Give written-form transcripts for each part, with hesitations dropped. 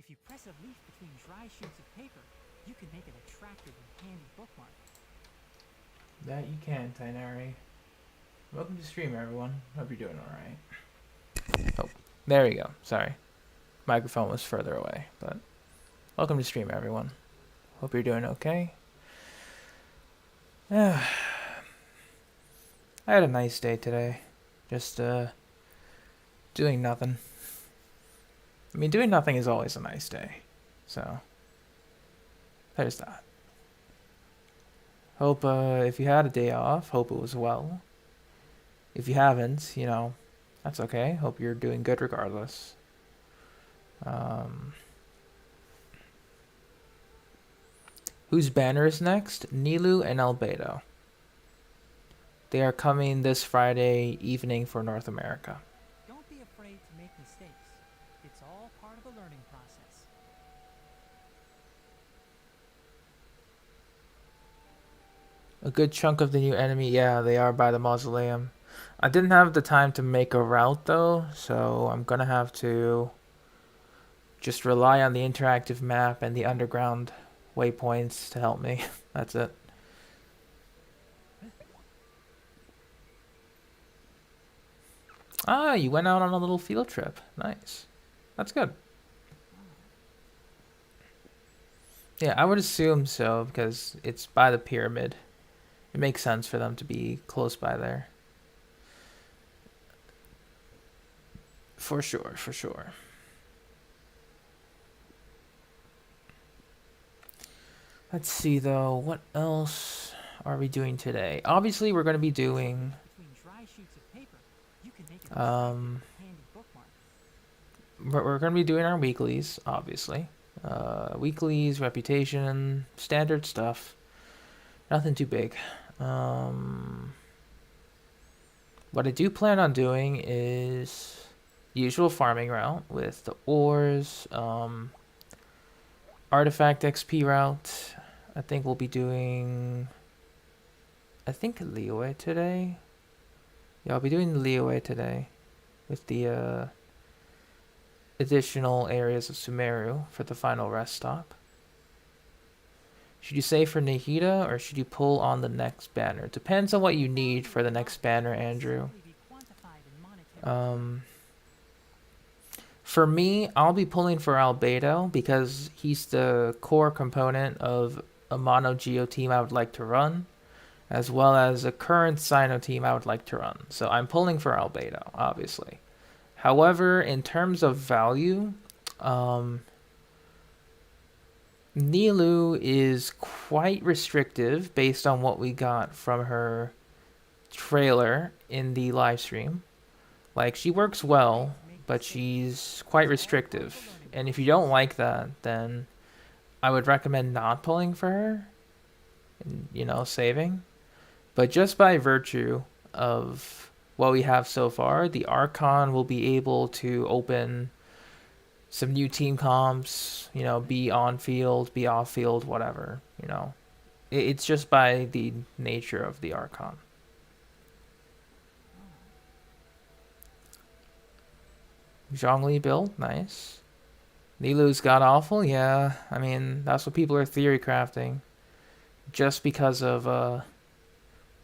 If you press a leaf between dry sheets of paper, you can make an attractive and handy bookmark. That you can, Tainari. Welcome to stream, everyone. Hope you're doing alright. Oh, there we go. Sorry. Microphone was further away, but welcome to stream, everyone. Hope you're doing okay. I had a nice day today. Just, doing nothing. I mean, doing nothing is always a nice day. So, there's that. Hope, if you had a day off, hope it was well. If you haven't, you know, that's okay. Hope you're doing good regardless. Whose banner is next? Nilu and Albedo. They are coming this Friday evening for North America. Don't be afraid to make mistakes. It's all part of the learning process. A good chunk of the new enemy, yeah, they are by the mausoleum. I didn't have the time to make a route though, so I'm gonna have to just rely on the interactive map and the underground waypoints to help me. That's it. Ah, you went out on a little field trip. Nice. That's good. Yeah, I would assume so because it's by the pyramid. It makes sense for them to be close by there. For sure, for sure. Let's see though, what else are we doing today? Obviously, we're going to be doing we're going to be doing our weeklies, obviously. Weeklies, reputation, standard stuff. Nothing too big. What I do plan on doing is usual farming route with the ores, artifact XP route. I think we'll be doing, I think Liyue today. Yeah, I'll be doing Liyue today with the additional areas of Sumeru for the final rest stop. Should you save for Nahida or should you pull on the next banner? Depends on what you need for the next banner, Andrew. For me, I'll be pulling for Albedo because he's the core component of a mono geo team I would like to run, as well as a current Cyno team I would like to run. So I'm pulling for Albedo, obviously. However, in terms of value, Nilu is quite restrictive based on what we got from her trailer in the live stream. Like, she works well, but she's quite restrictive. And if you don't like that, then I would recommend not pulling for her and, you know, saving. But just by virtue of what we have so far, the Archon will be able to open some new team comps, you know, be on field, be off field, whatever, you know. It's just by the nature of the Archon. Zhongli build, nice. Nilu's god awful, yeah. I mean, that's what people are theory crafting. Just because of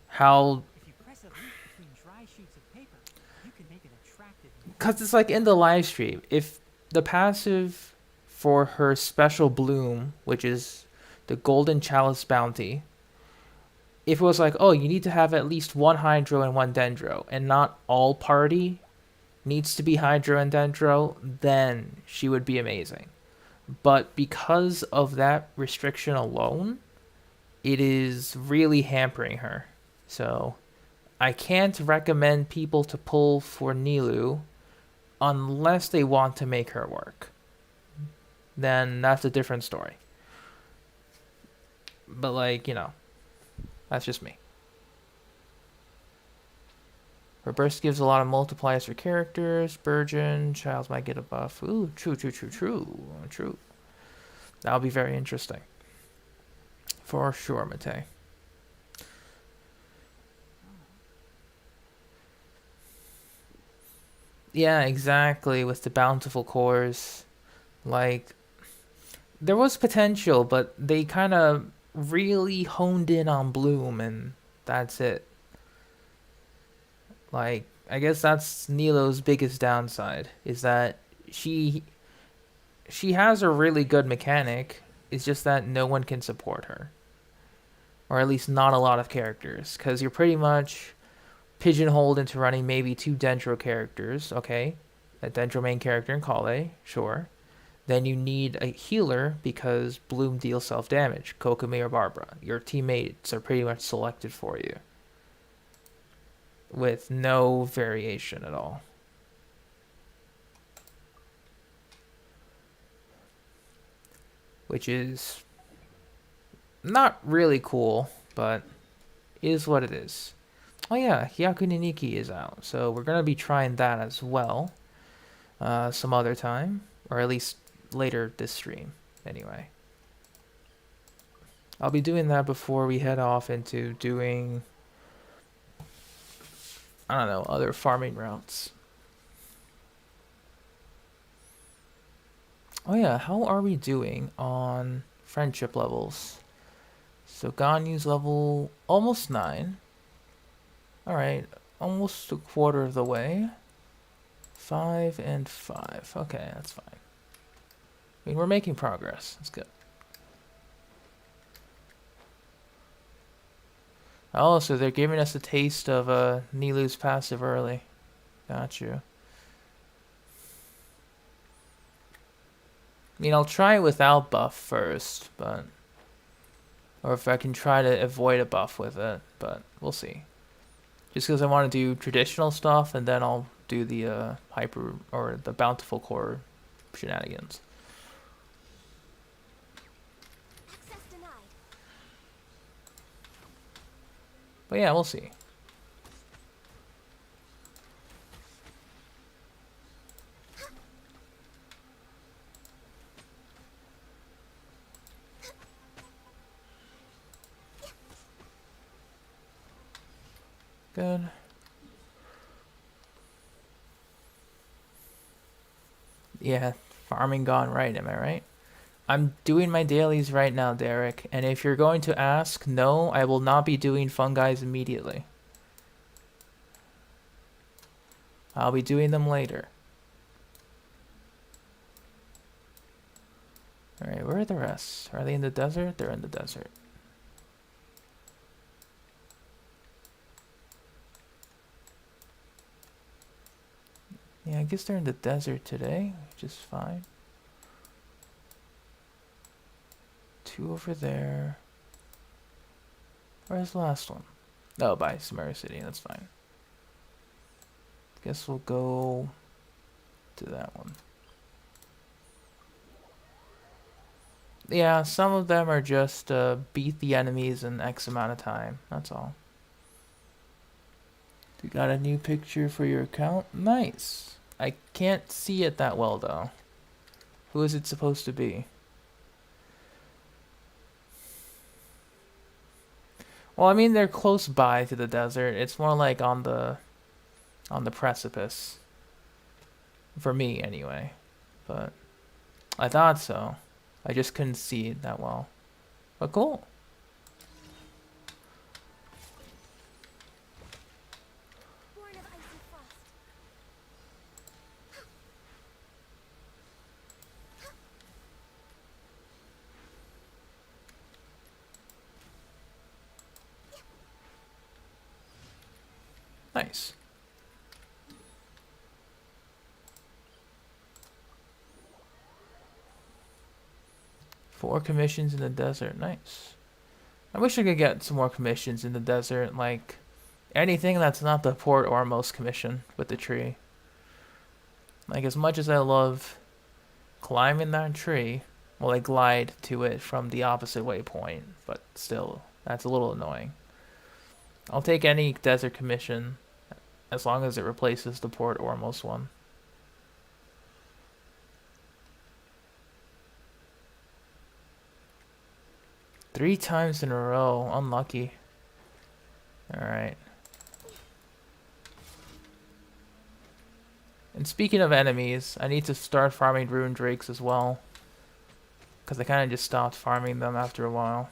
how. Because it's like in the live stream, if the passive for her special bloom, which is the Golden Chalice Bounty, if it was like, oh, you need to have at least one Hydro and one Dendro, and not all party needs to be Hydro and Dendro, then she would be amazing. But because of that restriction alone, it is really hampering her. So I can't recommend people to pull for Nilu unless they want to make her work. Then that's a different story. But, like, you know, that's just me. Her burst gives a lot of multipliers for characters. Burgeon, Childs might get a buff. Ooh, true. That'll be very interesting. For sure, Mate. Yeah, exactly, with the bountiful cores. Like, there was potential, but they kind of really honed in on Bloom, and that's it. Like, I guess that's Nilo's biggest downside, is that she she has a really good mechanic. It's just that no one can support her, or at least not a lot of characters, because you're pretty much pigeonholed into running maybe two Dendro characters. Okay, a Dendro main character and Kale, sure. Then you need a healer because Bloom deals self damage, Kokomi or Barbara. Your teammates are pretty much selected for you, with no variation at all. Which is not really cool, but is what it is. Oh yeah, Hyaku Niniki is out, so we're gonna be trying that as well, some other time, or at least later this stream. Anyway, I'll be doing that before we head off into doing, I don't know, other farming routes. Oh yeah, how are we doing on friendship levels? So Ganyu's level almost 9. Alright, almost a quarter of the way. 5 and 5. Okay, that's fine. I mean, we're making progress. That's good. Oh, so they're giving us a taste of Nilu's passive early. Got you. I mean, I'll try it without buff first, but... Or if I can try to avoid a buff with it, but we'll see. Just because I want to do traditional stuff, and then I'll do the hyper, or the bountiful core shenanigans. But yeah, we'll see. Good. Yeah, farming gone right, am I right? I'm doing my dailies right now, Derek, and if you're going to ask, no, I will not be doing Fungi's immediately. I'll be doing them later. Alright, where are the rest? Are they in the desert? They're in the desert. Yeah, I guess they're in the desert today, which is fine. 2 over there. Where's the last one? Oh, by Samara City, that's fine. Guess we'll go to that one. Yeah, some of them are just beat the enemies in X amount of time, that's all. You got a new picture for your account? Nice. I can't see it that well, though. Who is it supposed to be? Well, I mean, they're close by to the desert. It's more like on the precipice. For me, anyway. But I thought so. I just couldn't see it that well. But cool. Nice. Four commissions in the desert. Nice. I wish I could get some more commissions in the desert. Like, anything that's not the Port Ormos commission with the tree. Like, as much as I love climbing that tree, well, I glide to it from the opposite waypoint. But still, that's a little annoying. I'll take any desert commission as long as it replaces the Port Ormos one. Three times in a row. Unlucky. Alright. And speaking of enemies, I need to start farming Rune Drakes as well. Because I kind of just stopped farming them after a while.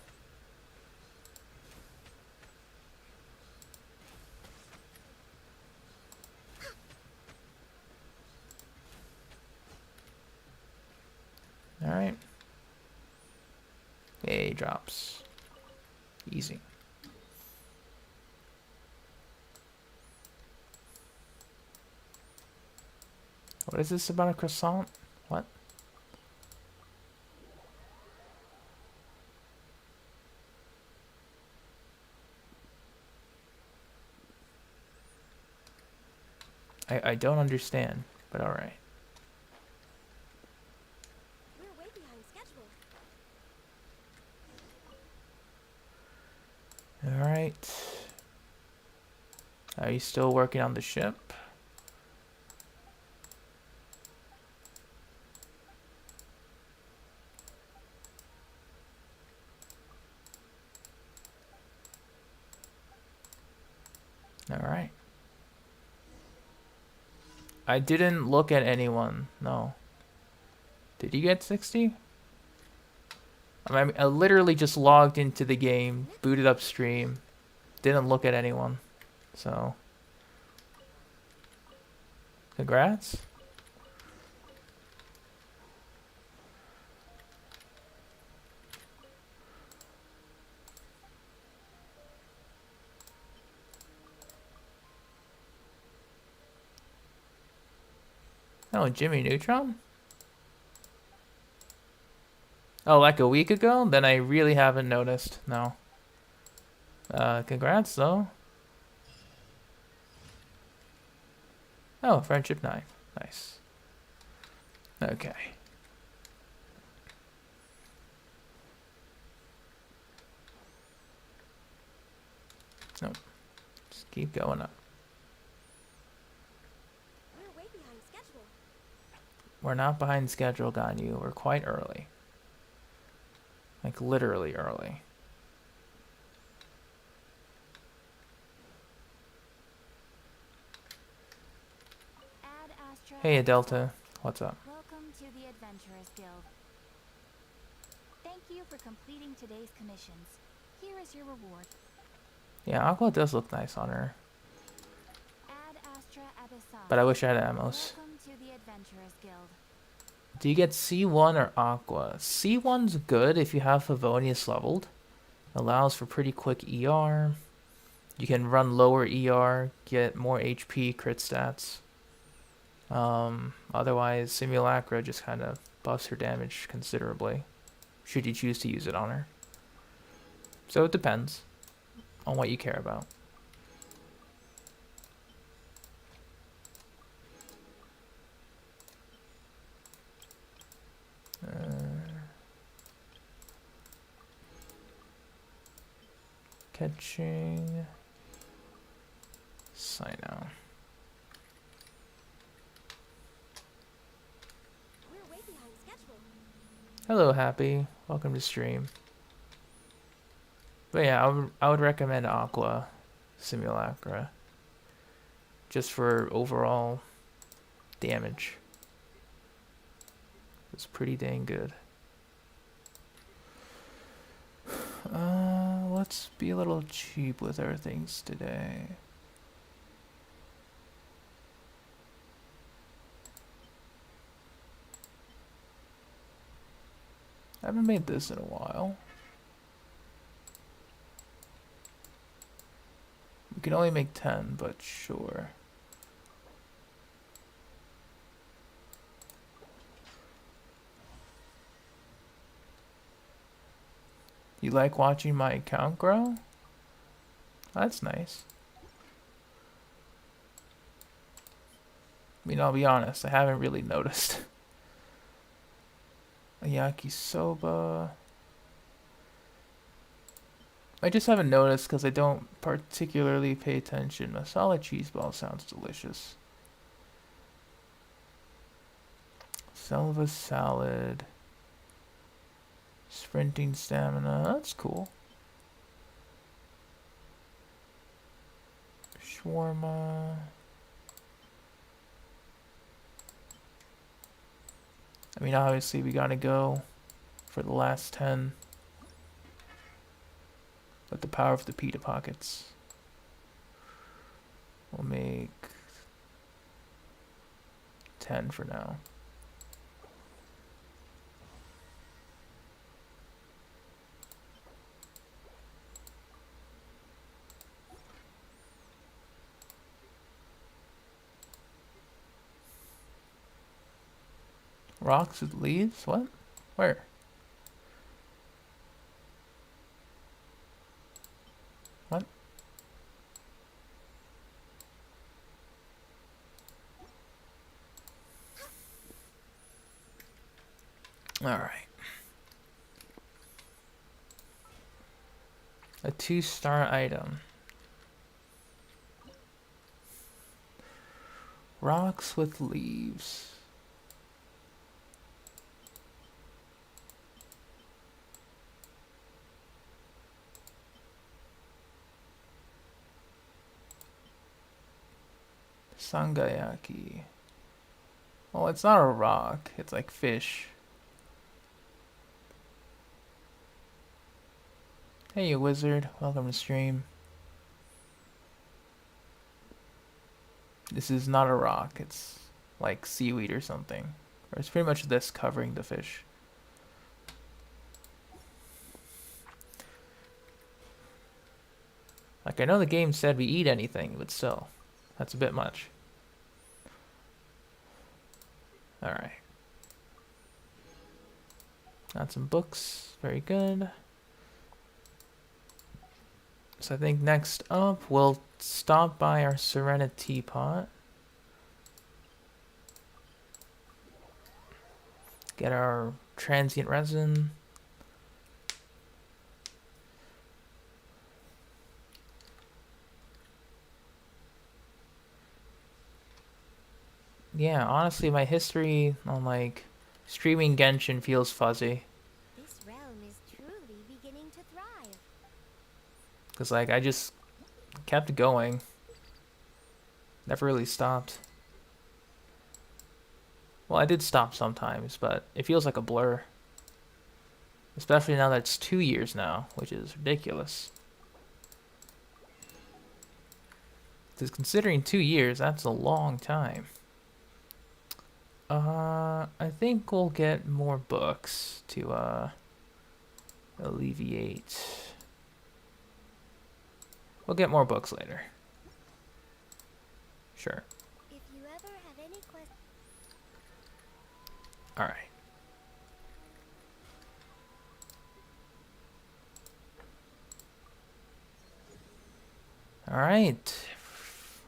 Alright. Yay, drops. Easy. What is this about a croissant? What? I don't understand, but alright. We're way behind schedule. Alright. Are you still working on the ship? Alright. I didn't look at anyone. No. Did you get 60? I literally just logged into the game, booted up stream, didn't look at anyone. So, congrats. Oh, Jimmy Neutron? Oh, like a week ago? Then I really haven't noticed. No. Congrats, though. Oh, Friendship 9. Nice. Okay. Nope. Just keep going up. We're way behind schedule. We're not behind schedule, Ganyu. We're quite early. Like, literally early. Ad Astra. Hey, Delta. What's up? Welcome to the Adventurers Guild. Thank you for completing today's commissions. Here is your reward. Yeah, Aqua does look nice on her. Ad Astra Abyssal. But I wish I had Amos. Welcome to the Adventurers Guild. Do you get C1 or Aqua? C1's good if you have Favonius leveled. Allows for pretty quick ER. You can run lower ER, get more HP, crit stats. Otherwise, Simulacra just kind of buffs her damage considerably, should you choose to use it on her. So it depends on what you care about. Catching Cyno. We're way behind schedule. Hello, Happy. Welcome to stream. But yeah, I would recommend Aqua Simulacra just for overall damage. It's pretty dang good. Let's be a little cheap with our things today. I haven't made this in a while. We can only make 10, but sure. You like watching my account grow? That's nice. I mean, I'll be honest, I haven't really noticed. A yakisoba. I just haven't noticed because I don't particularly pay attention. Masala cheese ball sounds delicious. Selva salad. Sprinting stamina. That's cool. Shawarma. I mean, obviously we gotta go for the last 10. With the power of the pita pockets. We'll make 10 for now. Rocks with leaves? What? Where? What? Alright. A 2-star item. Rocks with leaves. Sangayaki. Well, it's not a rock. It's like fish. Hey, you wizard. Welcome to stream. This is not a rock. It's like seaweed or something. Or it's pretty much this covering the fish. Like, I know the game said we eat anything, but still. That's a bit much. Alright. Got some books. Very good. So I think next up, we'll stop by our Serenity Teapot. Get our transient resin. Yeah, honestly, my history on, like, streaming Genshin feels fuzzy. This realm is truly beginning to thrive. Because, like, I just kept going. Never really stopped. Well, I did stop sometimes, but it feels like a blur. Especially now that it's 2 years now, which is ridiculous. Because considering 2 years, that's a long time. I think we'll get more books to, alleviate. We'll get more books later. Sure. If you ever have any questions. Alright. Alright.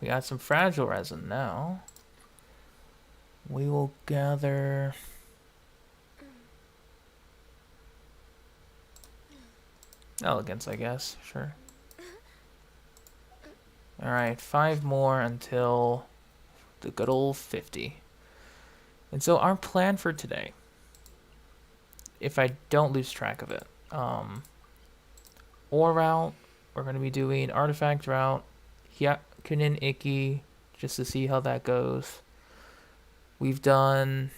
We got some fragile resin now. We will gather elegance, I guess. Sure. Alright, 5 more until the good old 50. And so our plan for today, if I don't lose track of it, ore route, we're going to be doing artifact route, Hyakunin Ikki, just to see how that goes. We've done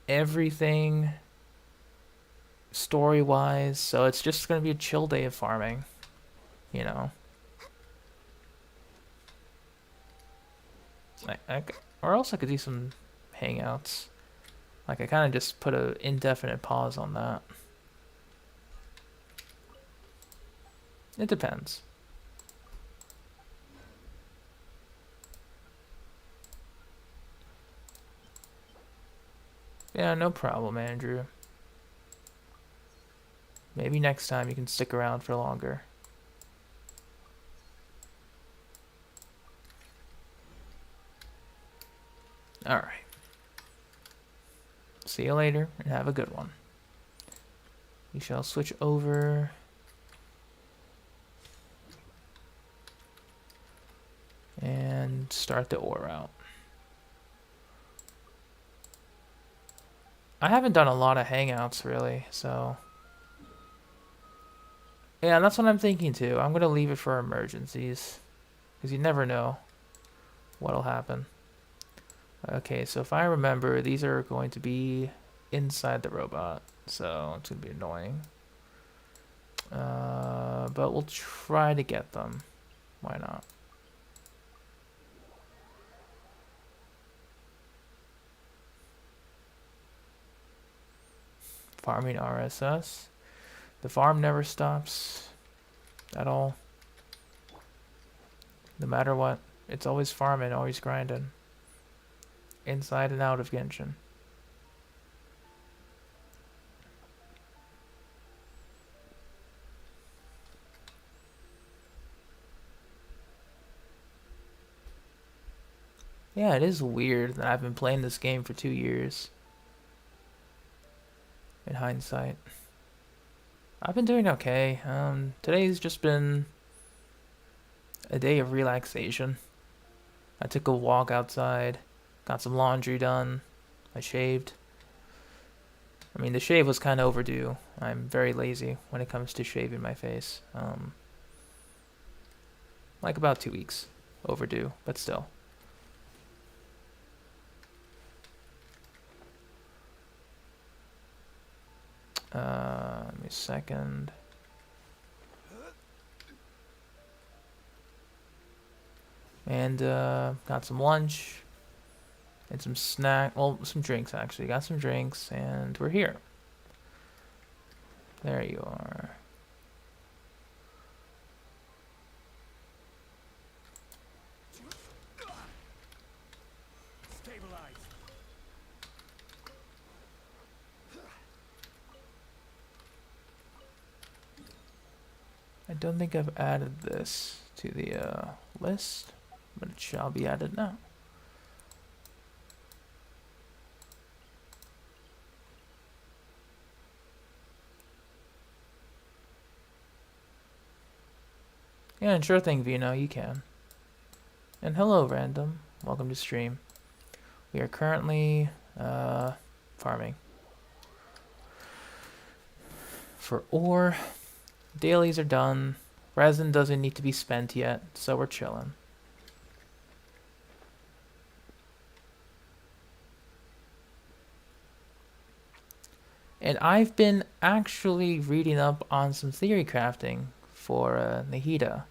everything story-wise, so it's just going to be a chill day of farming, you know. Or else I could do some hangouts. Like, I kind of just put an indefinite pause on that. It depends. Yeah, no problem, Andrew. Maybe next time you can stick around for longer. Alright. See you later, and have a good one. We shall switch over. And start the ore route. I haven't done a lot of hangouts, really, so... Yeah, that's what I'm thinking, too. I'm going to leave it for emergencies. Because you never know what'll happen. Okay, so if I remember, these are going to be inside the robot, so it's going to be annoying. But we'll try to get them. Why not? Farming RSS. The farm never stops at all. No matter what. It's always farming, always grinding. Inside and out of Genshin. Yeah, it is weird that I've been playing this game for 2 years. In hindsight. I've been doing okay. Today's just been a day of relaxation. I took a walk outside, got some laundry done, I shaved. I mean, the shave was kind of overdue. I'm very lazy when it comes to shaving my face. Like about 2 weeks overdue, but still. Give me a second. And got some lunch and some snack. Well, some drinks actually. Got some drinks, and we're here. There you are. Stabilize. I don't think I've added this to the list, but it shall be added now. Yeah, and sure thing, Vino, you can. And hello, random. Welcome to stream. We are currently farming for ore. Dailies are done. Resin doesn't need to be spent yet, so we're chilling. And I've been actually reading up on some theory crafting for Nahida.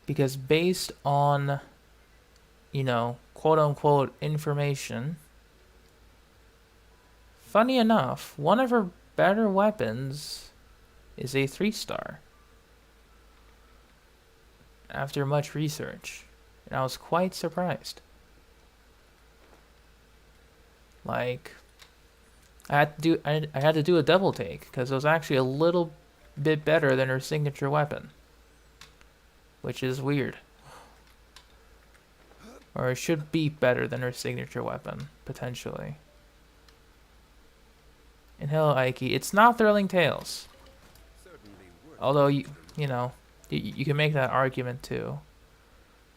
Because based on, you know, quote-unquote information, funny enough, one of her better weapons is a 3-star. After much research. And I was quite surprised. Like, I had to do a double take, because it was actually a little bit better than her signature weapon. Which is weird. Or it should be better than her signature weapon, potentially. And hello, Ike. It's not Thrilling Tales. Although, you know, you can make that argument too.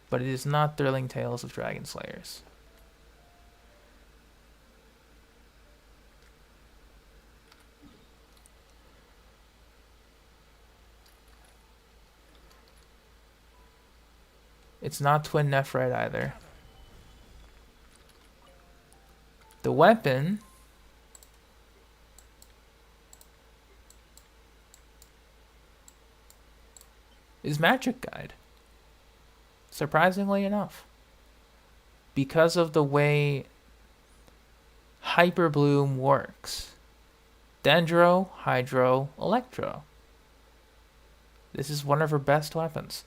But it is not Thrilling Tales of Dragon Slayers. It's not Twin Nephrite either. The weapon is Magic Guide. Surprisingly enough. Because of the way Hyper Bloom works. Dendro, Hydro, Electro. This is one of her best weapons.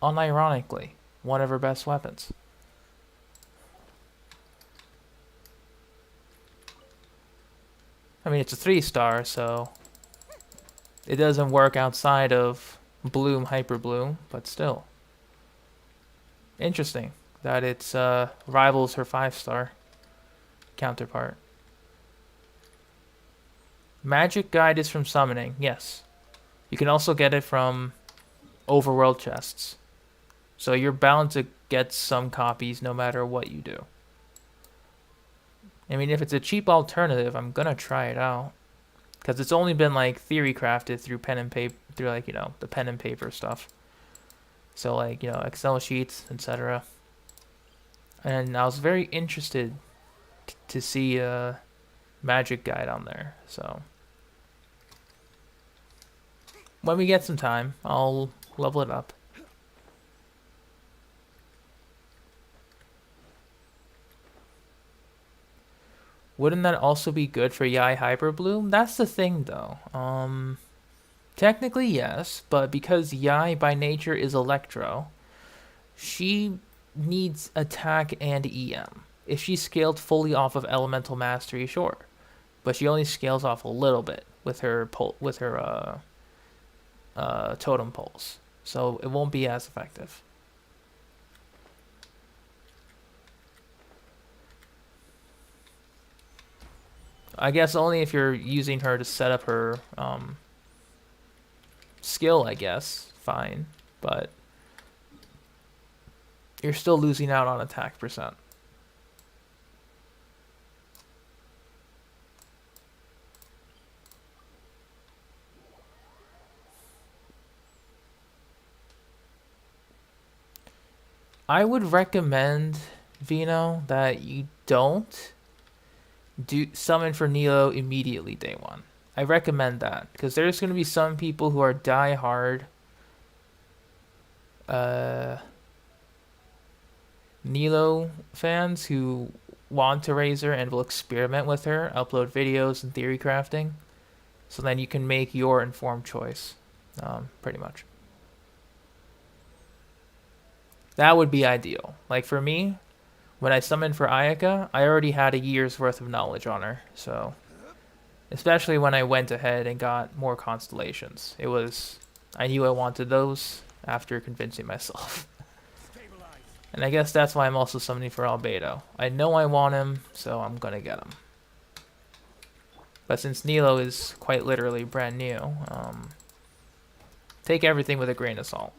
Unironically, one of her best weapons. I mean, it's a 3-star, so it doesn't work outside of Bloom, Hyper Bloom, but still. Interesting that it's rivals her 5-star counterpart. Magic Guide is from summoning, yes. You can also get it from overworld chests. So you're bound to get some copies no matter what you do. I mean, if it's a cheap alternative, I'm gonna try it out. Because it's only been like theory crafted through pen and paper, through like, you know, the pen and paper stuff. So like, you know, Excel sheets, etc. And I was very interested to see a magic guide on there. So when we get some time, I'll level it up. Wouldn't that also be good for Yai Hyperbloom? That's the thing though. Technically yes, but because Yai by nature is Electro, she needs attack and EM. If she scaled fully off of Elemental Mastery, sure, but she only scales off a little bit with her Totem Pulse, so it won't be as effective. I guess only if you're using her to set up her skill, I guess, fine, but you're still losing out on attack percent. I would recommend, Vino, that you don't do summon for Nilo immediately day one. I recommend that because there's going to be some people who are die-hard Nilo fans who want to raise her and will experiment with her, upload videos and theory crafting, so then you can make your informed choice, pretty much. That would be ideal. Like for me, when I summoned for Ayaka, I already had a year's worth of knowledge on her, so especially when I went ahead and got more constellations. I knew I wanted those after convincing myself. And I guess that's why I'm also summoning for Albedo. I know I want him, so I'm gonna get him. But since Nilo is quite literally brand new, take everything with a grain of salt.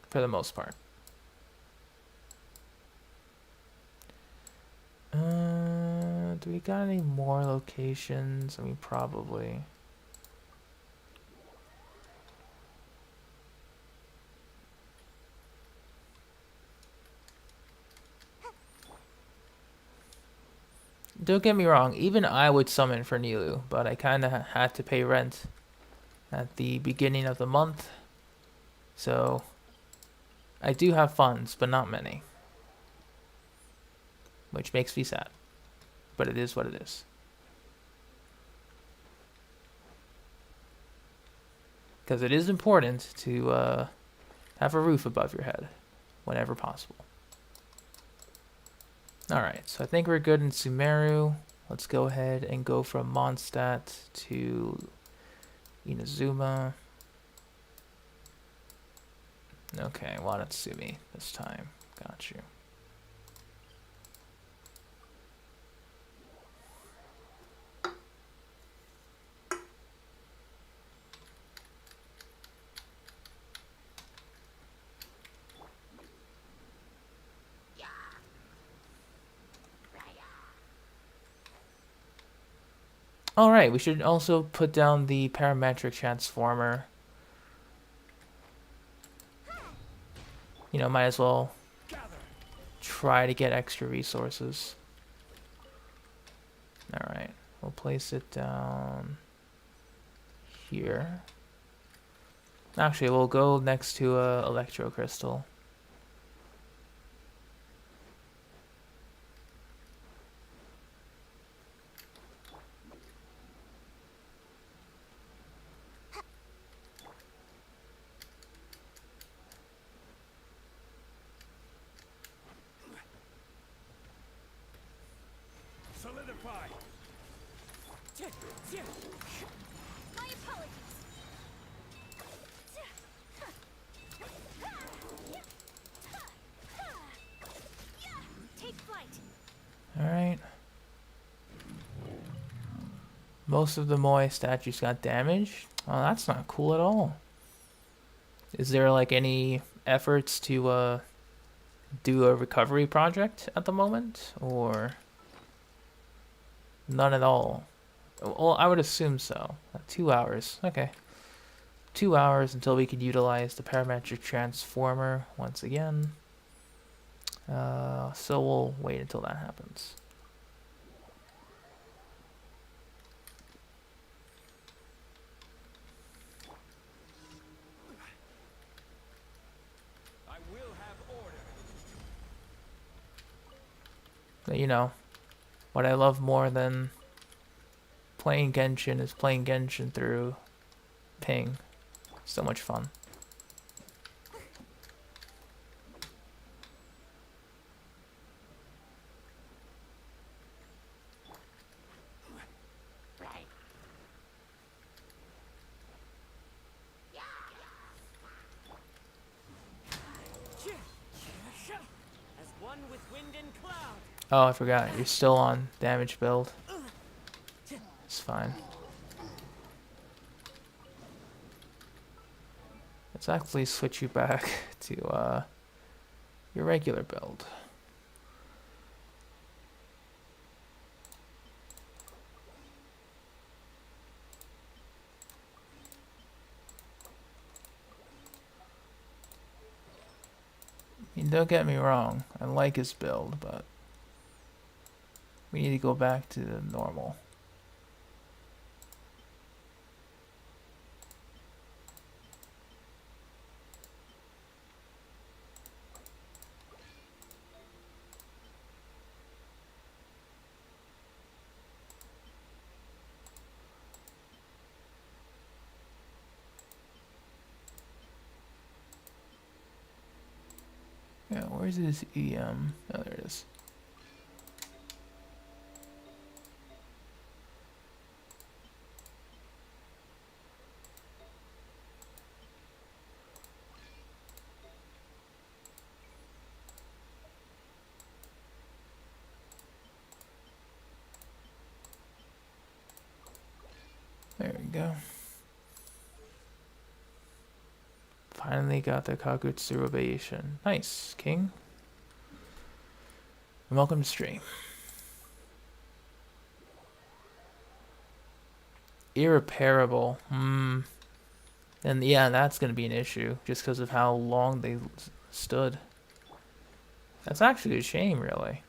For the most part. Do we got any more locations? I mean, probably. Don't get me wrong, even I would summon for Nilu, but I kind of had to pay rent at the beginning of the month. So I do have funds, but not many. Which makes me sad. But it is what it is. Because it is important to have a roof above your head whenever possible. Alright, so I think we're good in Sumeru. Let's go ahead and go from Mondstadt to Inazuma. Okay, Watatsumi this time. Got you. Alright, we should also put down the parametric transformer. You know, might as well try to get extra resources. Alright, we'll place it down here. Actually, we'll go next to a electro crystal. Solidify. My apologies. Take flight. Alright. Most of the Moai statues got damaged. Oh, that's not cool at all. Is there like any efforts to do a recovery project at the moment? Or none at all? Well, I would assume so. 2 hours. Okay. 2 hours until we can utilize the parametric transformer once again. So we'll wait until that happens. I will have order. But, you know, what I love more than playing Genshin is playing Genshin through ping. So much fun. As one with wind and cloud. Oh, I forgot. You're still on damage build. It's fine. Let's actually switch you back to your regular build. I mean, don't get me wrong, I like his build, but we need to go back to the normal. Yeah, where's his EM? Oh, there it is. There we go. Finally got the Kakutsu ovation. Nice, King. And welcome to stream. Irreparable. And yeah, that's going to be an issue just because of how long they stood. That's actually a shame, really,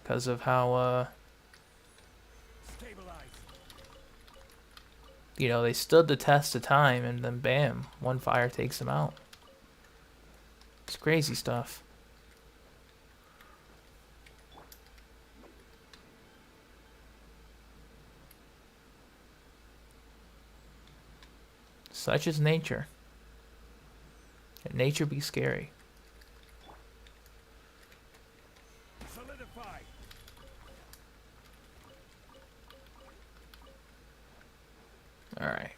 because of how you know, they stood the test of time, and then bam, one fire takes them out. It's crazy stuff. Such is nature. And nature be scary. Solidify. All right.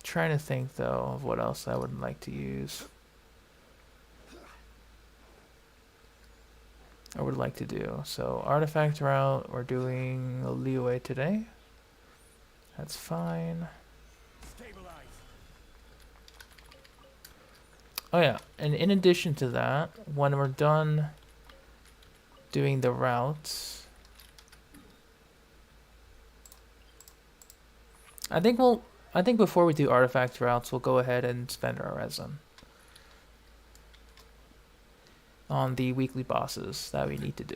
Trying to think though of what else I would like to use. I would like to do. So artifact route, we're doing a leeway today. That's fine. Stabilize. Oh yeah, and in addition to that, when we're done doing the routes, I think before we do artifact routes, we'll go ahead and spend our resin on the weekly bosses that we need to do.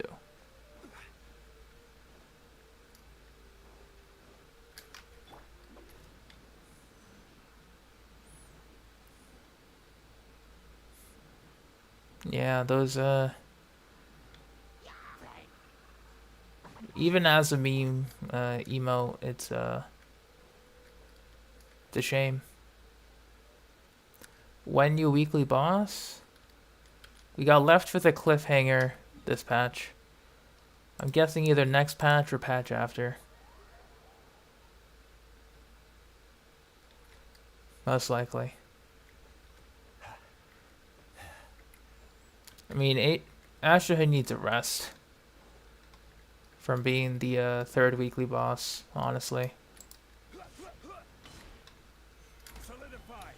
Yeah, those even as a meme emo, it's a shame. When you weekly boss, we got left with a cliffhanger this patch. I'm guessing either next patch or patch after. Most likely. I mean, Astra needs a rest from being the third weekly boss, honestly. Solidify.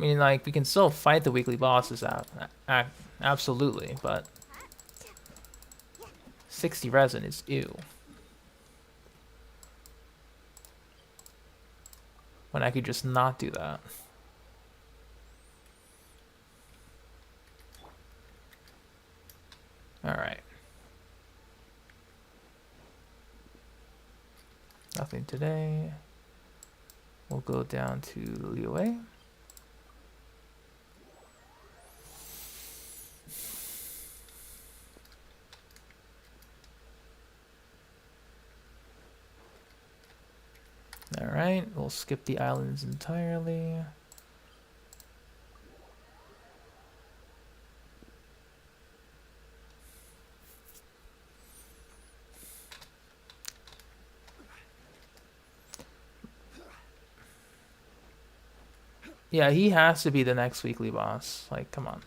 mean, like, we can still fight the weekly bosses out, absolutely, but 60 resin is ew. When I could just not do that. Alright. Nothing today. We'll go down to Liyue. Alright, we'll skip the islands entirely. Yeah, he has to be the next weekly boss. Like, come on.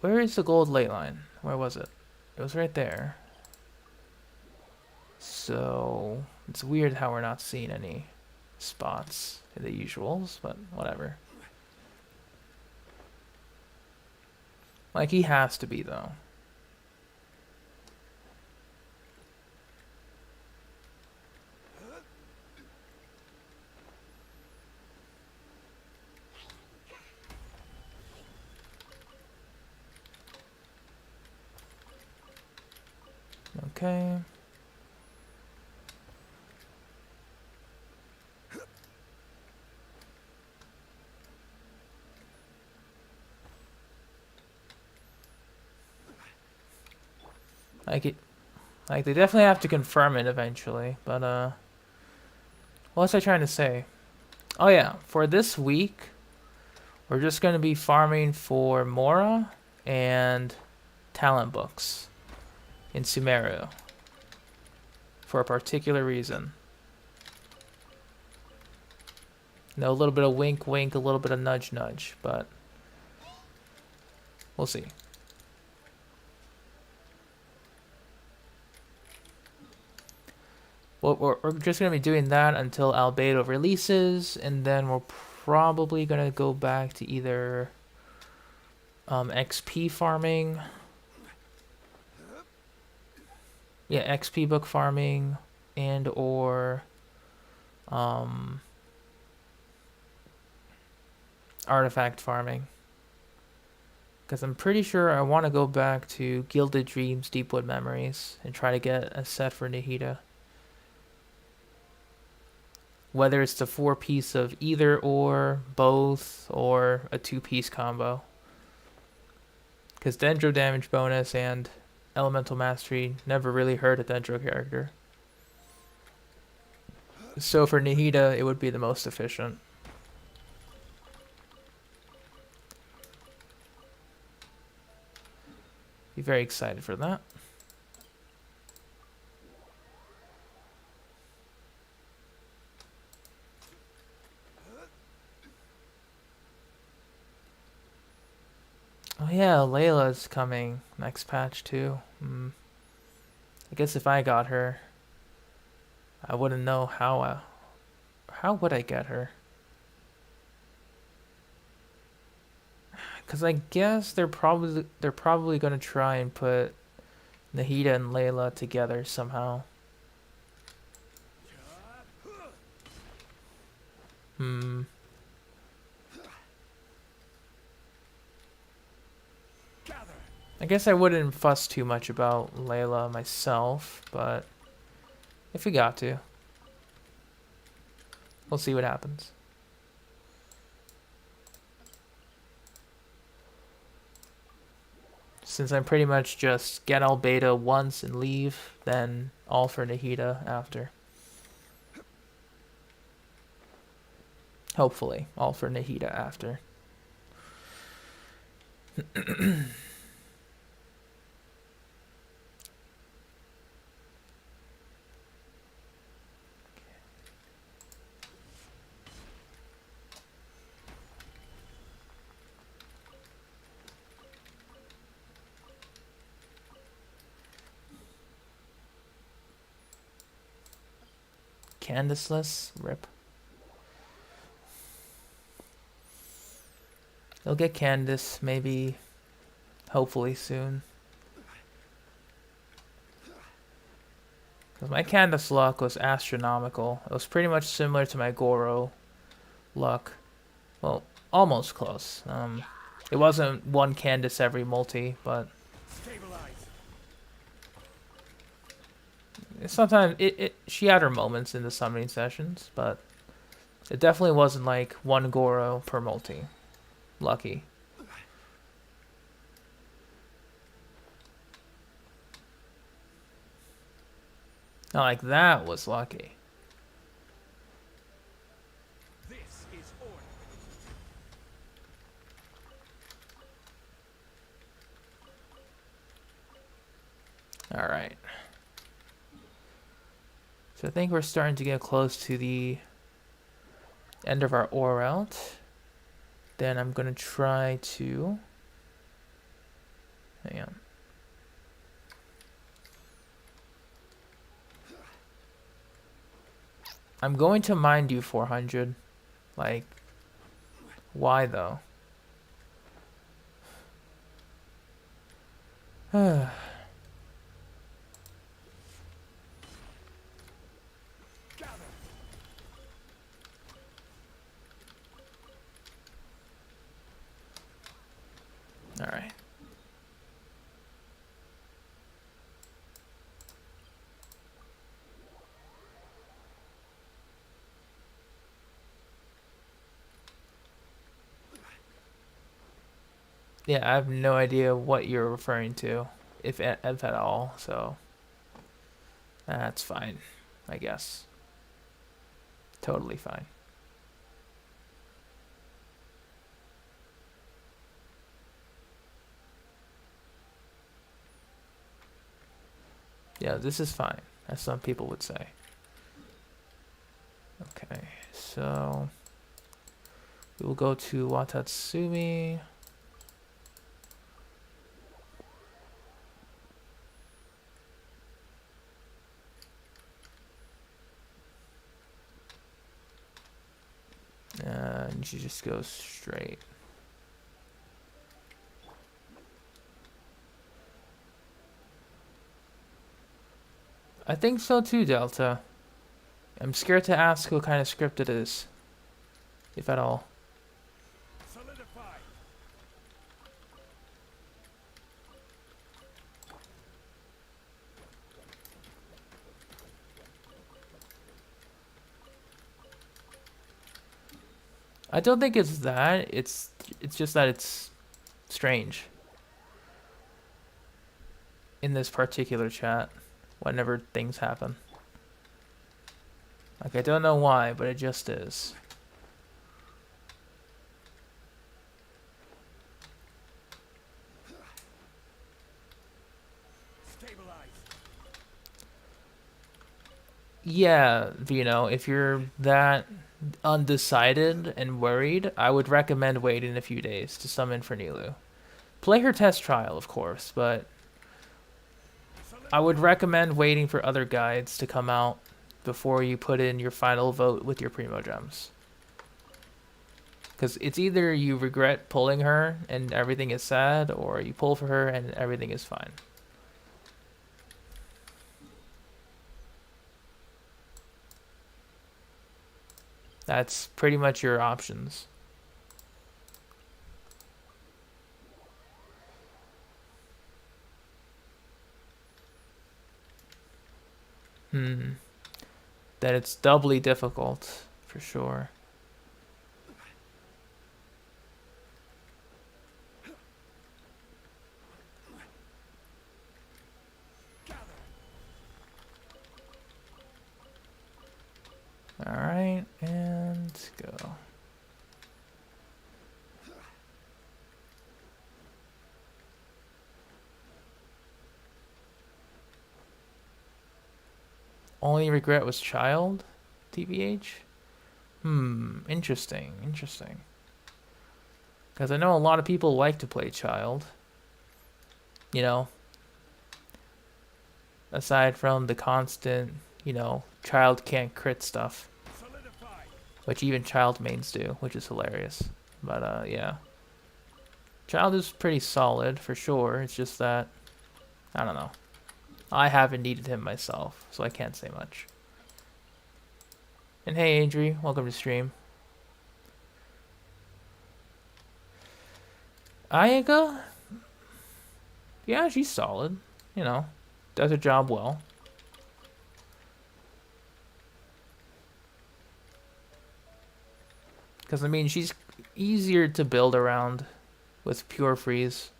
Where is the gold ley line? Where was it? It was right there. So, it's weird how we're not seeing any spots in the usuals, but whatever. Like, he has to be, though. Okay. Like they definitely have to confirm it eventually, but what was I trying to say? Oh yeah, for this week, we're just gonna be farming for Mora and talent books in Sumeru for a particular reason. You know, a little bit of wink wink, a little bit of nudge nudge, but we'll see. Well, we're just going to be doing that until Albedo releases, and then we're probably going to go back to either XP farming. Yeah, XP book farming, and or artifact farming. Because I'm pretty sure I want to go back to Gilded Dreams, Deepwood Memories, and try to get a set for Nihida. Whether it's the 4-piece of either or, both, or a 2-piece combo. Because Dendro damage bonus and Elemental Mastery never really hurt a Dendro character. So for Nihida, it would be the most efficient. Be very excited for that. Oh yeah, Layla's coming next patch too. I guess if I got her, I wouldn't know how would I get her? Cause I guess they're probably gonna try and put Nahida and Layla together somehow. I guess I wouldn't fuss too much about Layla myself, but if we got to, we'll see what happens. Since I'm pretty much just get all beta once and leave, then all for Nahida after. Hopefully, all for Nahida after. Candaceless, rip. He'll get Candace maybe, hopefully soon. Because my Candace luck was astronomical. It was pretty much similar to my Goro luck. Well, almost close. It wasn't one Candace every multi, but Stabilize. sometimes she had her moments in the summoning sessions, but it definitely wasn't like one Goro per multi. Lucky. Not like that was lucky. This is order. Alright. So I think we're starting to get close to the end of our ore route. Then I'm going to try to... Hang on. I'm going to mind you 400. Like, why though? Gather. Alright. Yeah, I have no idea what you're referring to, if at all, so that's fine, I guess. Totally fine. Yeah, this is fine, as some people would say. Okay, so we will go to Watatsumi. And you just go straight. I think so too, Delta. I'm scared to ask what kind of script it is, if at all. Solidify. I don't think it's that. It's just that it's strange in this particular chat whenever things happen. Like, I don't know why, but it just is. Stabilize. Yeah, Vino, if you're that undecided and worried, I would recommend waiting a few days to summon for Nilu. Play her test trial, of course, but I would recommend waiting for other guides to come out before you put in your final vote with your Primo Gems. Because it's either you regret pulling her and everything is sad, or you pull for her and everything is fine. That's pretty much your options. That it's doubly difficult, for sure. Alright, and go. Only regret was child, TBH? Interesting, interesting. Because I know a lot of people like to play child. You know, aside from the constant, you know, child can't crit stuff. Solidify. Which even child mains do, which is hilarious. But, yeah. Child is pretty solid for sure. It's just that, I don't know. I haven't needed him myself, so I can't say much. And hey, Adri, welcome to stream. Ayaka? Yeah, she's solid. You know, does her job well. Because, I mean, she's easier to build around with pure freeze.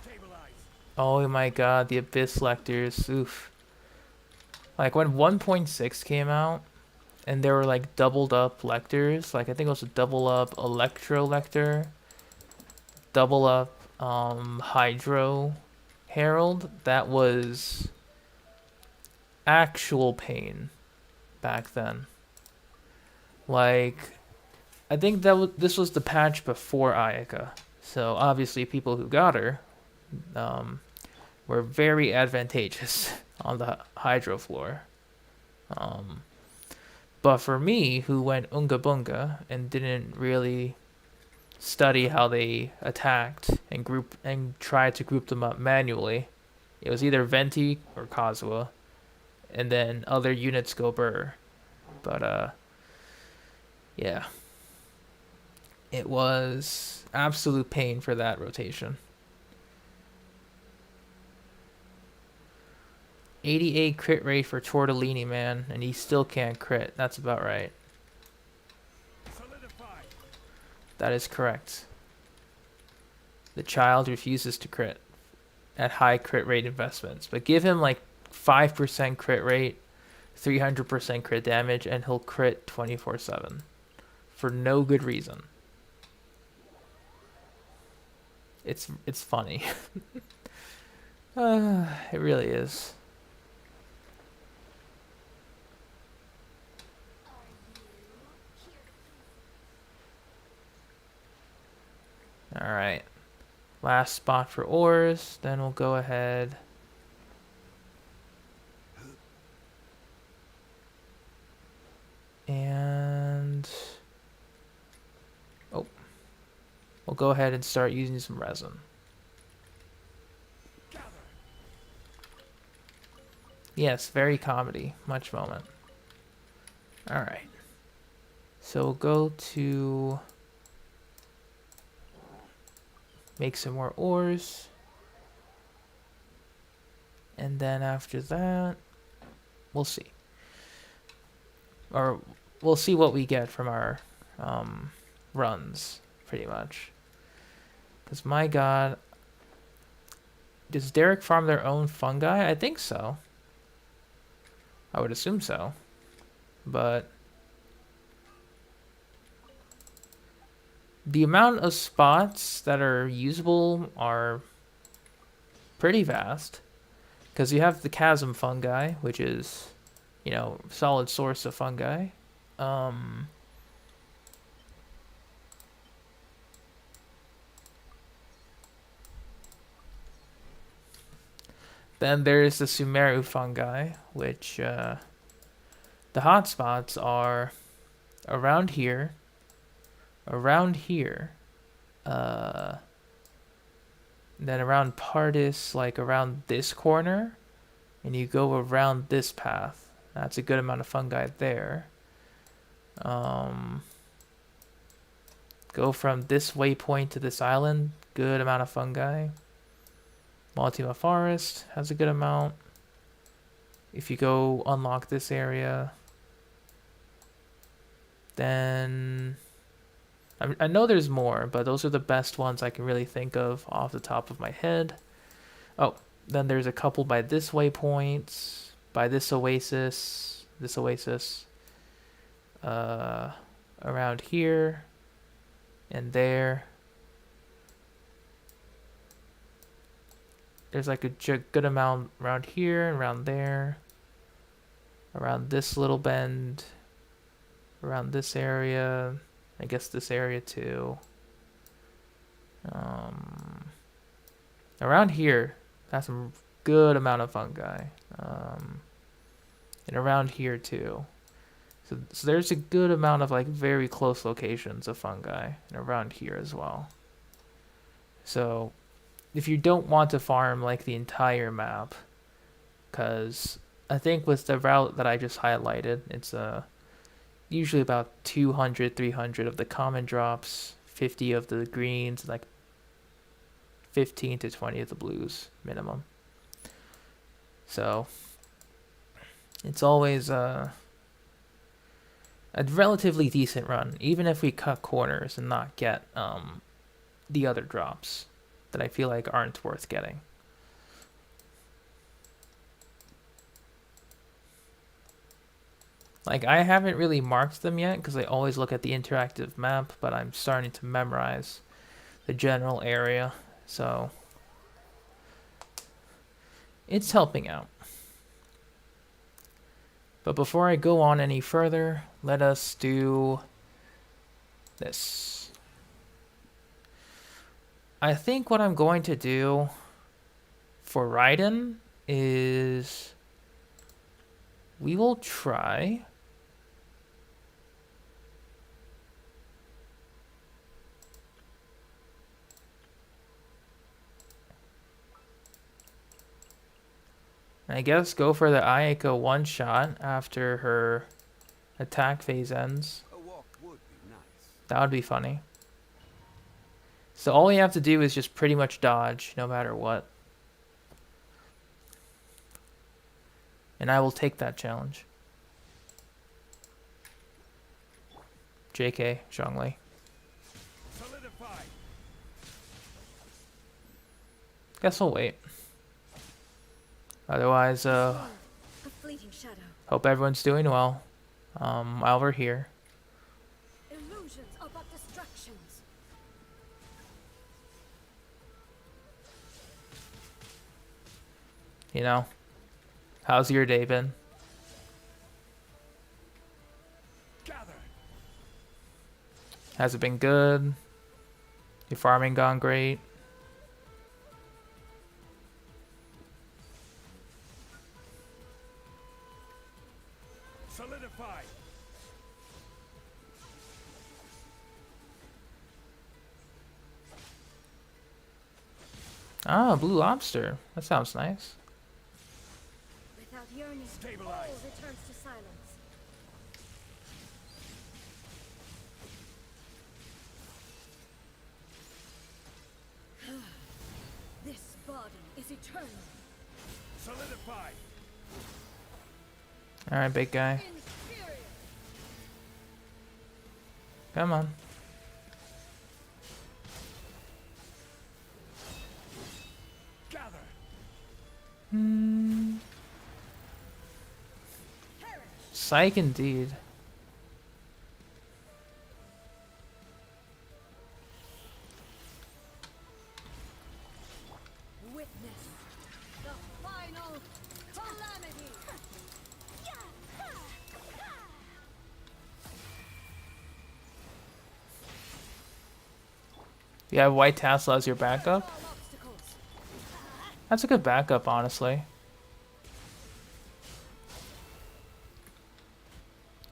Stabilize. Oh my god, the Abyss Lectors. Oof. Like, when 1.6 came out, and there were, like, doubled up Lectors, like, I think it was a double up Electro Lector, double up, Hydro Herald, that was actual pain back then. Like, I think that this was the patch before Ayaka, so obviously people who got her were very advantageous on the Hydro floor. But for me, who went Unga Bunga and didn't really study how they attacked and tried to group them up manually, it was either Venti or Kazuha, and then other units go Burr. But yeah, it was absolute pain for that rotation. 88 crit rate for Tortellini, man, and he still can't crit. That's about right. Solidify. That is correct. The child refuses to crit at high crit rate investments, but give him like 5% crit rate, 300% crit damage, and he'll crit 24/7 for no good reason. It's funny. It really is. All right, last spot for ores, then we'll go ahead and we'll go ahead and start using some resin. Gather. Yes, very comedy, much moment. All right, so we'll go to make some more ores, and then after that we'll see, or we'll see what we get from our runs, pretty much. Because my god, does Derek farm their own fungi? I think so. I would assume so, but the amount of spots that are usable are pretty vast, because you have the chasm fungi, which is, you know, solid source of fungi. Then there's the Sumeru fungi, which the hotspots are around here, then around Pardis, like around this corner, and you go around this path. That's a good amount of fungi there. Go from this waypoint to this island, good amount of fungi. Multima Forest has a good amount. If you go unlock this area, then I know there's more, but those are the best ones I can really think of off the top of my head. Oh, then there's a couple by this waypoint, by this oasis, around here, and there. There's like a good amount around here, around there, around this little bend, around this area, I guess this area too. Around here, that's a good amount of fungi. And around here too. So there's a good amount of like very close locations of fungi and around here as well. So if you don't want to farm like the entire map, because I think with the route that I just highlighted, it's usually about 200, 300 of the common drops, 50 of the greens, like 15 to 20 of the blues minimum. So it's always a relatively decent run, even if we cut corners and not get the other drops that I feel like aren't worth getting. Like, I haven't really marked them yet because I always look at the interactive map, but I'm starting to memorize the general area, so it's helping out. But before I go on any further, let us do this. I think what I'm going to do for Raiden is we will try I guess go for the Ayako one shot after her attack phase ends. A walk would be nice. That would be funny. So all we have to do is just pretty much dodge no matter what. And I will take that challenge. JK, Zhongli. Solidify. Guess we'll wait. Otherwise, A fleeting shadow. hope everyone's doing well. While we're here. Illusions are but distractions. You know, how's your day been? Gather. Has it been good? Your farming gone great? Solidify. Ah, blue lobster. That sounds nice. Without yearning, Stabilize. all returns to silence. This body is eternal. Solidify. Alright, big guy. Inferior. Come on. Gather. Perish. Psych indeed. Witness the final calamity. You have White Tassel as your backup? All obstacles. That's a good backup, honestly.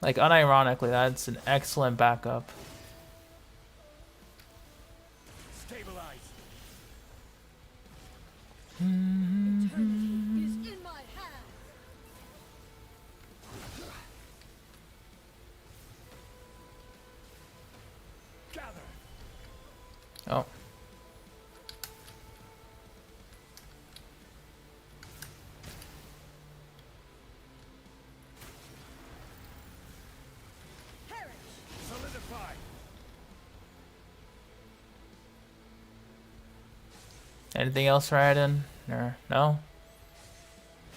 Like, unironically, that's an excellent backup. Stabilize. Eternity is in my hands. Gather. Oh. Perish. Solidify. Anything else, Raiden? Or no?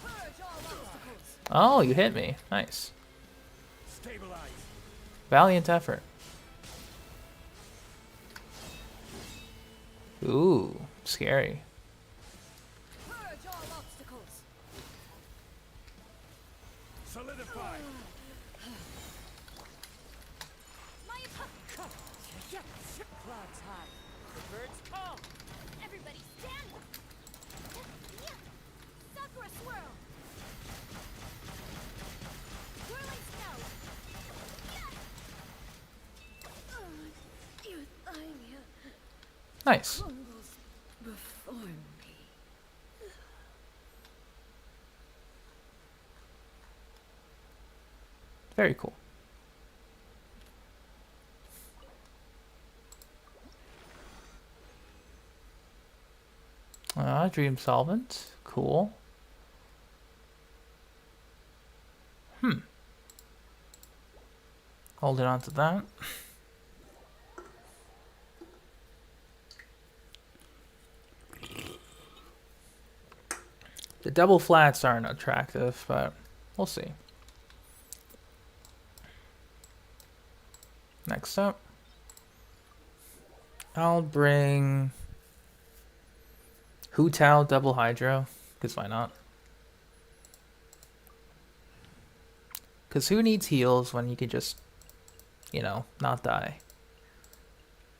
Purge all obstacles. Oh, you hit me. Nice. Stabilize. Valiant effort. Ooh, scary. Purge all obstacles. Solidify. Clouds high. The birds call. Everybody stand! Sakura swirl! Whirling snow! Nice. Crumbles before me. Very cool. Dream solvent. Cool. Holding on to that. The double flats aren't attractive, but we'll see. Next up, I'll bring Hu Tao double hydro, because why not? Because who needs heals when you can just, you know, not die?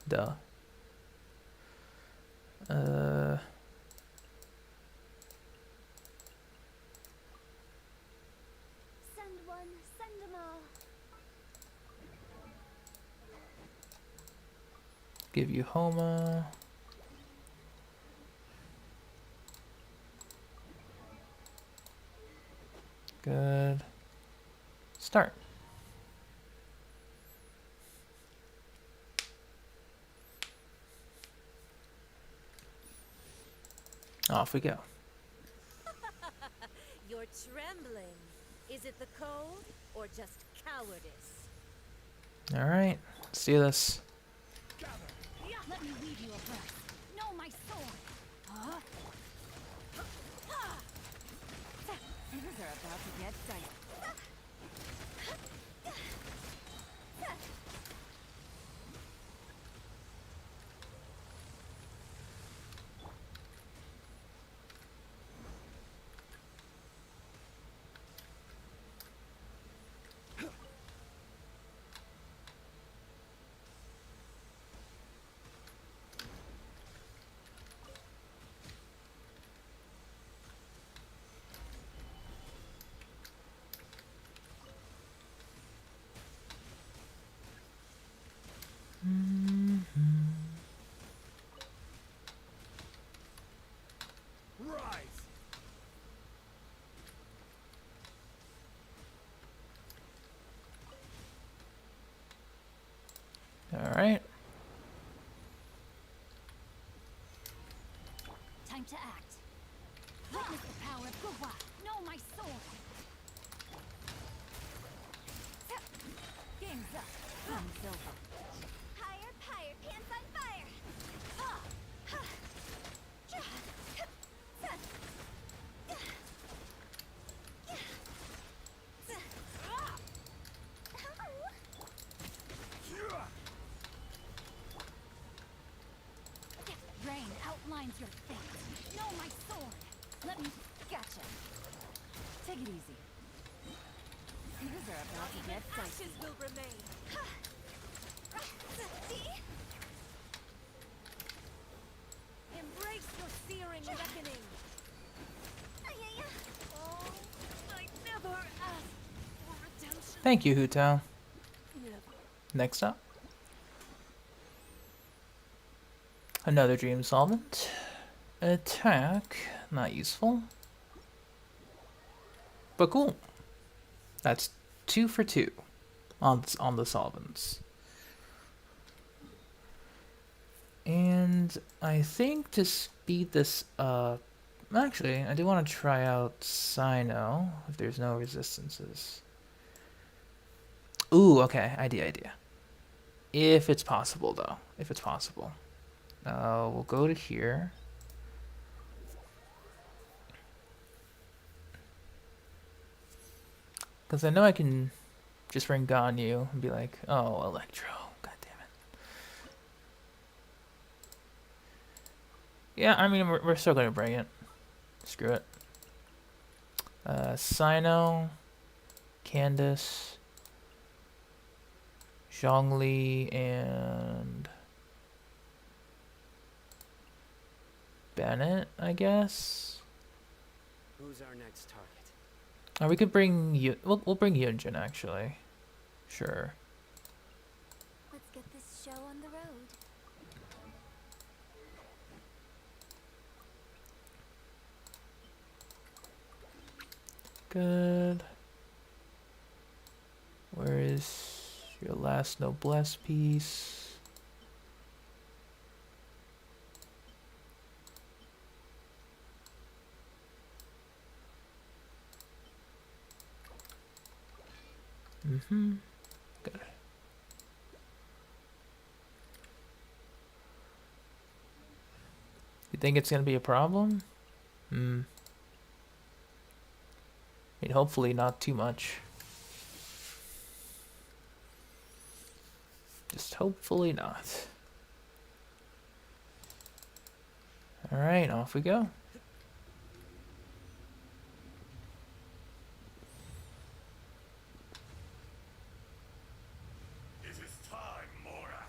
Duh. Send one, send them all. Give you Homa. Good. Start. Off we go. You're trembling. Is it the cold or just cowardice? All right, let's do this. Let me leave you a breath. No, my sword. Huh? Things are about to get dicey. Rise. All right. Time to act. Witness the power of Gugwa. No, my sword. Game's up. Gun's over. Higher, higher, pants on fire. Rain outlines your fate. No, my sword. Let me gotcha. Take it easy. Things are about to get dicey. Ashes will remain. Embrace your searing reckoning. Oh, I never asked for redemption. Thank you, Hu Tao. Never. Next up, another dream solvent. Attack, not useful, but cool. That's 2 for 2 on the solvents. And I think to speed this up, actually, I do want to try out Cyno if there's no resistances. Ooh, okay, idea. If it's possible, though. If it's possible. We'll go to here. Because I know I can just ring Ganyu and be like, oh, Electro. God damn it. Yeah, I mean, we're still going to bring it. Screw it. Cyno, Candace, Zhongli, and Bennett, I guess. Who's our next target? We could bring we'll bring Yunjin actually. Sure. Let's get this show on the road. Good. Where is your last noblesse piece? Mm-hmm. Good. You think it's gonna be a problem? Hmm. I mean, hopefully not too much. Just hopefully not. Alright, off we go. It is time, Mora.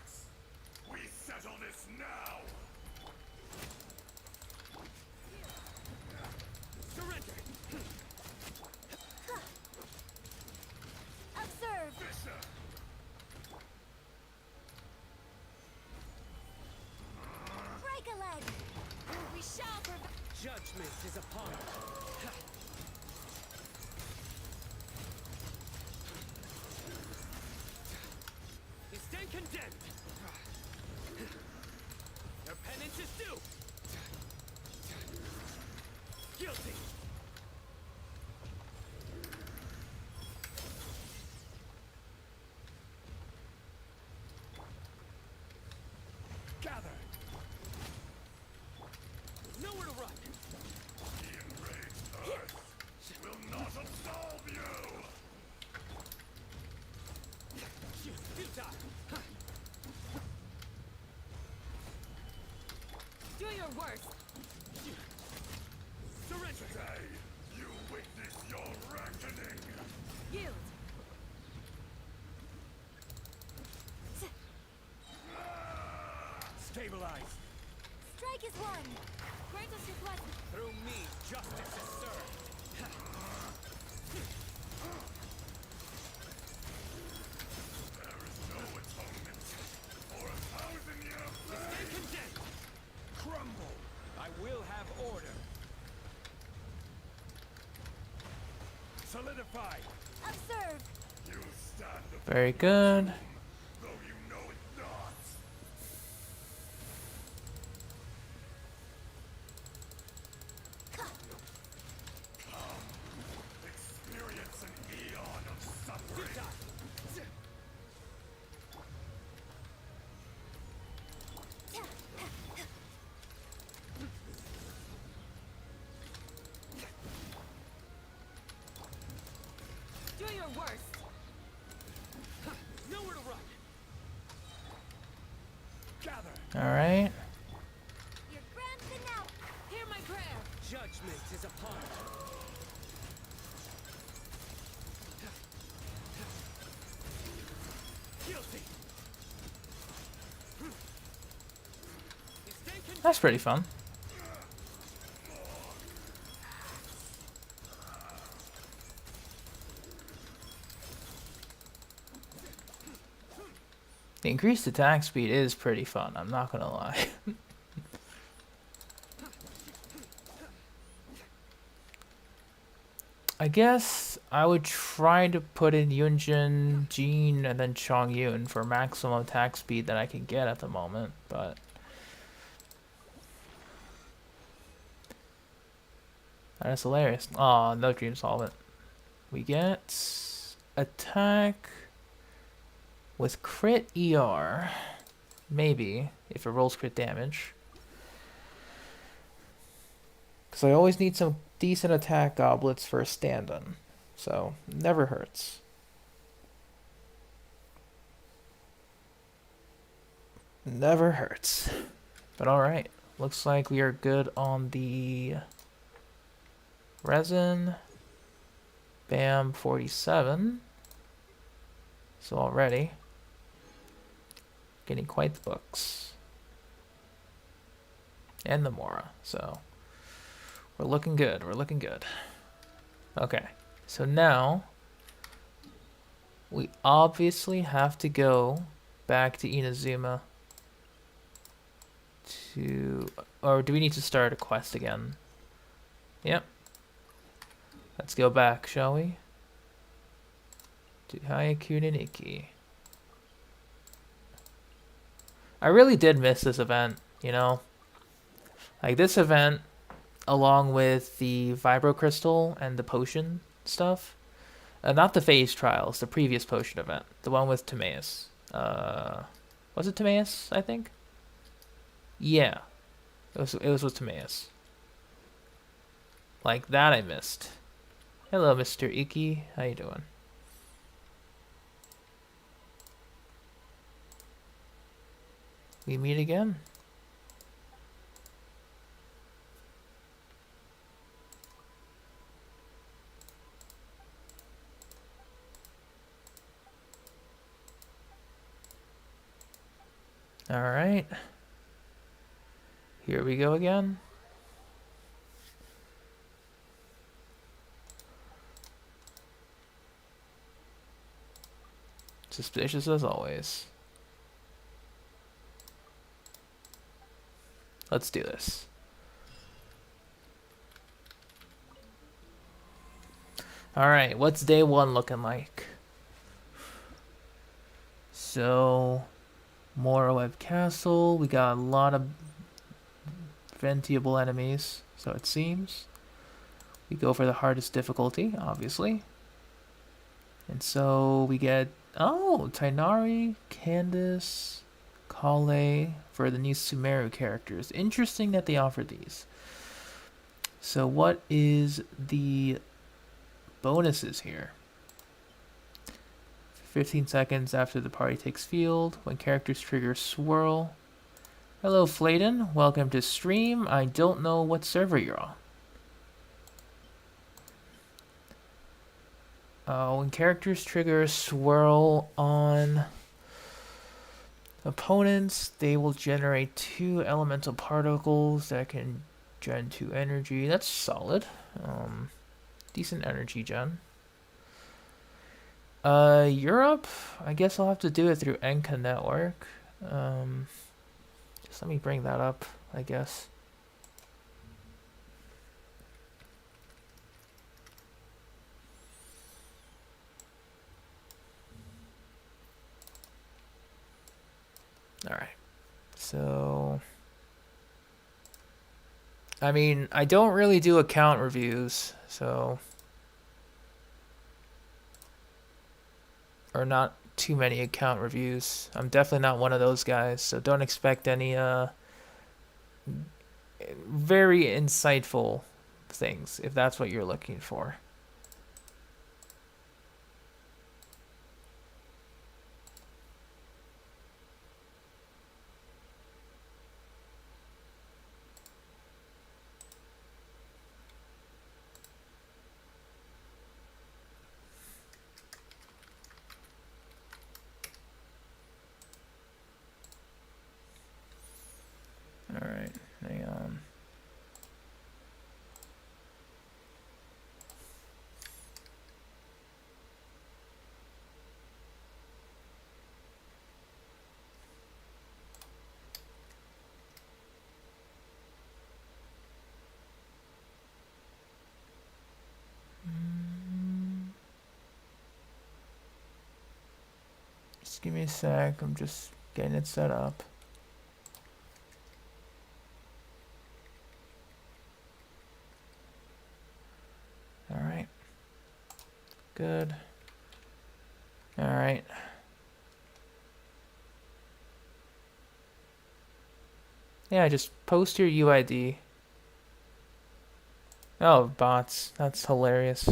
We settle this now. Surrender! Observe. Fisher. Break a leg. We shall prevail. Judgment is upon us. You stand condemned. Your penance is due. Guilty. Gather. Nowhere to run. The enraged earth will not absolve you. You die. Do your worst. Surrender. Today, you witness your reckoning. Yield. Stabilize. Strike is one. Grant us your blessing. Through me, justice is served. There is no atonement for 1,000 years. Stay condemned. Crumble. I will have order. Solidify. Observe. You stand Very good. though you know it not. Experience an eon of suffering. Do your worst. Nowhere to run. Gather. Alright. Your grand finale. Hear my prayer. Judgment is upon us. Guilty. You stand condemned. That's pretty fun. The increased attack speed is pretty fun, I'm not gonna lie. I guess I would try to put in Yunjin, Jean, and then Chongyun for maximum attack speed that I can get at the moment, but that is hilarious. Aw, no dream solvent. We get attack with crit ER. Maybe, if it rolls crit damage. Because I always need some decent attack goblets for a stand-in. So, never hurts. Never hurts. But alright. Looks like we are good on the resin. Bam, 47. So already getting quite the books. And the Mora. So we're looking good. We're looking good. Okay. So now we obviously have to go back to Inazuma to, or do we need to start a quest again? Yep. Let's go back, shall we? To Hayakuna Nikki. I really did miss this event, you know? Like, this event, along with the Vibro Crystal and the potion stuff. Not the phase trials, the previous potion event. The one with Timaeus. Was it Timaeus, I think? Yeah. It was with Timaeus. Like, that I missed. Hello, Mr. Icky. How you doing? We meet again? All right. Here we go again. Suspicious as always. Let's do this. Alright, what's day one looking like? So, Mora Web Castle. We got a lot of ventiable enemies, so it seems. We go for the hardest difficulty, obviously. And so we get, oh, Tainari, Candace, Kale for the new Sumeru characters. Interesting that they offer these. So what is the bonuses here? 15 seconds after the party takes field, when characters trigger swirl. Hello Flayden, welcome to stream. I don't know what server you're on. When characters trigger swirl on opponents, they will generate 2 elemental particles that can gen 2 energy. That's solid. Decent energy gen. Europe, I guess I'll have to do it through Enka Network. Just let me bring that up, I guess. Alright, so, I mean, I don't really do account reviews, so, or not too many account reviews. I'm definitely not one of those guys, so don't expect any, very insightful things, if that's what you're looking for. Alright, hang on. Just give me a sec, I'm just getting it set up. Alright. Good. Alright. Yeah, just post your UID. Oh, bots. That's hilarious.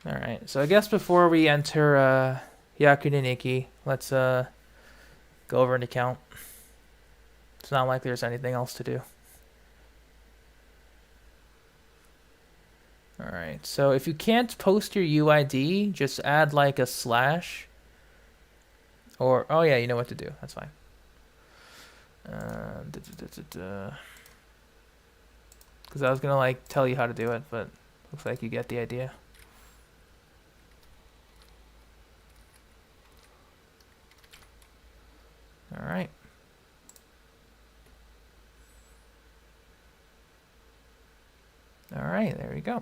Alright, so I guess before we enter Yakuna Nikki, let's go over an account. It's not like there's anything else to do. Alright, so if you can't post your UID, just add like a slash. Or, oh yeah, you know what to do. That's fine. Because I was going to like tell you how to do it, but looks like you get the idea. Alright. Alright, there we go.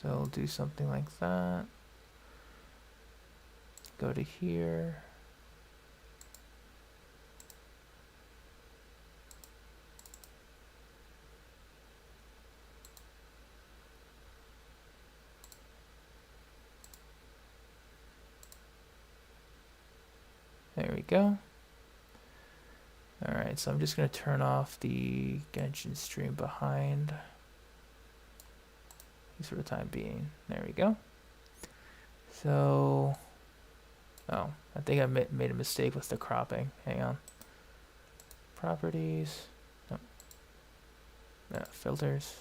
So do something like that. Go to here. There we go. Alright, so I'm just going to turn off the Genshin stream behind, at least for the time being. There we go. So, oh, I think I made a mistake with the cropping. Hang on. Properties. Oh. Yeah, filters.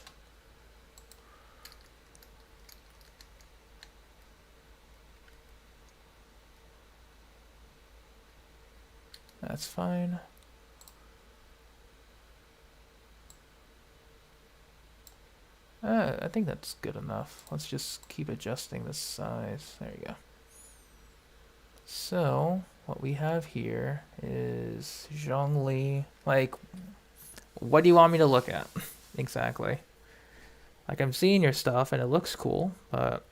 That's fine. I think that's good enough. Let's just keep adjusting the size. There you go. So, what we have here is Zhongli. Like, what do you want me to look at? Exactly. Like, I'm seeing your stuff and it looks cool, but...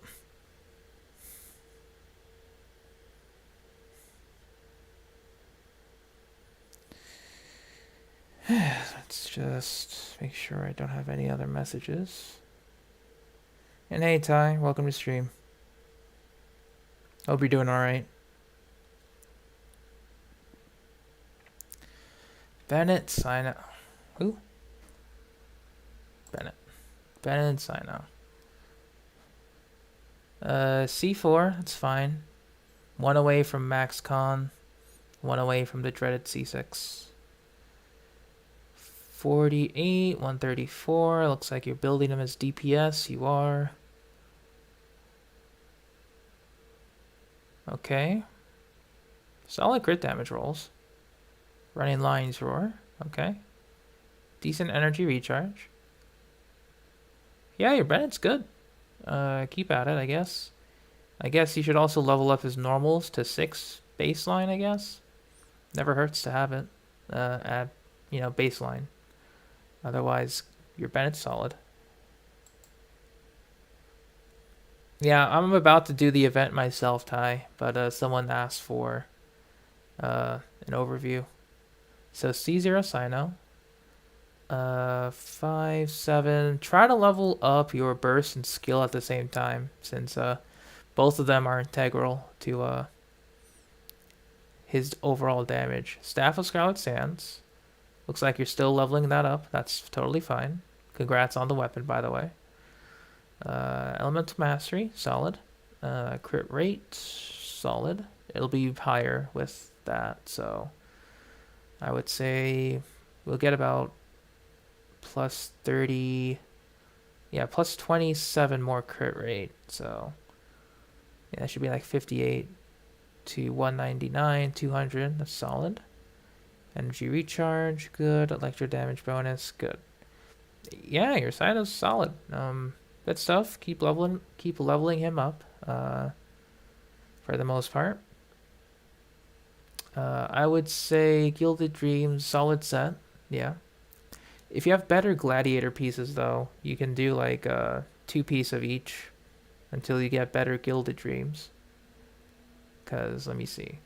Let's just make sure I don't have any other messages. And hey Ty, welcome to stream. Hope you're doing alright. Bennett, Cyno. Who? Bennett. Bennett and Cyno. C4, that's fine. One away from Max Con. One away from the dreaded C6. 48, 134. Looks like you're building them as DPS. You are. Okay. Solid crit damage rolls. Running Lion's Roar. Okay. Decent energy recharge. Yeah, your Bennett's good. Keep at it, I guess. I guess you should also level up his normals to 6 baseline, I guess. Never hurts to have it. At, baseline. Otherwise, your Bennett's solid. Yeah, I'm about to do the event myself, Ty, but someone asked for an overview. So C0 Cyno. 5, 7. Try to level up your burst and skill at the same time, since both of them are integral to his overall damage. Staff of Scarlet Sands. Looks like you're still leveling that up. That's totally fine. Congrats on the weapon, by the way. Elemental Mastery, solid. Crit rate, solid. It'll be higher with that, so I would say we'll get about plus 30, yeah, plus 27 more crit rate. So yeah, that should be like 58 to 199, 200. That's solid. Energy recharge, good. Electro damage bonus, good. Yeah, your Cyno's solid. Good stuff. Keep leveling him up. For the most part. I would say Gilded Dreams, solid set. Yeah. If you have better gladiator pieces, though, you can do like 2 pieces of each until you get better Gilded Dreams. Because, let me see.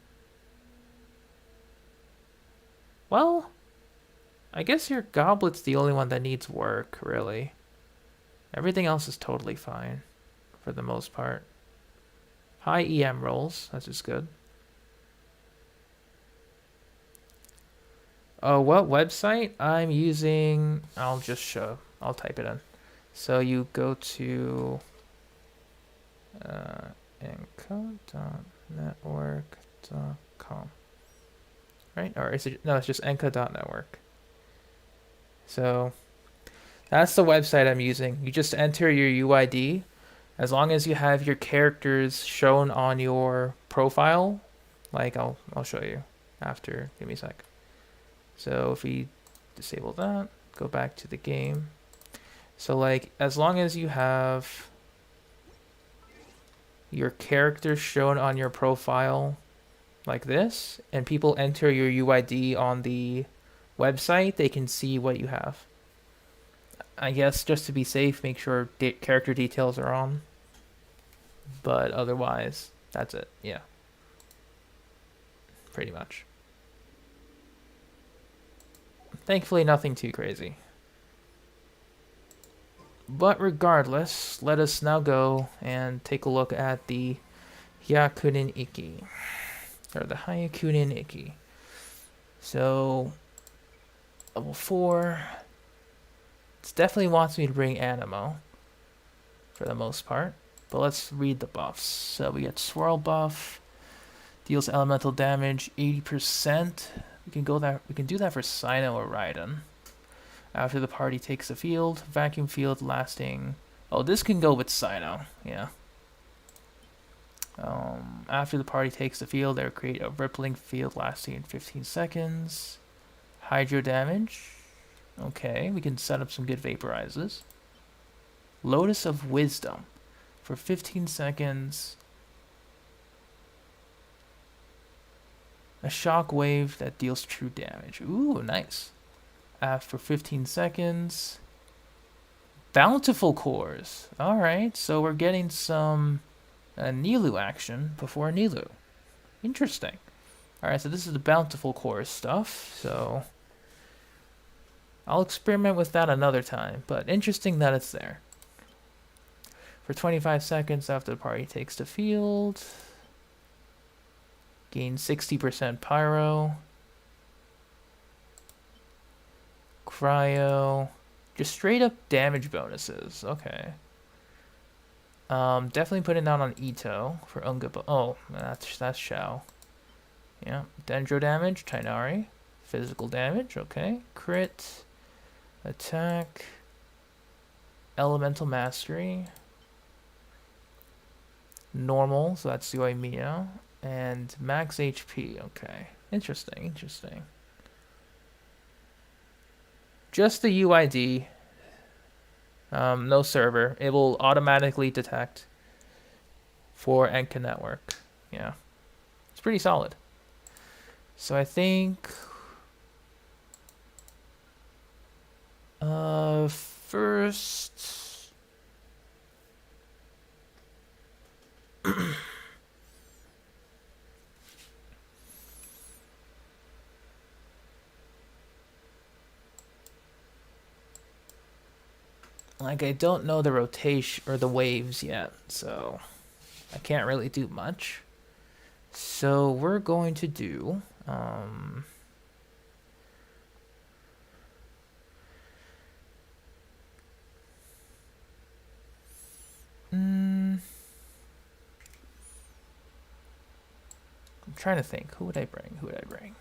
Well, I guess your Goblet's the only one that needs work, really. Everything else is totally fine, for the most part. High EM rolls, that's just good. What website I'm using? I'll type it in. So you go to enco.network.com. Right? Or is it? No, it's just enco.network. So that's the website I'm using. You just enter your UID. As long as you have your characters shown on your profile, like I'll show you after. Give me a sec. So if we disable that, go back to the game. So like as long as you have your characters shown on your profile like this, and people enter your UID on the website, they can see what you have. I guess just to be safe, make sure character details are on. But otherwise, that's it. Yeah. Pretty much. Thankfully, nothing too crazy. But regardless, let us now go and take a look at the Hyakunin Iki. Or the Hyakunin Iki. So, level 4. It definitely wants me to bring Animo. For the most part. But let's read the buffs. So we get Swirl buff. Deals elemental damage 80%. We can do that for Cyno or Raiden. After the party takes the field, vacuum field lasting. Oh, this can go with Cyno. Yeah. After the party takes the field, they'll create a rippling field lasting 15 seconds. Hydro damage. Okay, we can set up some good vaporizes. Lotus of Wisdom for 15 seconds. A shock wave that deals true damage. Ooh, nice. For 15 seconds. Bountiful Coarse. Alright, so we're getting some Nilu action before Nilu. Interesting. Alright, so this is the Bountiful Coarse stuff. So I'll experiment with that another time. But interesting that it's there. For 25 seconds after the party takes the field. Gain 60% pyro. Cryo. Just straight up damage bonuses. Okay. Definitely putting down on Ito for Unga. Oh, that's Shao. Yeah. Dendro damage, Tainari. Physical damage, okay. Crit. Attack. Elemental Mastery. Normal, so that's Yoimiya. And max HP, okay. Interesting, interesting. Just the UID. No server. It will automatically detect for Enka Network. Yeah. It's pretty solid. So I think... first... Like, I don't know the rotation or the waves yet, so I can't really do much. So we're going to do I'm trying to think. Who would I bring? Who would I bring?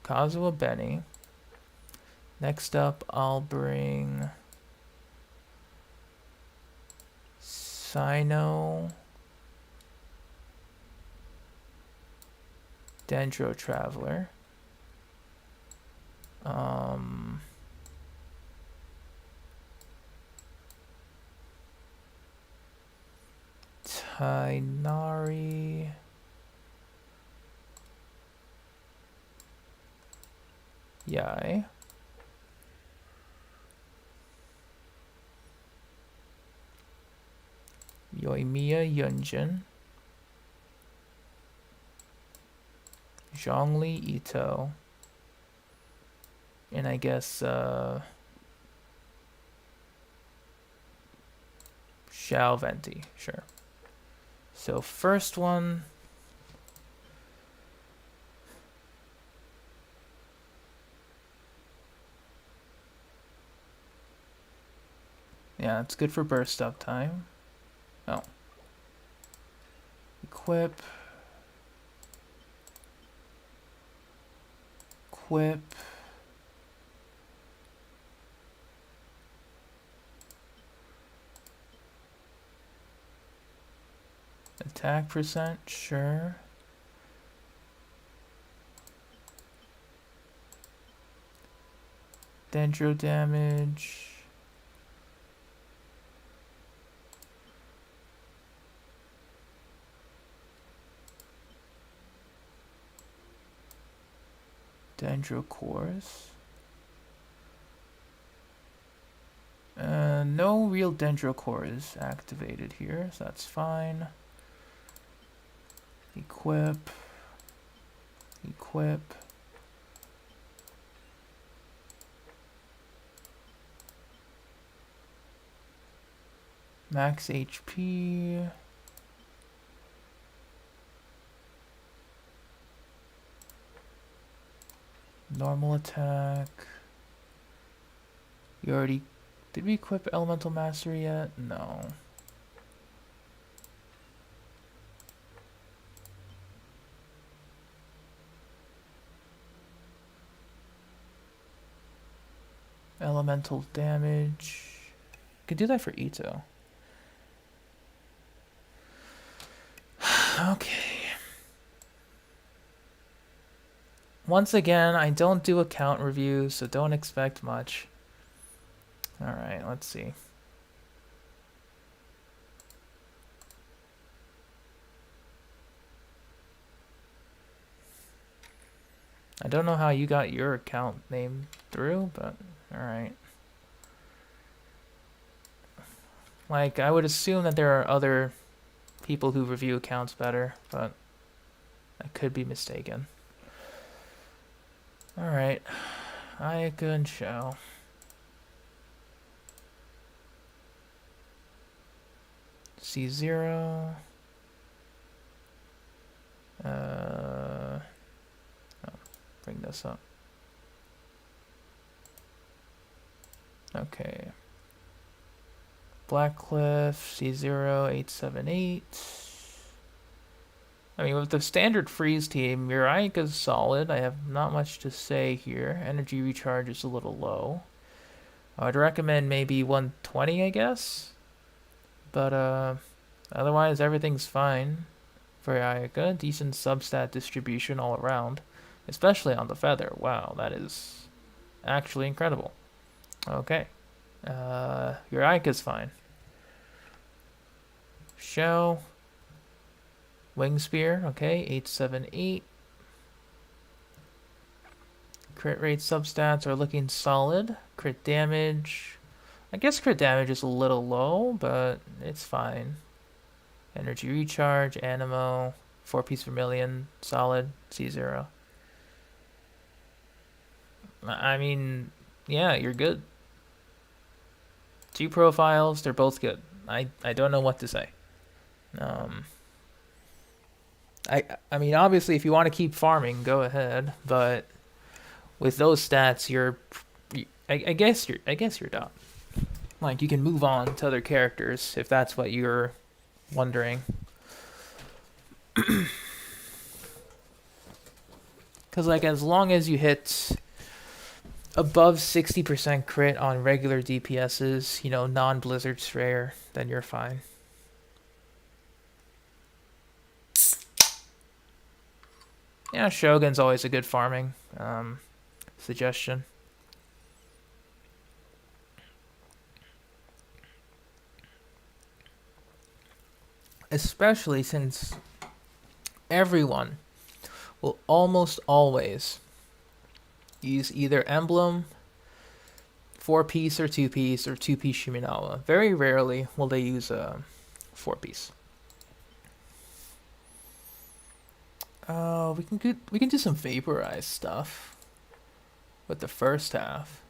Kazuha Benny. Next up, I'll bring Cyno, Dendro Traveler, Tainari, Yai, Yoimiya Yunjin, Zhongli Ito, and I guess Xiao Venti, sure. So first one, yeah, it's good for burst up time. Oh. Equip. Attack percent, sure. Dendro damage. Dendro Coarse. no real dendrocores activated here, so that's fine. Equip. Equip. Max HP. Normal attack. You already... Did we equip Elemental Mastery yet? No. Elemental damage. Could do that for Ito. Okay. Once again, I don't do account reviews, so don't expect much. Alright, let's see. I don't know how you got your account name through, but alright. Like, I would assume that there are other people who review accounts better, but I could be mistaken. Alright. Ayaka and Shao. C0. Bring this up. Okay. Blackcliff, C0, 878. I mean, with the standard freeze team, your Ayaka's solid. I have not much to say here. Energy recharge is a little low. I would recommend maybe 120, I guess. But otherwise, everything's fine for Ayaka. Decent substat distribution all around, especially on the feather. Wow, that is actually incredible. Okay. Your Ayaka's fine. Shell. Wing Spear, okay, 878. Crit rate substats are looking solid. Crit damage. I guess crit damage is a little low, but it's fine. Energy recharge, Animo, 4-piece vermilion, solid, C0. I mean, yeah, you're good. 2 profiles, they're both good. I don't know what to say. I mean, obviously, if you want to keep farming, go ahead. But with those stats, I guess you're done. Like, you can move on to other characters if that's what you're wondering. Because, like, as long as you hit above 60% crit on regular DPSs, you know, non-Blizzard Strayer, then you're fine. Yeah, Shogun's always a good farming suggestion. Especially since everyone will almost always use either Emblem, 4-piece or 2-piece, or 2-piece Shiminawa. Very rarely will they use a 4-piece. We can do some vaporized stuff with the first half.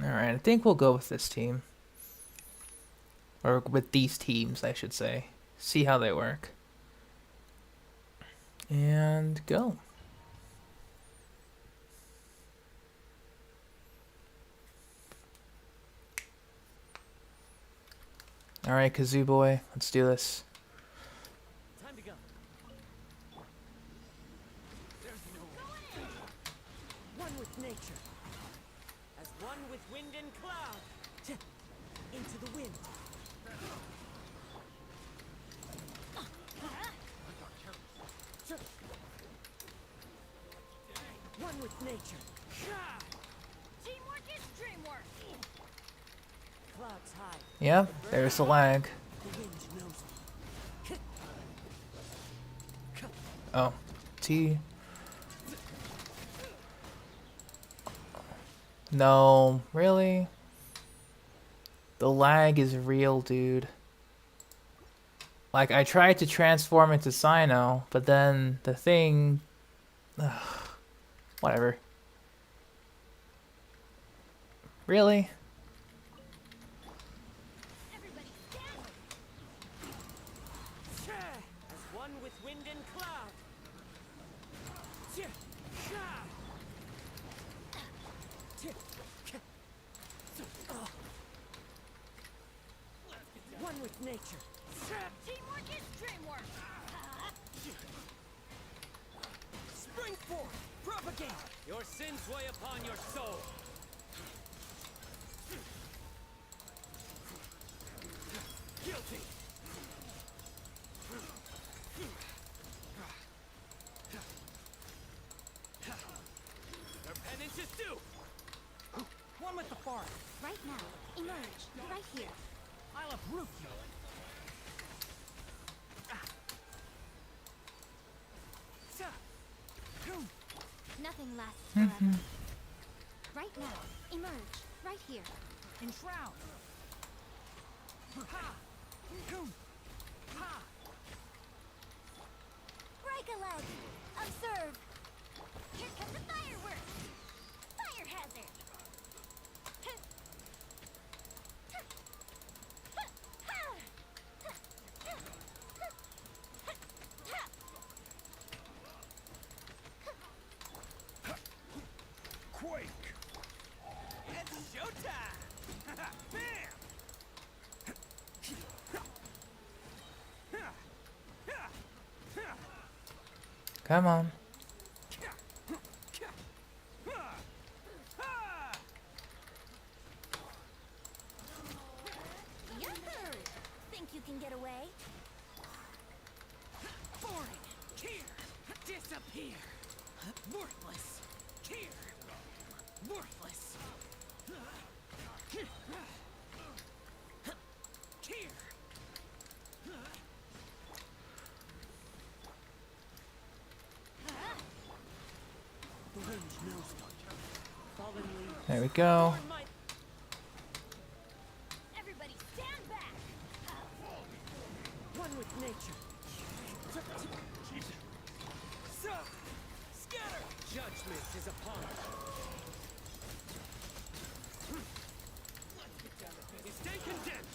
Alright, I think we'll go with this team. Or with these teams, I should say. See how they work. And go. Alright, Kazoo boy, let's do this. Time to go. There's no way. One with nature. As one with wind and cloud. Into the wind. One with nature. Teamwork is dreamwork. Clouds high. Yeah, there's the lag. The wind knows it. Oh, T. No, really? The lag is real, dude. Like, I tried to transform into Cyno, but then the thing... whatever. Really? Everybody stand. As one with wind and cloud. One with nature. Teamwork is dreamwork. Spring forth! Propagate! Your sins weigh upon your soul! Guilty! Their penance is due! One with the forest. Right now. Emerge. Right here. I'll uproot you. Nothing lasts forever. Right now. Emerge. Right here. Enshroud. Ha! Coom. Ha! Break a leg. Observe. Here comes the fireworks. Fire hazard. Quake! It's showtime! Bam! Come on. Yahoo! Think you can get away? Foreign! Here! Disappear! Worthless! Here! Worthless! Here! The wind knows it. Fallen leaves. There we go. Born might- Everybody stand back! One with nature. Scatter! Judgment is upon us. Stay condemned!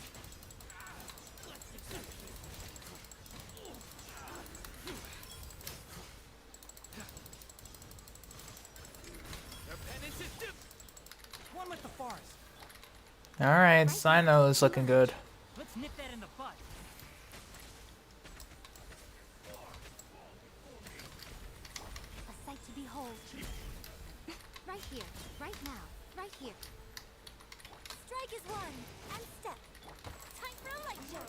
Their penance is due. One with the forest. Alright, Cyno is looking good. Let's nip that in the bud. A sight to behold. Right here, right now, right here. Strike is one, and step. Time for a light show.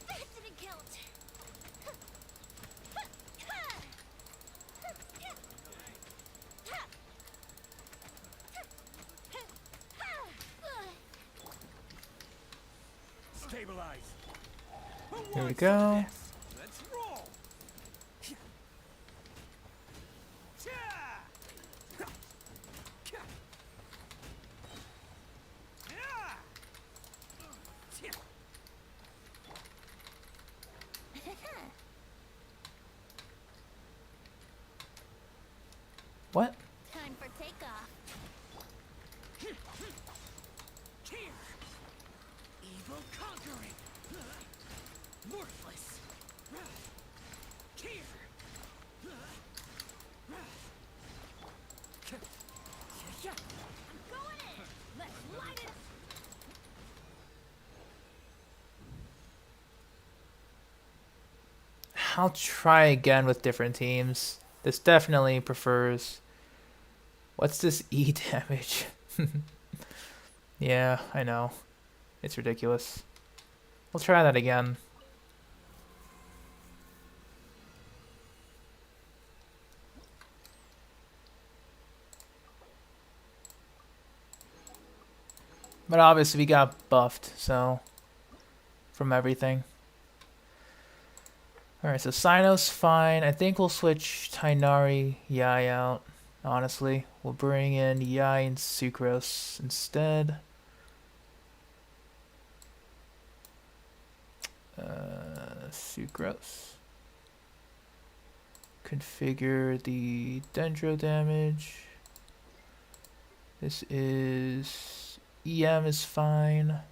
That didn't count. Stabilize! Here we go. Let's roll! What? Time for takeoff. Evil conquering. Worthless. Here. Going in. Let's light it. I'll try again with different teams. This definitely prefers... What's this E damage? Yeah, I know. It's ridiculous. We'll try that again. But obviously we got buffed, so from everything. Alright, so Cyno's fine. I think we'll switch Tainari Yai out, honestly. We'll bring in Yai and Sucrose instead. Sucrose. Configure the Dendro damage. This is... EM is fine. I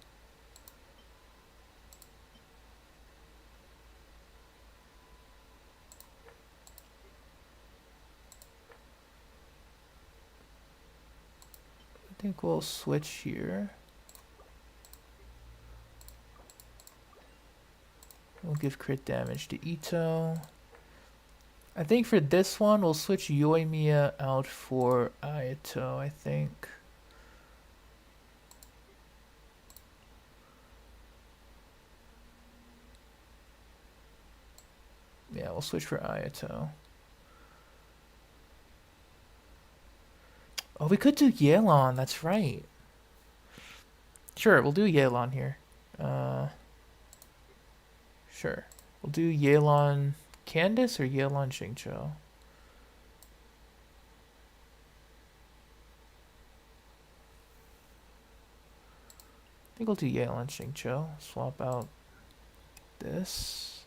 think we'll switch here. We'll give crit damage to Ito. I think for this one, we'll switch Yoimiya out for Ayato, I think. Yeah, we'll switch for Ayato. Oh, we could do Yelan, that's right. Sure, we'll do Yelan here. Sure. We'll do Yelan Candace or Yelan Xingqiu. I think we'll do Yelan Xingqiu. Swap out this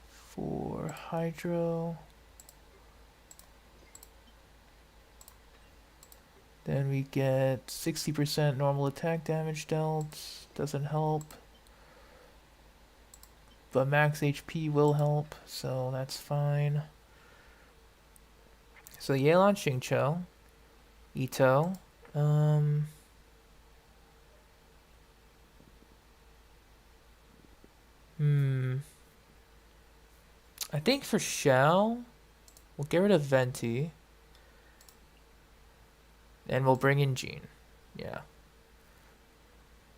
for Hydro. Then we get 60% normal attack damage dealt. Doesn't help. But max HP will help, so that's fine. So Yelan Xingqiu. Ito. I think for Shell, we'll get rid of Venti. And we'll bring in Jean. Yeah.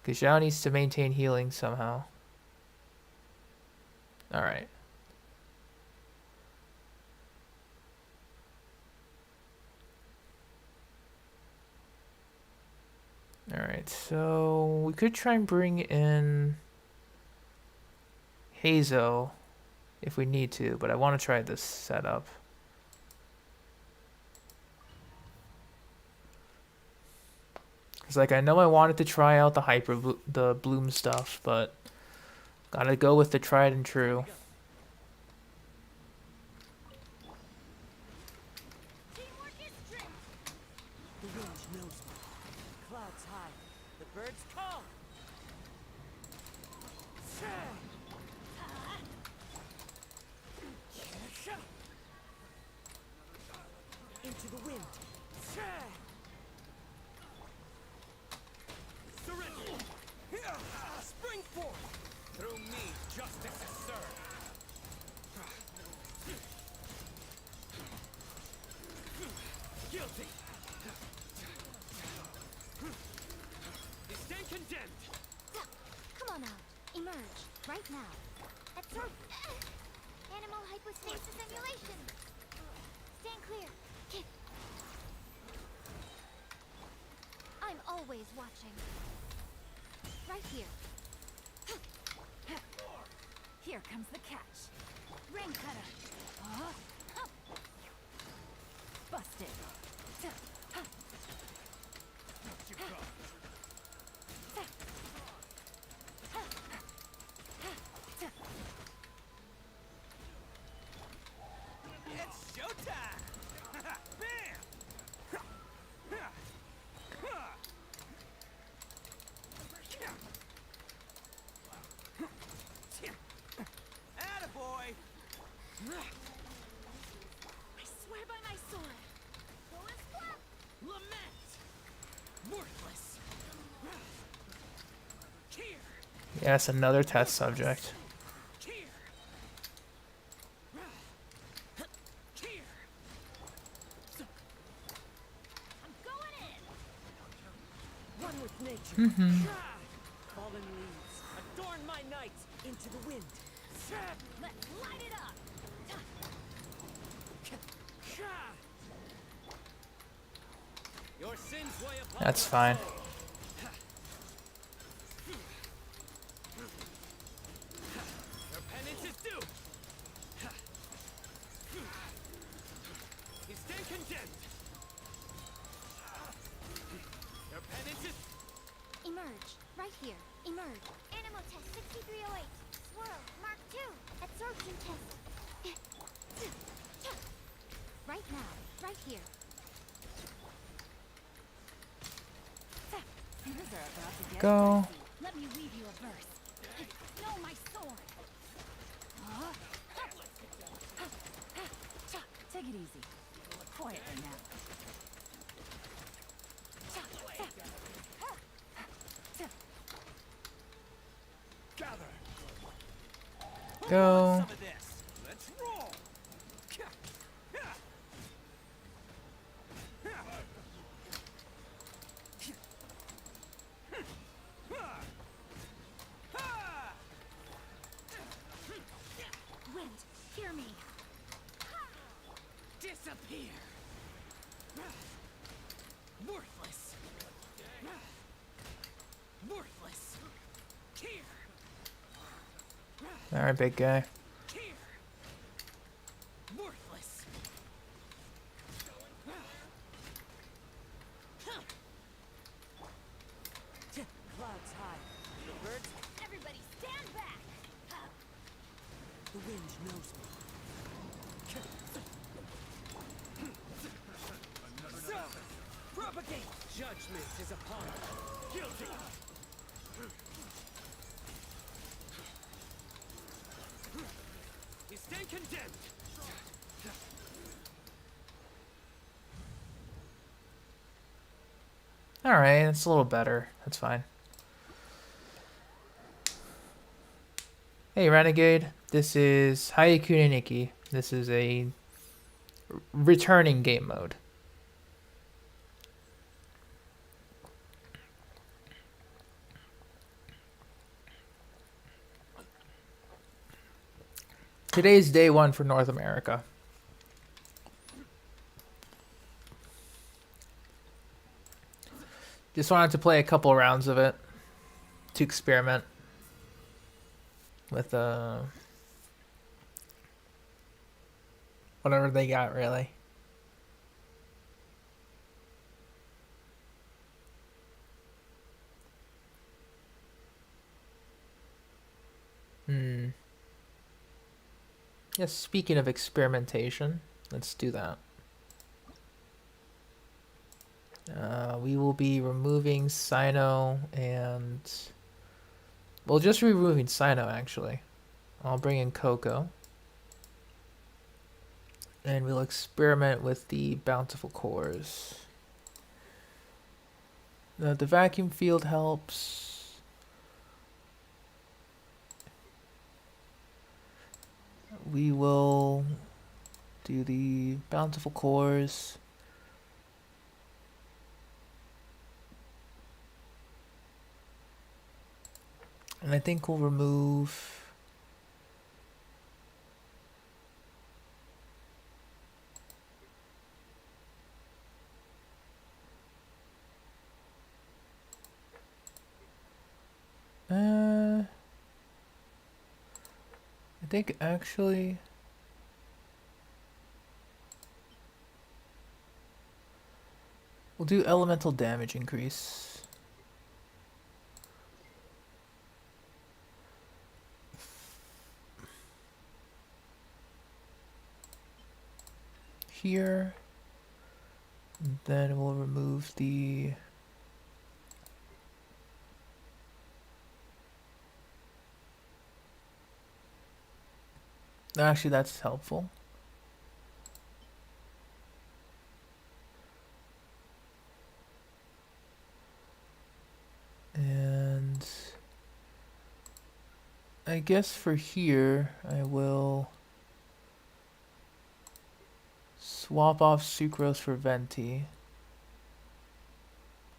Because Xiao needs to maintain healing somehow. Alright. Alright, so we could try and bring in Hazo if we need to, but I want to try this setup. It's like, I know I wanted to try out the bloom stuff, but gotta go with the tried and true. Teamwork is strength. The wind knows me. Clouds high. The birds call. Into the wind. Spring forth! Through me, justice is served. Guilty. They stand condemned. Come on out. Emerge. Right now. Absorb. Animal hypostasis simulation. Stand clear. Kid. I'm always watching. Right here. Here comes the catch. Ring cutter. Busted. You go. It's showtime! Bam! Attaboy! I swear by my sword. Go and flap. Lament. Worthless. Here! Yes, another test subject. Here! Here! I'm going in. One with nature. Fallen leaves. Adorn my night. Into the wind. Let's light it up. Your sins weigh upon That's my fine. soul. do! You stand condemned! Your penance is... Emerge. Right here. Emerge. Animal test 6308. Swirl. Mark 2. Absorption test. Right now. Right here. Things are about to get Go. dicey. Let me weave you a verse. No, my sword! Take it easy. Quietly now. Gather. Go. Some of this. Let's roll! Wind. Hear me. Disappear! Worthless! Worthless! Here! All right, big guy. Here! Worthless! Clouds high. The birds, Everybody stand back. the wind knows me. So, propagate! Judgment is upon us. Guilty! You stand condemned! All right, it's a little better. That's fine. Hey, Renegade. This is Hayakune Nikki. This is a returning game mode. Today's day one for North America. Just wanted to play a couple rounds of it to experiment with whatever they got, really. Yes, speaking of experimentation, let's do that. We will be removing Cyno and... We'll just be removing Cyno, actually. I'll bring in Coco. And we'll experiment with the Bountiful Cores. The vacuum field helps. We will do the Bountiful Cores. And I think we'll remove... I think actually... We'll do elemental damage increase. Here. And then we'll remove the... Actually, that's helpful. And I guess for here, I will swap off sucrose for venti.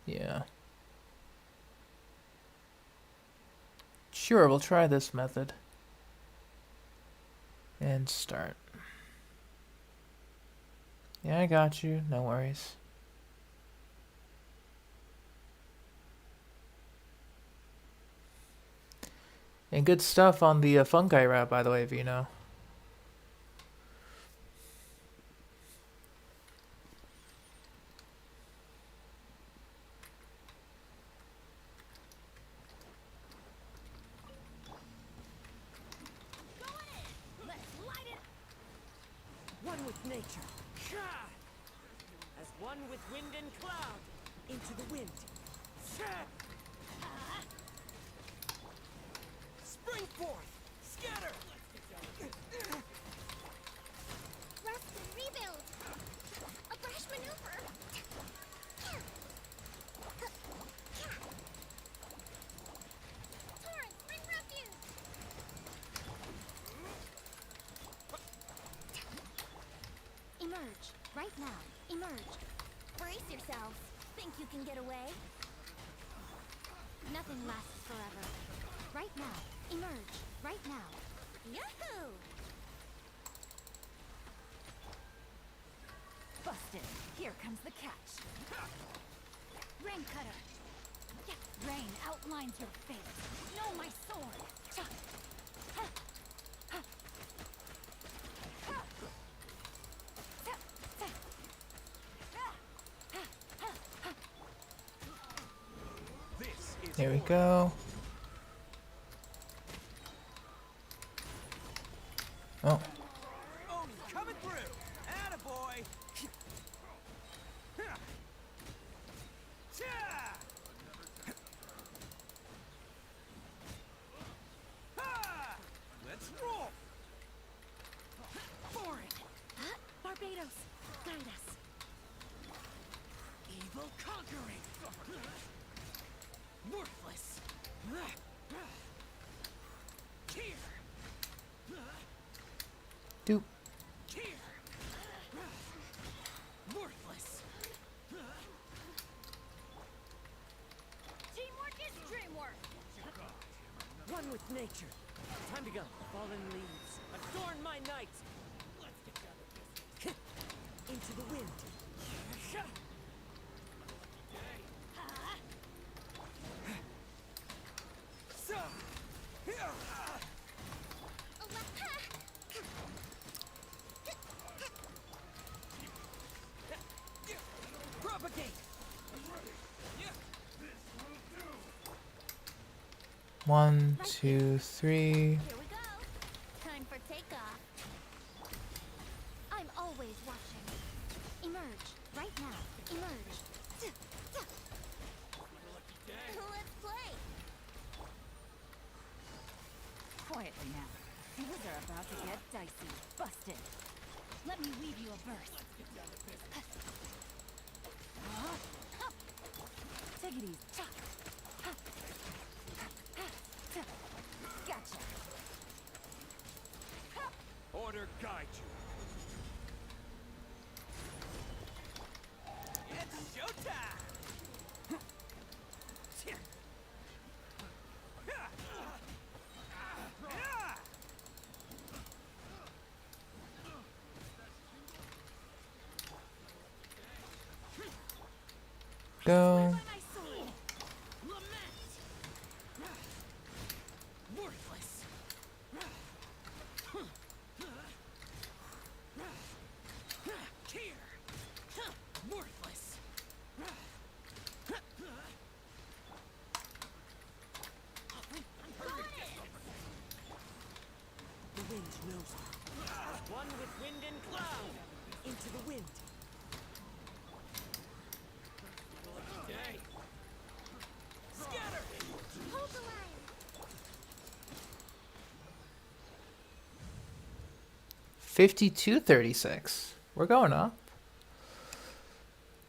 Yeah. Sure, we'll try this method. And start. Yeah, I got you. No worries. And good stuff on the fungi route, by the way, if you know. Let's light it. One with nature. As one with wind and cloud. Into the wind. Spring forth. Scatter. Rest and rebuild. A brash maneuver. Torrent, bring refuge. Emerge. Right now. Emerge. Brace yourselves. Think you can get away? Nothing lasts forever. Right now. Emerge. Right now. Yahoo! Busted. Here comes the catch. Rain cutter. Rain outlines your fate. Know my sword. There we go. Oh. Oh, coming through. Attaboy. Let's roll. Foreign. Barbados. Guide us. Evil conquering. Worthless. Here. Doop. Here. Worthless. Teamwork is dreamwork. One with nature. Time to go. Fallen leaves. Adorn my night. Let's get down to business. Into the wind. Propagate. One, two, three. Here we go. Time for takeoff. I'm always watching. Emerge. Right now. Emerge. Let's play. Quietly now. Things are about to get dicey. Busted. Let me weave you a verse. Take it easy. Gotcha. Order guide you. It's showtime. Go. My soul. Lament. Worthless. Here. Worthless. The wind knows me. One with wind and cloud. Into the wind. Scatter! Hold the line. 5236. We're going up.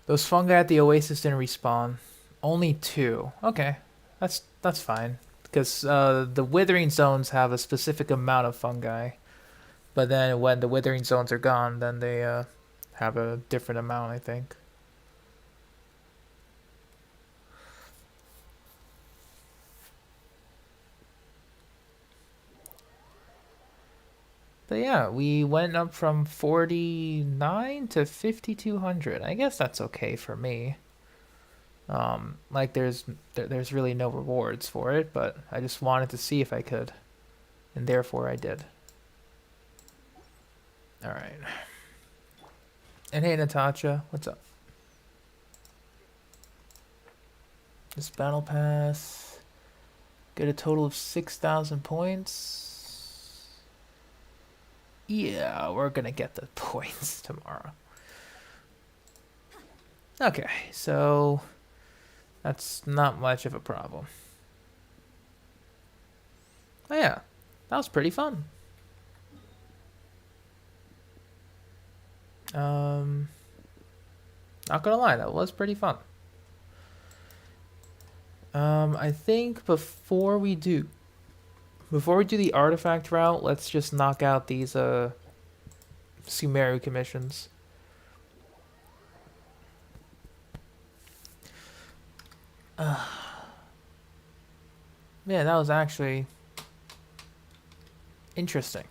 Those fungi at the oasis didn't respawn. Only 2. Okay, that's fine. Because the withering zones have a specific amount of fungi. But then when the withering zones are gone, then they have a different amount, I think. But yeah, we went up from 49 to 5200. I guess that's okay for me. Like there's really no rewards for it, but I just wanted to see if I could, and therefore I did. All right. And hey, Natasha, what's up? This battle pass, get a total of 6,000 points. Yeah, we're gonna get the points tomorrow. Okay, so that's not much of a problem. Oh yeah, that was pretty fun. Not gonna lie, that was pretty fun. I think before we do the artifact route, let's just knock out these Sumeru commissions. Man, that was actually interesting.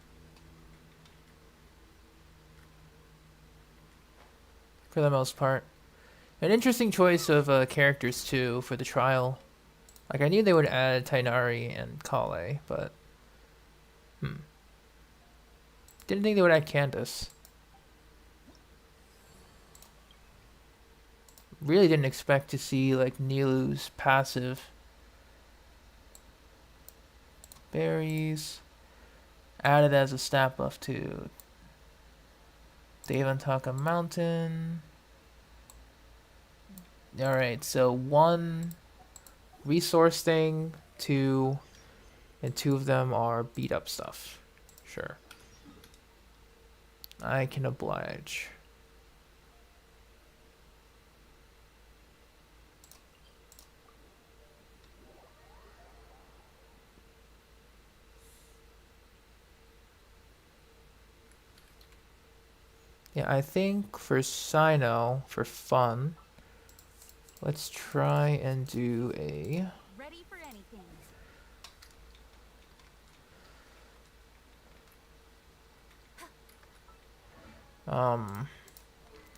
For the most part. An interesting choice of characters too for the trial. Like I knew they would add Tainari and Kale, but didn't think they would add Candace. Really didn't expect to see like Nilu's passive. Berries added as a stat buff to Devantaka Mountain. Alright, so 1 resource thing, 2, and 2 of them are beat up stuff. Sure. I can oblige. Yeah, I think for Cyno, for fun, let's try and do a Ready for anything.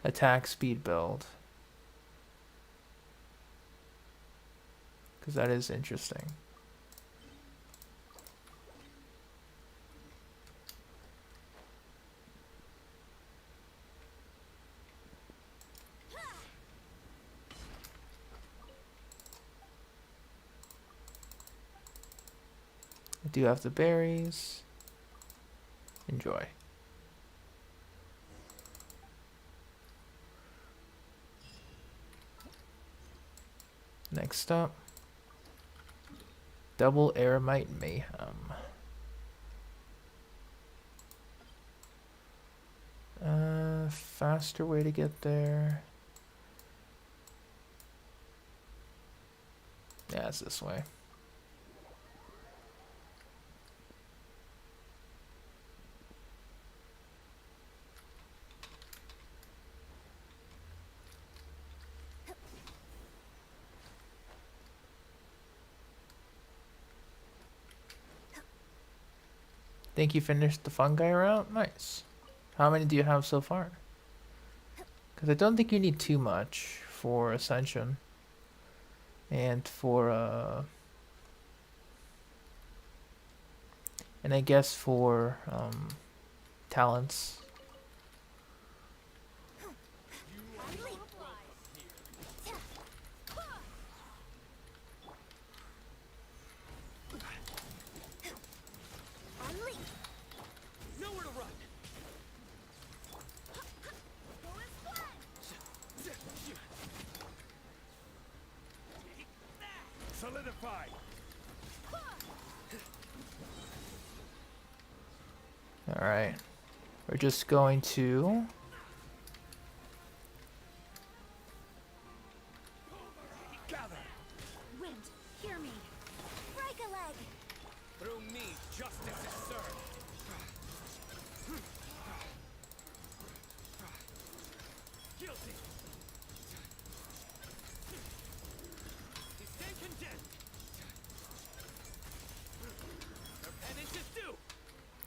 attack speed build. Because that is interesting. I do have the berries. Enjoy. Next up, double Aramite Mayhem. Faster way to get there. Yeah, it's this way. Think you finished the fungi route? Nice. How many do you have so far? Because I don't think you need too much for Ascension. And for, and I guess for, talents. Nowhere to run. Solidify. Alright. We're just going to Gather. Wind, hear me. Break a leg. Through me, justice is served. Guilty. You stand condemned. Your penance is due.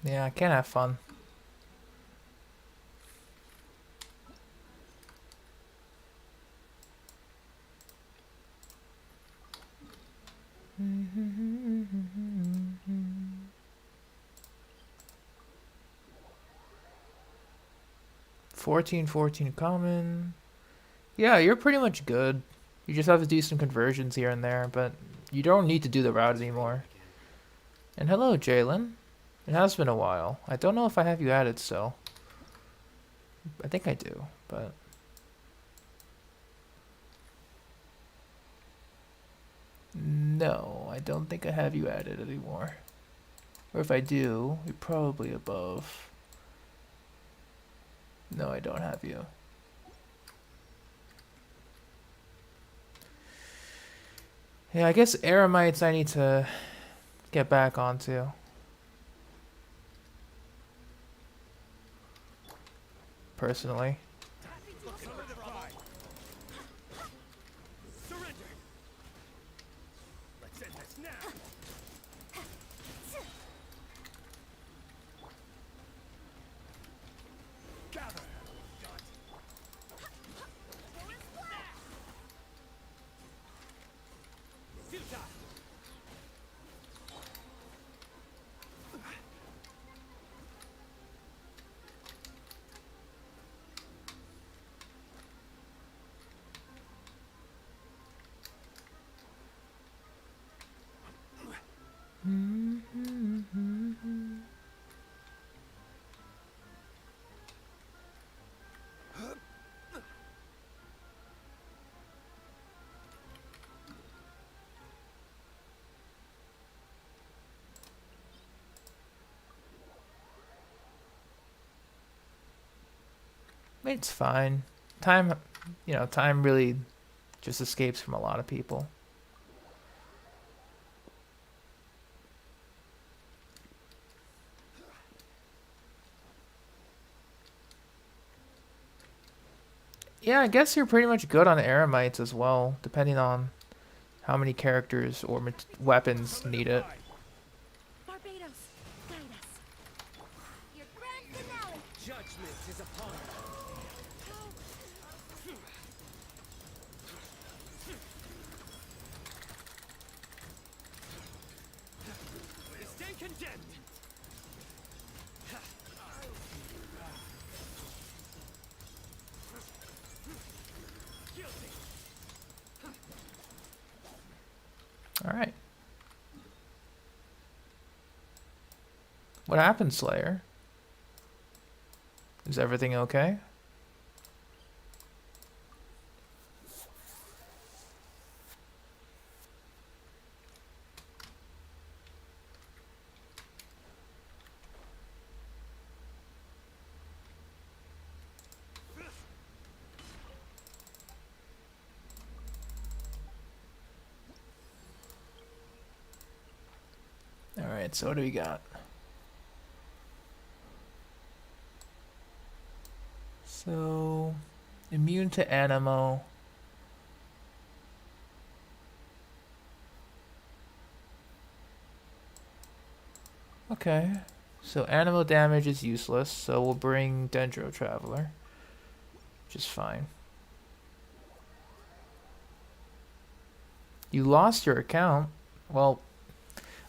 yeah, I can have fun. $14.14 common. Yeah, you're pretty much good. You just have to do some conversions here and there, but you don't need to do the route anymore. And hello, Jalen. It has been a while. I don't know if I have you added still. I think I do, but... No, I don't think I have you added anymore. Or if I do, you're probably above. No, I don't have you. Yeah, I guess Eremites I need to get back onto. Personally. Solidify. Surrender. Let's end this now. Gather. Futile. It's fine. Time, time really just escapes from a lot of people. Yeah, I guess you're pretty much good on Eremites as well, depending on how many characters or weapons need it. Barbados, guide us. Your grand finale. Judgment is upon us. Stand condemned. Guilty. All right. What happened, Slayer? Is everything okay? All right, so what do we got? So, immune to Animo. Okay, so Animo damage is useless, so we'll bring Dendro Traveler, which is fine. You lost your account? Well,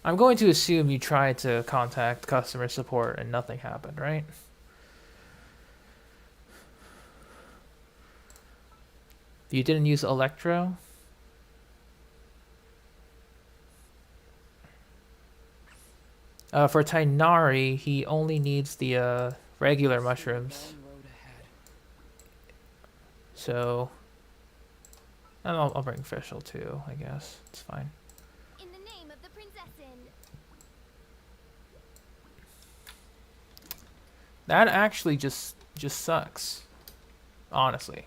I'm going to assume you tried to contact customer support and nothing happened, right? You didn't use Electro? For Tainari, he only needs the regular mushrooms. So, and I'll bring Fischl too, I guess. It's fine. In the name of the princessin. That actually just sucks, honestly.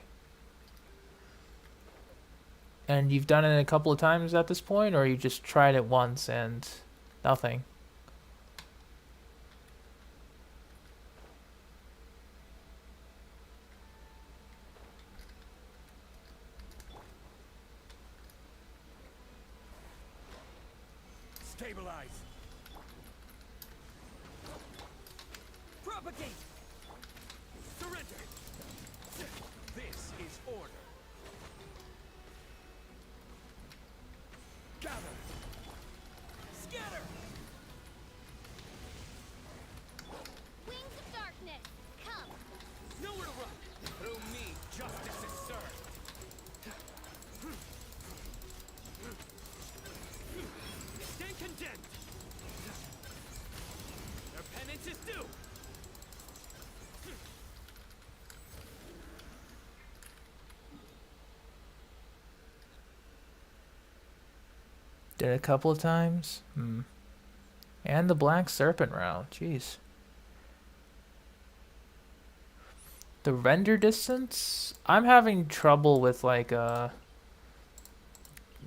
And you've done it a couple of times at this point, or you just tried it once and nothing? Stabilize. Propagate! Surrender. This is order. Gather. Did it a couple of times. And the Black Serpent round. Jeez. The render distance? I'm having trouble with like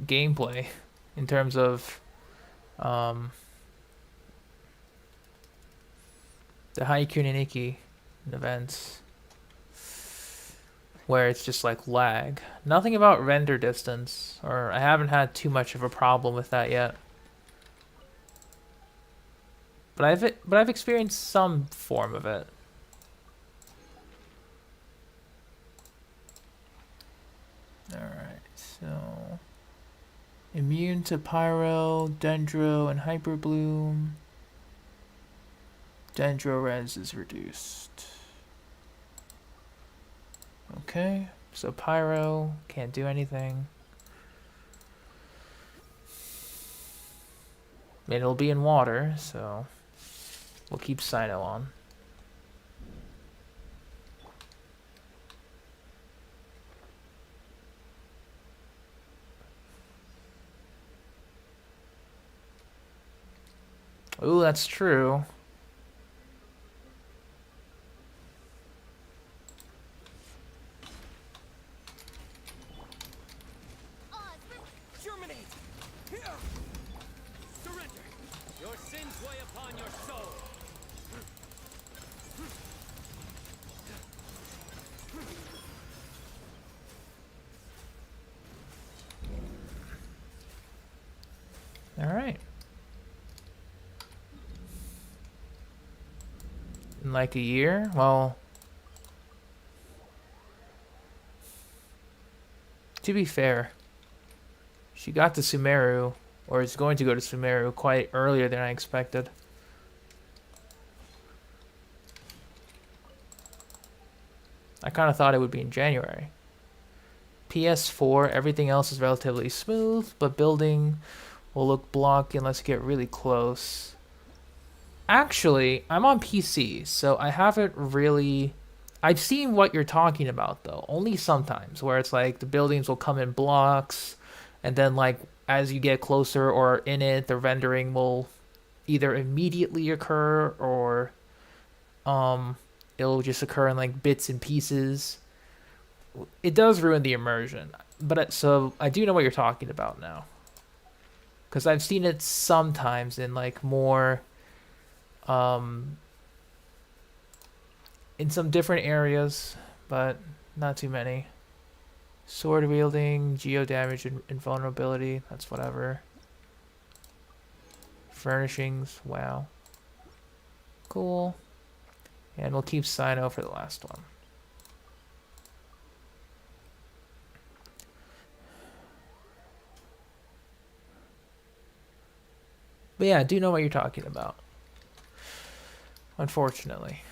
gameplay in terms of the Haikyuu Niniki events where it's just like lag. Nothing about render distance, or I haven't had too much of a problem with that yet. But I've experienced some form of it. Alright, so immune to Pyro, Dendro, and Hyperbloom. Dendro res is reduced. Okay, so Pyro can't do anything. I mean, it'll be in water, so we'll keep Cyno on. Ooh, that's true. Germinate! Here! Surrender! Your sins weigh upon your soul! Alright. In like a year? Well, to be fair, she got to Sumeru, or is going to go to Sumeru quite earlier than I expected. I kind of thought it would be in January. PS4, everything else is relatively smooth, but building will look blocky unless you get really close. Actually, I'm on PC, so I haven't really... I've seen what you're talking about, though. Only sometimes, where it's like the buildings will come in blocks, and then like as you get closer or in it, the rendering will either immediately occur or it'll just occur in like bits and pieces. It does ruin the immersion, but so I do know what you're talking about now, because I've seen it sometimes in like more in some different areas, but not too many. Sword wielding, geo damage, and invulnerability, that's whatever. Furnishings, wow. Cool. And we'll keep Cyno for the last one. But yeah, I do know what you're talking about. Unfortunately.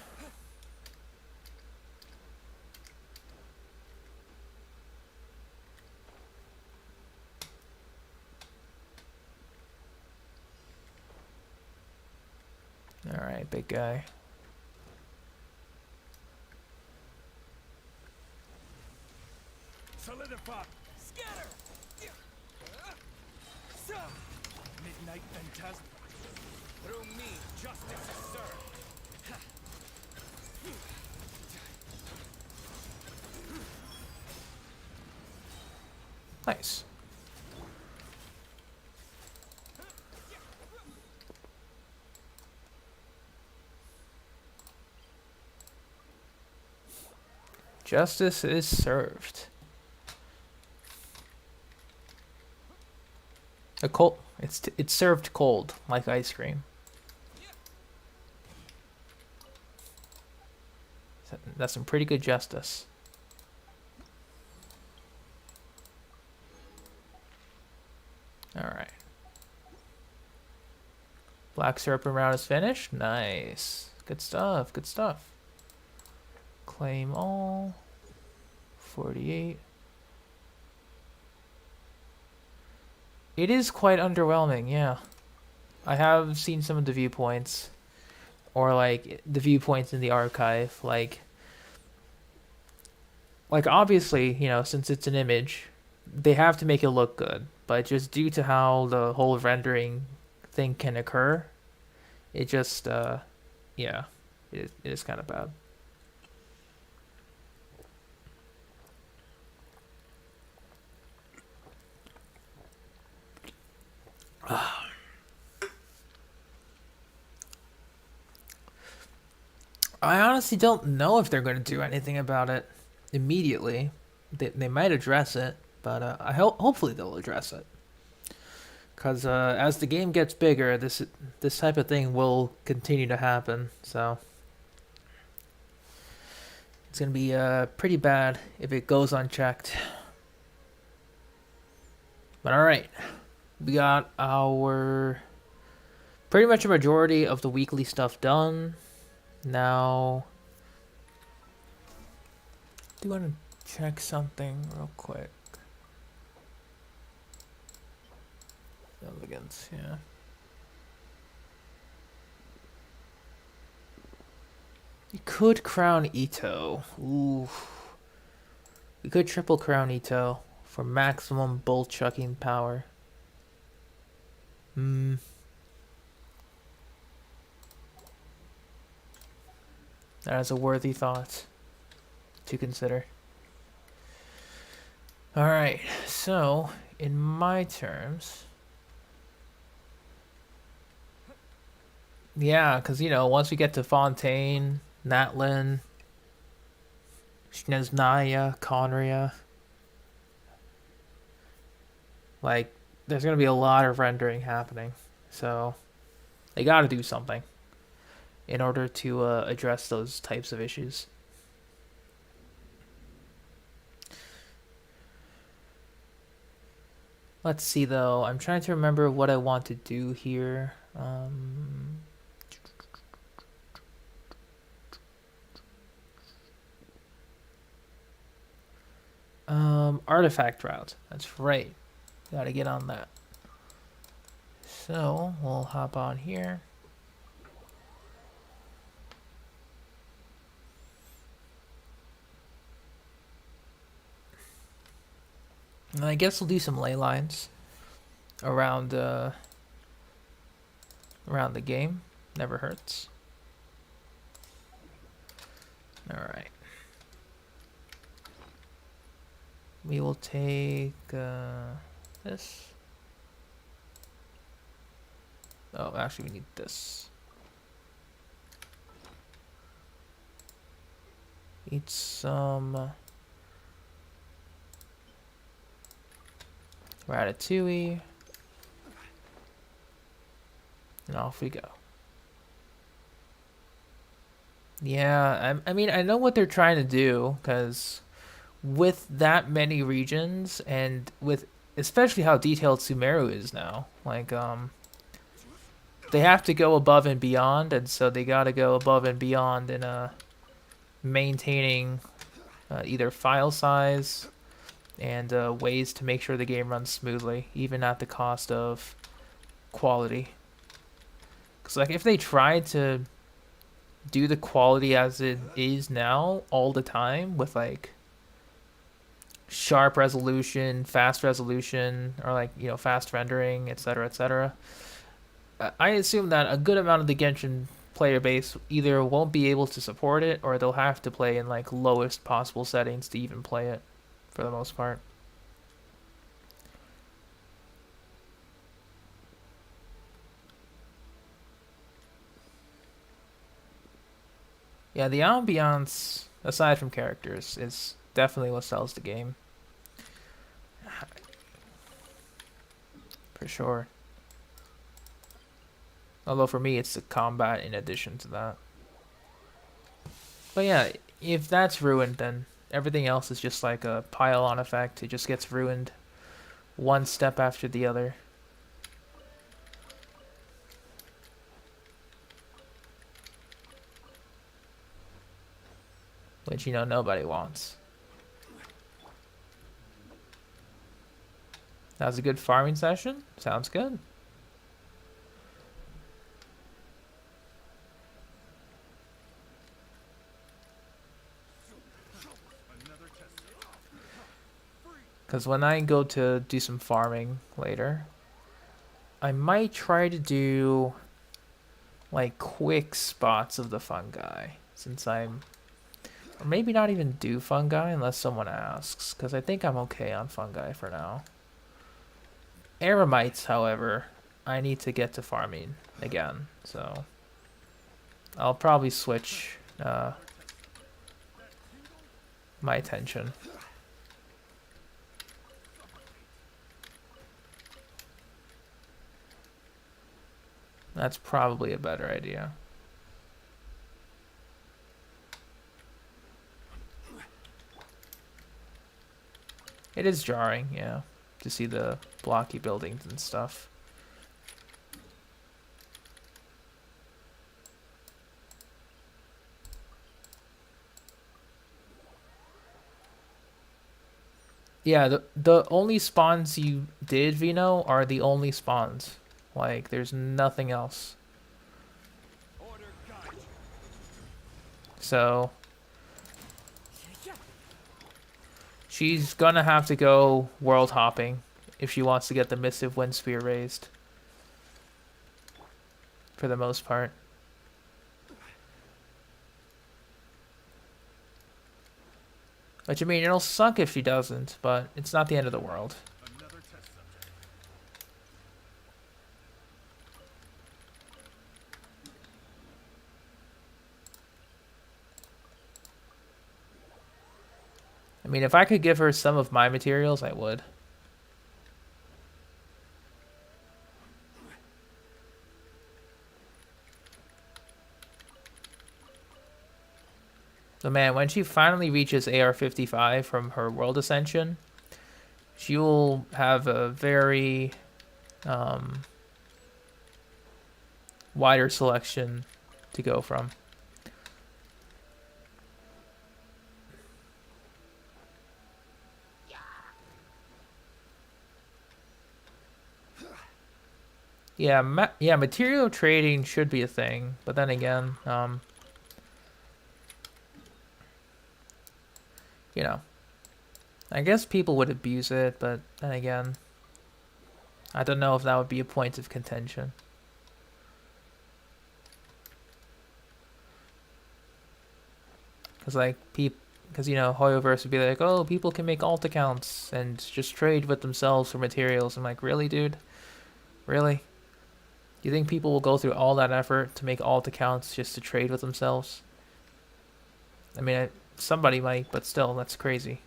Alright, big guy. Solidify! Scatter! Midnight Phantasm. Through me, justice is served. Nice. Justice is served. A cold. It's served cold, like ice cream. That's some pretty good justice. All right. Black Serpent round is finished. Nice. Good stuff. Good stuff. Claim all. 48. It is quite underwhelming, yeah. I have seen some of the viewpoints, or like the viewpoints in the archive, like obviously, you know, since it's an image, they have to make it look good, but just due to how the whole rendering thing can occur, it just yeah, it is kind of bad. I honestly don't know if they're going to do anything about it immediately. They might address it, but hopefully they'll address it. Because as the game gets bigger, this type of thing will continue to happen. So it's going to be pretty bad if it goes unchecked. But alright, we got our pretty much a majority of the weekly stuff done. Now, do you want to check something real quick? Elegance, yeah. You could crown Ito. Ooh. We could triple crown Ito for maximum bolt chucking power. That is a worthy thought to consider. Alright, so in my terms, yeah, because you know, once we get to Fontaine, Natlin, Snezhnaya, Conria, like, there's going to be a lot of rendering happening. So they got to do something in order to address those types of issues. Let's see though, I'm trying to remember what I want to do here. Artifact route, that's right, gotta get on that. So we'll hop on here. And I guess we'll do some ley lines around around the game. Never hurts. Alright. We will take this. Oh, actually we need this. Need some Ratatouille. And off we go. Yeah, I mean, I know what they're trying to do, because with that many regions, and with especially how detailed Sumeru is now, like, they have to go above and beyond, and so they gotta go above and beyond in maintaining either file size and ways to make sure the game runs smoothly, even at the cost of quality. Because like, if they tried to do the quality as it is now all the time with like sharp resolution, fast resolution, or like, you know, fast rendering, etc., etc., I assume that a good amount of the Genshin player base either won't be able to support it, or they'll have to play in like lowest possible settings to even play it, for the most part. Yeah, the ambiance, aside from characters, is definitely what sells the game. For sure. Although for me, it's the combat in addition to that. But yeah, if that's ruined, then everything else is just like a pile-on effect. It just gets ruined one step after the other. Which, you know, nobody wants. That was a good farming session. Sounds good. Because when I go to do some farming later, I might try to do like quick spots of the fungi, since I'm, or maybe not even do fungi unless someone asks, because I think I'm okay on fungi for now. Aramites, however, I need to get to farming again, so I'll probably switch my attention. That's probably a better idea. It is jarring, yeah, to see the blocky buildings and stuff. Yeah, the only spawns you did, Vino, are the only spawns. Like, there's nothing else. So she's gonna have to go world hopping if she wants to get the Missive Wind Spear raised. For the most part. Which, I mean, it'll suck if she doesn't, but it's not the end of the world. I mean, if I could give her some of my materials, I would. So man, when she finally reaches AR-55 from her World Ascension, she will have a very wider selection to go from. Yeah, yeah, material trading should be a thing, but then again, you know, I guess people would abuse it, but then again, I don't know if that would be a point of contention. Because, like, because, you know, Hoyoverse would be like, oh, people can make alt accounts and just trade with themselves for materials. I'm like, really, dude? Really? Do you think people will go through all that effort to make alt accounts just to trade with themselves? I mean, somebody might, but still, that's crazy.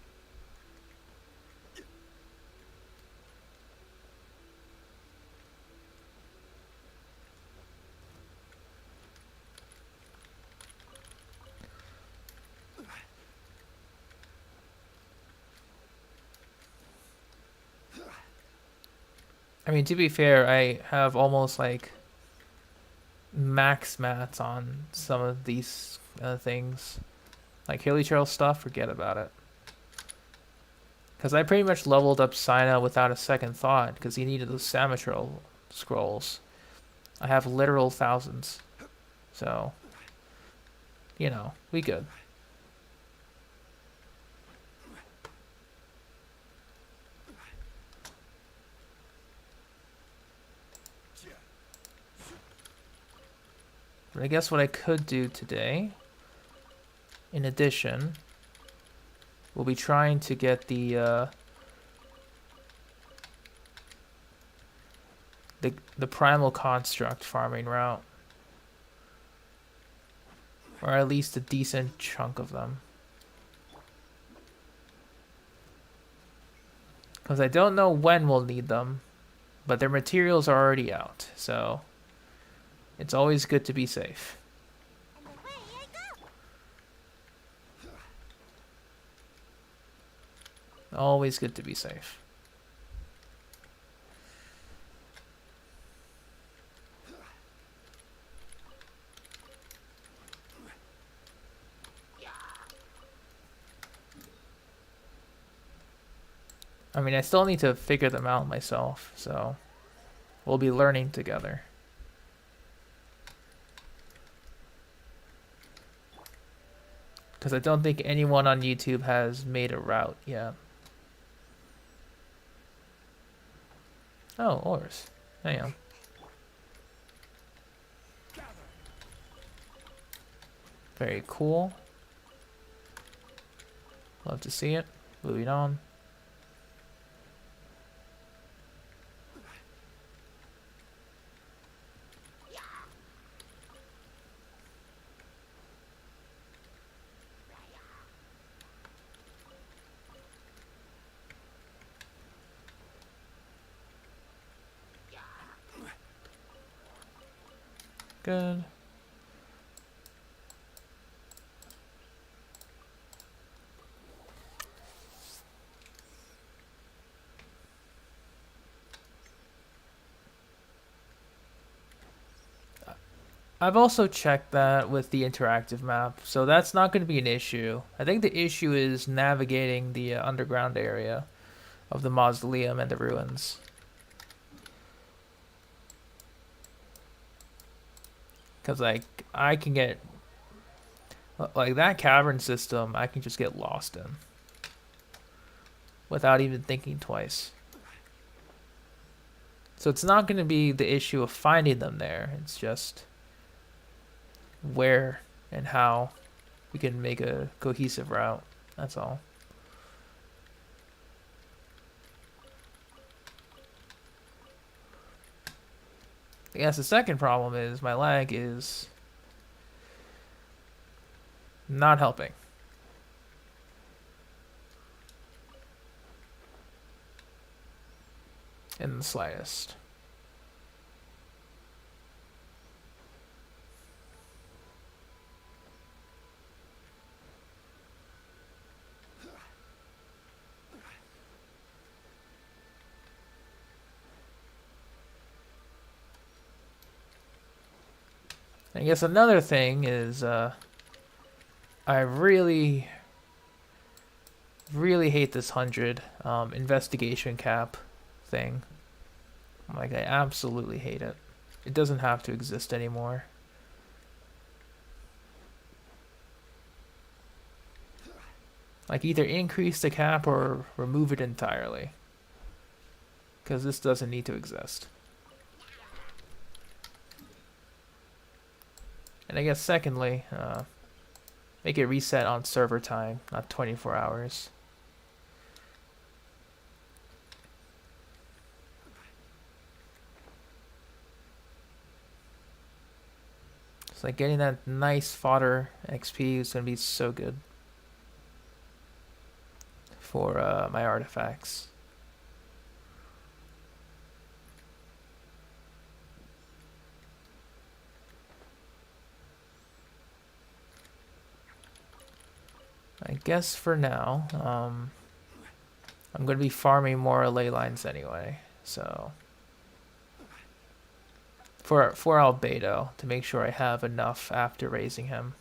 I mean, to be fair, I have almost like max mats on some of these things. Like Hilly Trail stuff, forget about it. Because I pretty much leveled up Cyno without a second thought, because he needed those Samatryl scrolls. I have literal thousands. So, you know, we good. But I guess what I could do today, in addition, we'll be trying to get the primal construct farming route, or at least a decent chunk of them, because I don't know when we'll need them, but their materials are already out, so it's always good to be safe. And away I go. Always good to be safe. I mean, I still need to figure them out myself, so we'll be learning together. Because I don't think anyone on YouTube has made a route yet. Oh, ores. Damn. Very cool. Love to see it. Moving on. Good. I've also checked that with the interactive map, so that's not going to be an issue. I think the issue is navigating the underground area of the mausoleum and the ruins. Because, like, I can get... Like, that cavern system, I can just get lost in. Without even thinking twice. So it's not going to be the issue of finding them there. It's just where and how we can make a cohesive route. That's all. I guess the second problem is my lag is not helping. In the slightest. I guess another thing is I really hate this 100 investigation cap thing. Like, I absolutely hate it. It doesn't have to exist anymore. Like, either increase the cap or remove it entirely. Because this doesn't need to exist. And I guess secondly, make it reset on server time, not 24 hours. It's like getting that nice fodder XP is going to be so good for my artifacts. I guess for now, I'm going to be farming more ley lines anyway, so for Albedo to make sure I have enough after raising him.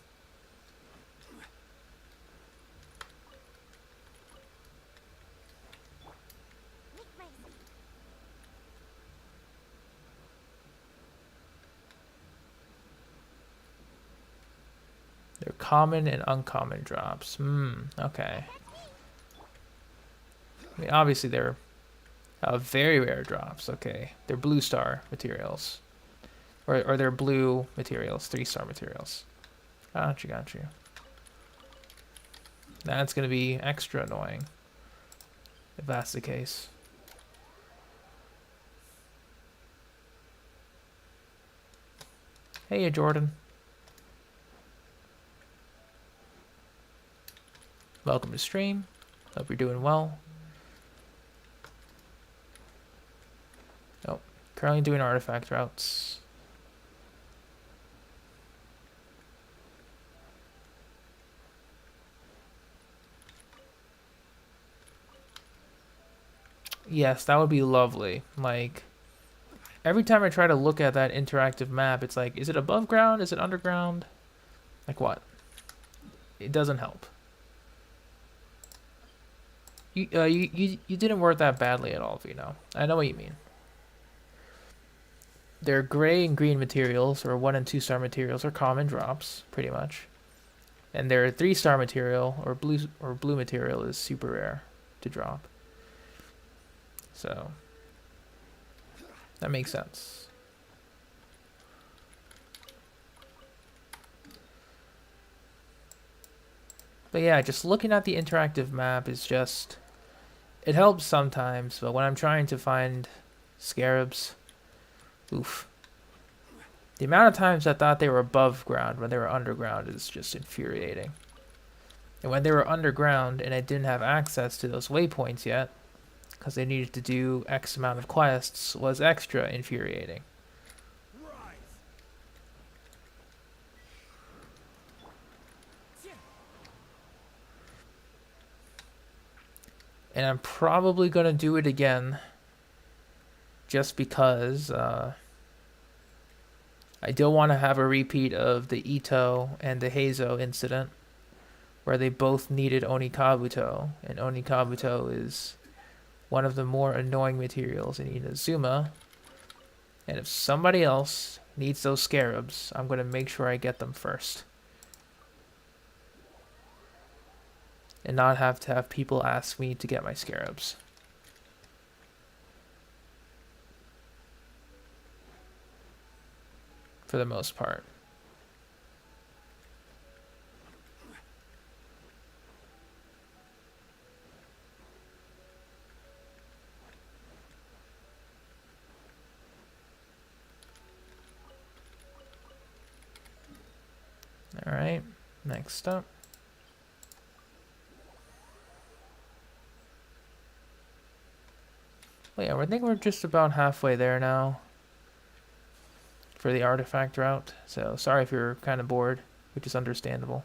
They're common and uncommon drops. Okay. I mean, obviously they're very rare drops. Okay, they're blue star materials, or they're blue materials, 3-star materials. Got you. That's gonna be extra annoying if that's the case. Hey, Jordan. Welcome to stream. Hope you're doing well. Oh, currently doing artifact routes. Yes, that would be lovely. Like, every time I try to look at that interactive map, it's like, is it above ground? Is it underground? Like what? It doesn't help. You didn't word that badly at all, Vino. I know what you mean. Their gray and green materials, or 1 and 2-star materials, are common drops, pretty much. And their 3-star material, or blue material, is super rare to drop. So That makes sense. But yeah, just looking at the interactive map is just... It helps sometimes, but when I'm trying to find scarabs... Oof. The amount of times I thought they were above ground when they were underground is just infuriating. And when they were underground and I didn't have access to those waypoints yet, because they needed to do X amount of quests, was extra infuriating. And I'm probably going to do it again just because I don't want to have a repeat of the Ito and the Heizo incident where they both needed Onikabuto, and Onikabuto is one of the more annoying materials in Inazuma. And if somebody else needs those scarabs, I'm going to make sure I get them first. And not have to have people ask me to get my scarabs. For the most part. Alright, next up. Well, yeah, I think we're just about halfway there now for the artifact route. So sorry if you're kind of bored, which is understandable.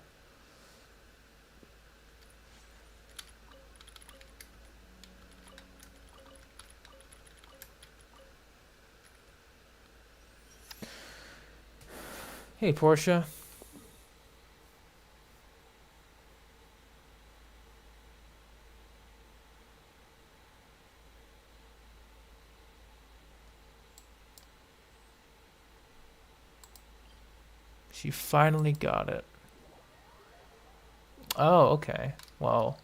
Hey, Portia. She finally got it. Oh, okay. Well.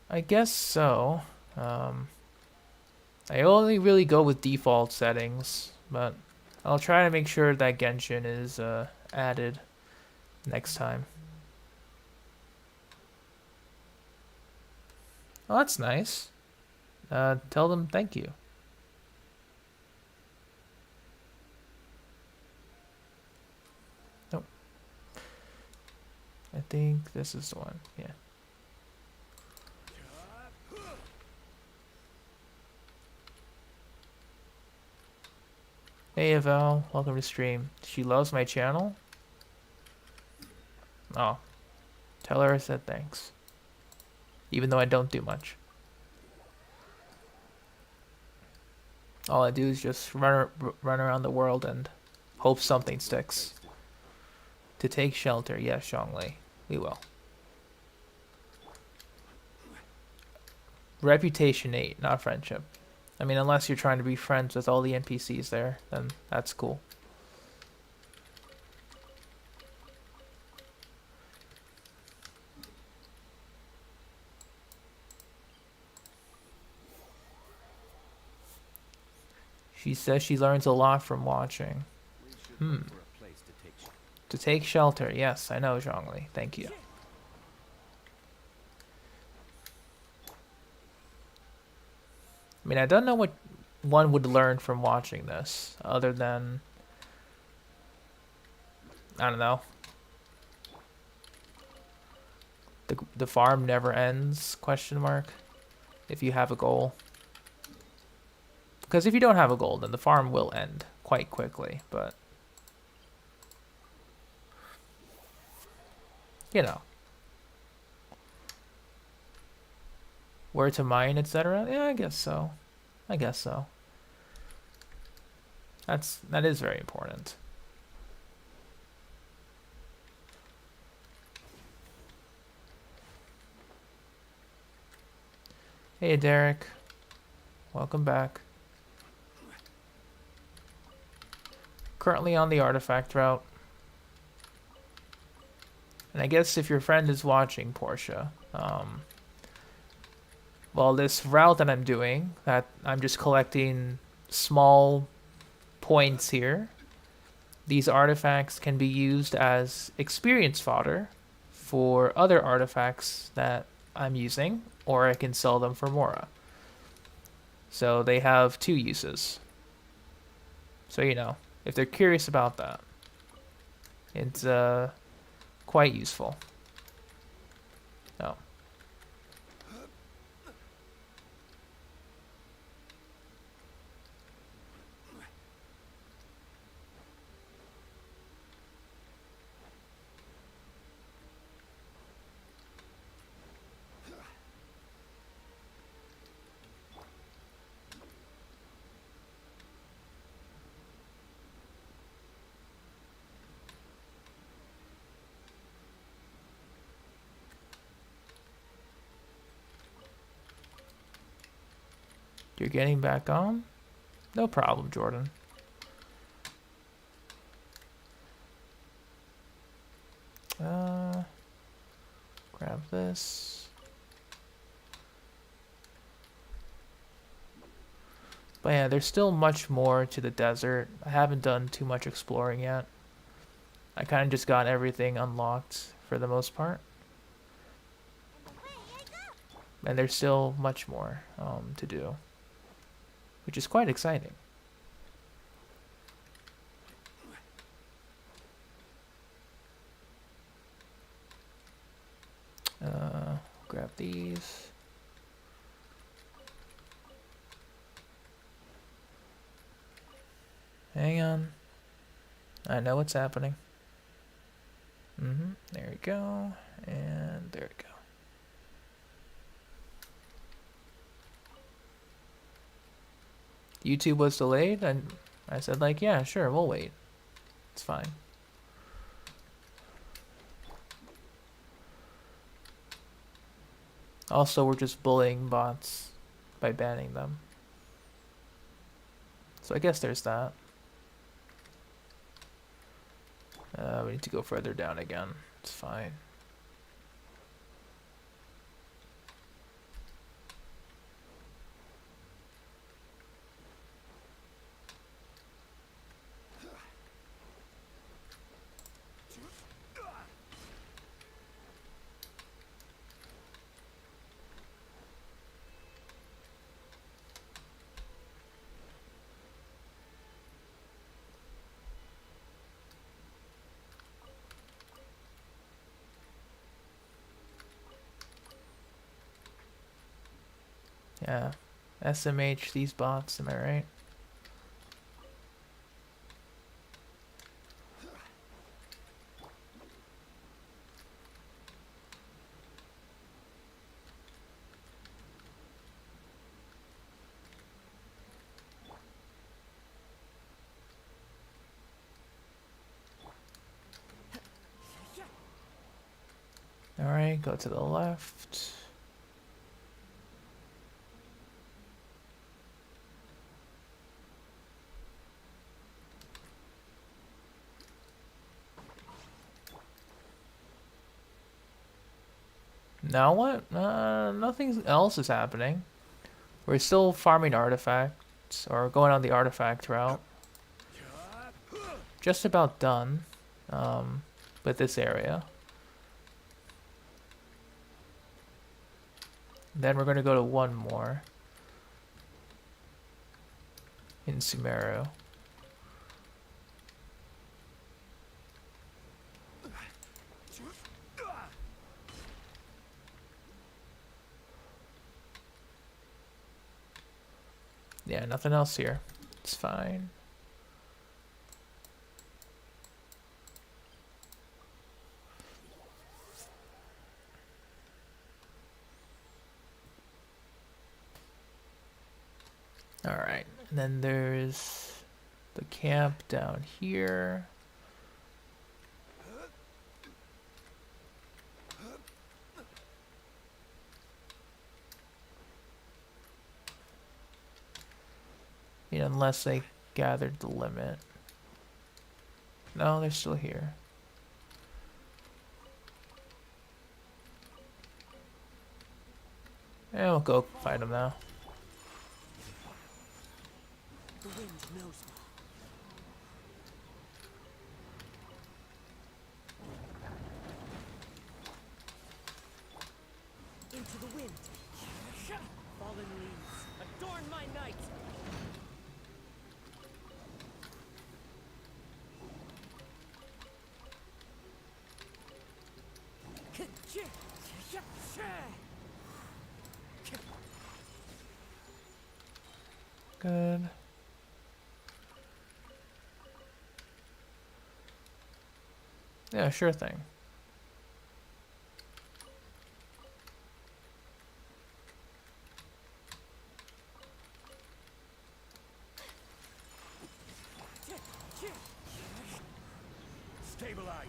I guess so. I only really go with default settings, but I'll try to make sure that Genshin is added next time. Oh, that's nice. Tell them thank you. Nope. I think this is the one. Yeah. Hey Avel, welcome to stream. She loves my channel? Oh. Tell her I said thanks. Even though I don't do much. All I do is just run around the world and hope something sticks. To take shelter, yes, Zhongli. We will. Reputation 8, not friendship. I mean, unless you're trying to be friends with all the NPCs there, then that's cool. She says she learns a lot from watching. To take shelter, yes, I know, Zhongli. Thank you. I mean, I don't know what one would learn from watching this, other than, I don't know. The farm never ends, question mark, if you have a goal. Because if you don't have a goal, then the farm will end quite quickly, but, you know. Where to mine, etc.? Yeah, I guess so. I guess so. That is very important. Hey, Derek. Welcome back. Currently on the artifact route. And I guess if your friend is watching, Portia, Well, this route that I'm doing, that I'm just collecting small points here, these artifacts can be used as experience fodder for other artifacts that I'm using, or I can sell them for Mora. So they have two uses. So, you know, if they're curious about that, it's quite useful. Oh. You're getting back on? No problem, Jordan. Grab this. But yeah, there's still much more to the desert. I haven't done too much exploring yet. I kind of just got everything unlocked for the most part. And there's still much more to do, which is quite exciting. Grab these. Hang on. I know what's happening. There we go. And there we go. YouTube was delayed, and I said like, yeah, sure, we'll wait. It's fine. Also, we're just bullying bots by banning them. So I guess there's that. We need to go further down again. It's fine. Yeah. SMH these bots, am I right? Alright, go to the left. Now what? Nothing else is happening. We're still farming artifacts, or going on the artifact route. Just about done with this area. Then we're going to go to one more in Sumeru. Yeah, nothing else here. It's fine. Alright, and then there's the camp down here. Unless they gathered the limit. No, they're still here. Yeah, we'll go find him now. The wind knows me. Into the wind. Fallen leaves, adorn my night. Good. Yeah, sure thing. Stabilize.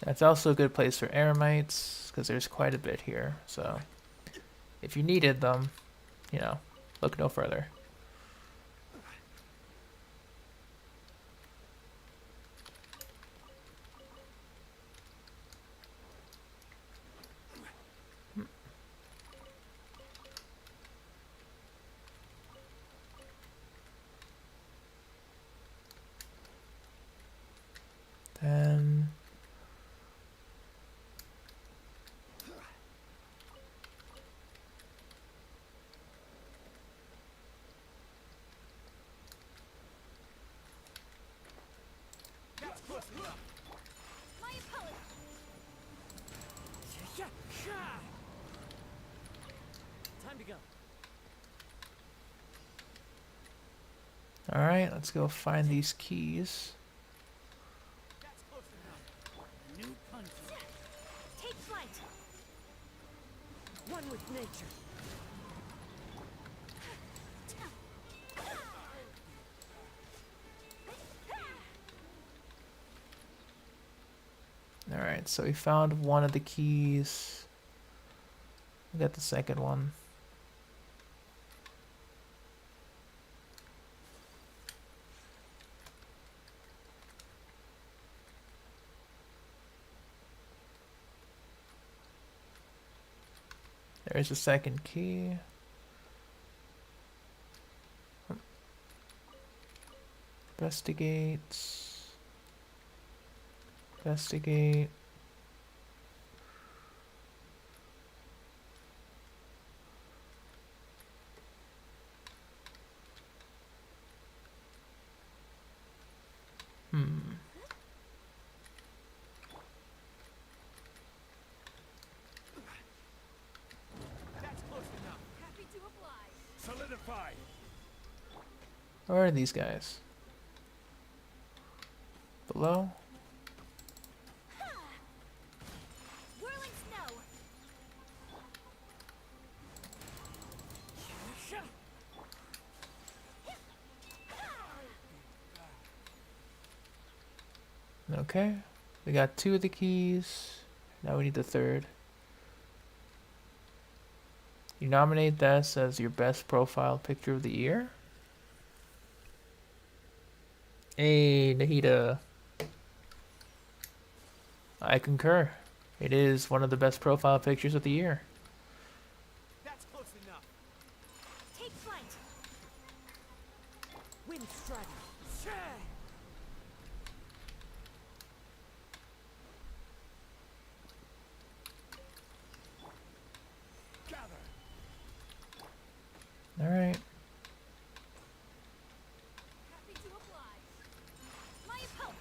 That's also a good place for eremites, because there's quite a bit here. So, if you needed them, you know, look no further. Then That's close enough. My opponent. Time to go. all right, let's go find these keys. That's close enough. New punch. Take flight. One with nature. All right, so we found one of the keys. We got the second one. There's the second key. Investigate. Investigate. That's close enough. Happy to oblige. Solidify. Where are these guys? Below? Whirling snow. Okay. We got two of the keys. Now we need the third. You nominate this as your best profile picture of the year? Hey, Nahida. I concur. It is one of the best profile pictures of the year. That's close enough. Take flight. Wind strider. Gather. Alright. Happy to oblige. My opponent.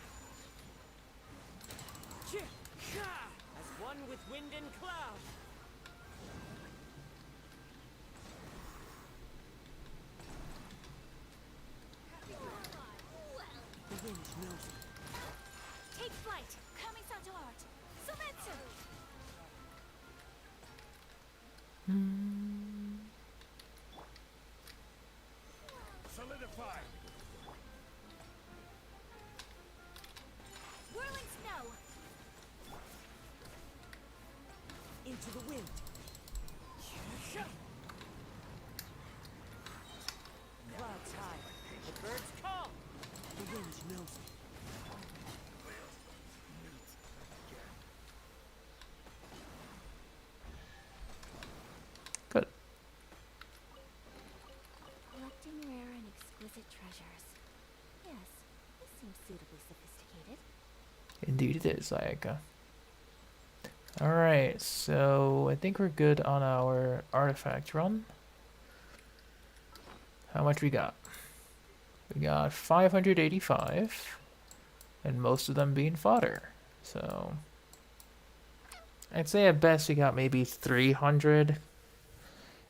As one with wind and cloud. Happy to oblige. Well. The wind knows me. Take flight. Kami-san to art. Sometsu. Solidify. Whirling snow. Into the wind. Clouds high. The birds call. The wind knows me. Indeed it is, Ayaka. Alright, so I think we're good on our artifact run. How much we got? We got 585, and most of them being fodder. So I'd say at best we got maybe 300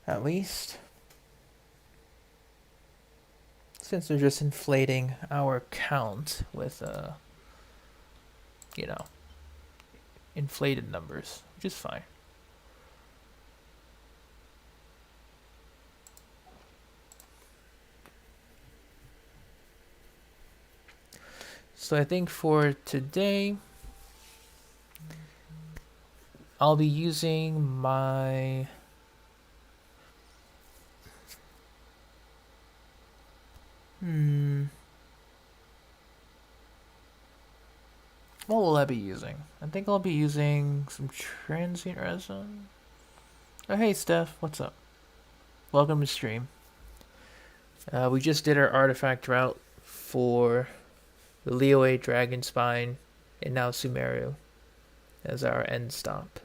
at least. Since they're just inflating our count with, you know, inflated numbers, which is fine. So I think for today, I'll be using my what will I be using? I think I'll be using some transient resin. Oh hey Steph, what's up? Welcome to stream. We just did our artifact route for the Liyue Dragon Spine and now Sumeru as our end stop.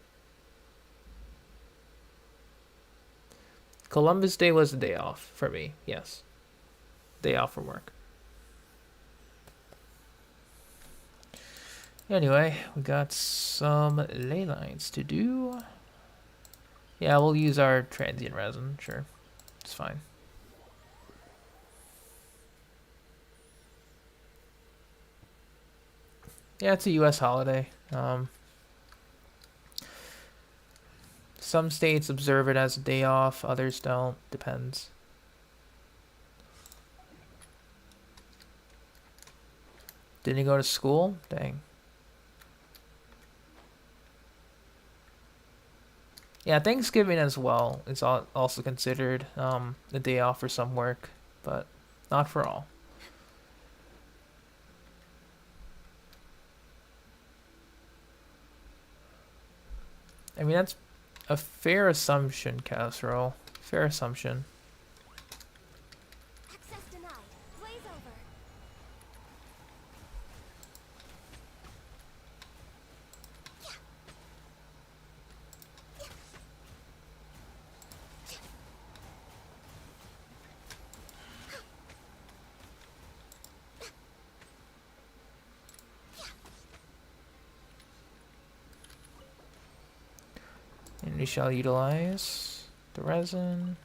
Columbus Day was a day off for me, yes. Day off from work. Anyway, we got some ley lines to do. Yeah, we'll use our transient resin, sure. It's fine. Yeah, it's a US holiday. Some states observe it as a day off, others don't. Depends. Didn't you go to school? Dang. Yeah, Thanksgiving as well is also considered a day off for some work, but not for all. I mean, that's a fair assumption, Casserole. Fair assumption. Access denied. Blaze over. And we shall utilize the resin.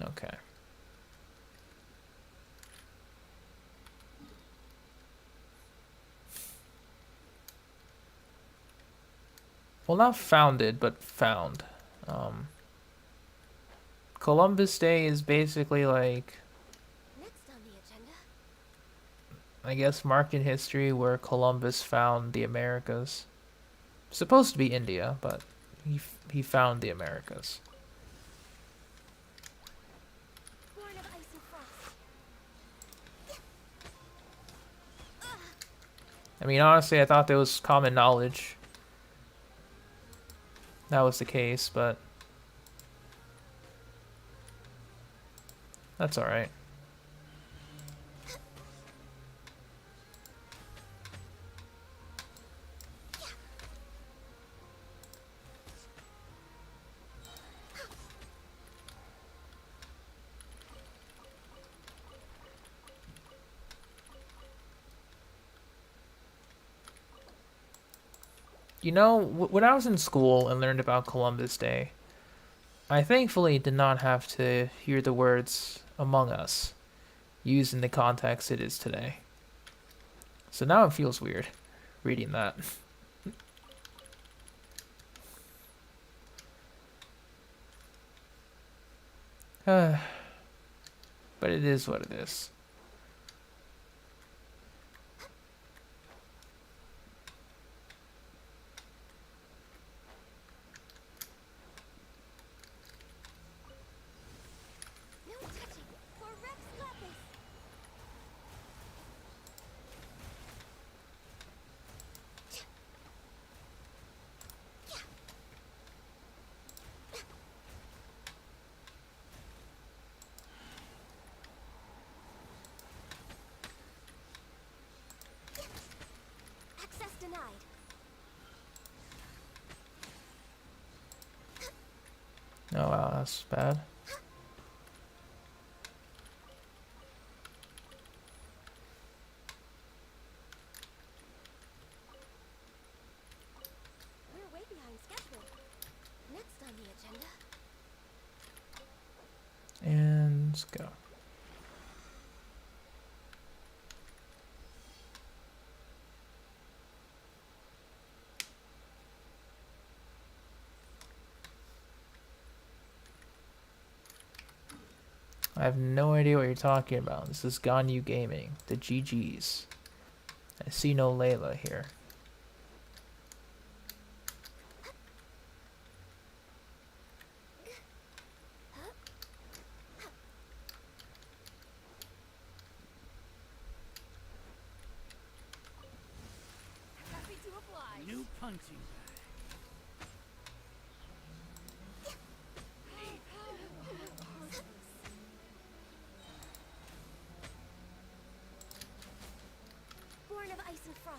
Okay. Well, not founded, but found. Columbus Day is basically like, Next on the agenda. I guess, marked in history where Columbus found the Americas. Supposed to be India, but he found the Americas. Born of ice and frost. I mean, honestly, I thought that was common knowledge. That was the case, but that's alright. You know, when I was in school and learned about Columbus Day, I thankfully did not have to hear the words "Among Us" used in the context it is today. So now it feels weird reading that. But it is what it is. No touching. For Rex Lapis. Oh wow, that's bad. We're way behind schedule. Next on the agenda. And let's go. I have no idea what you're talking about. This is Ganyu Gaming, the GGs. I see no Layla here. Happy to oblige. New punching bag. Born of ice and frost.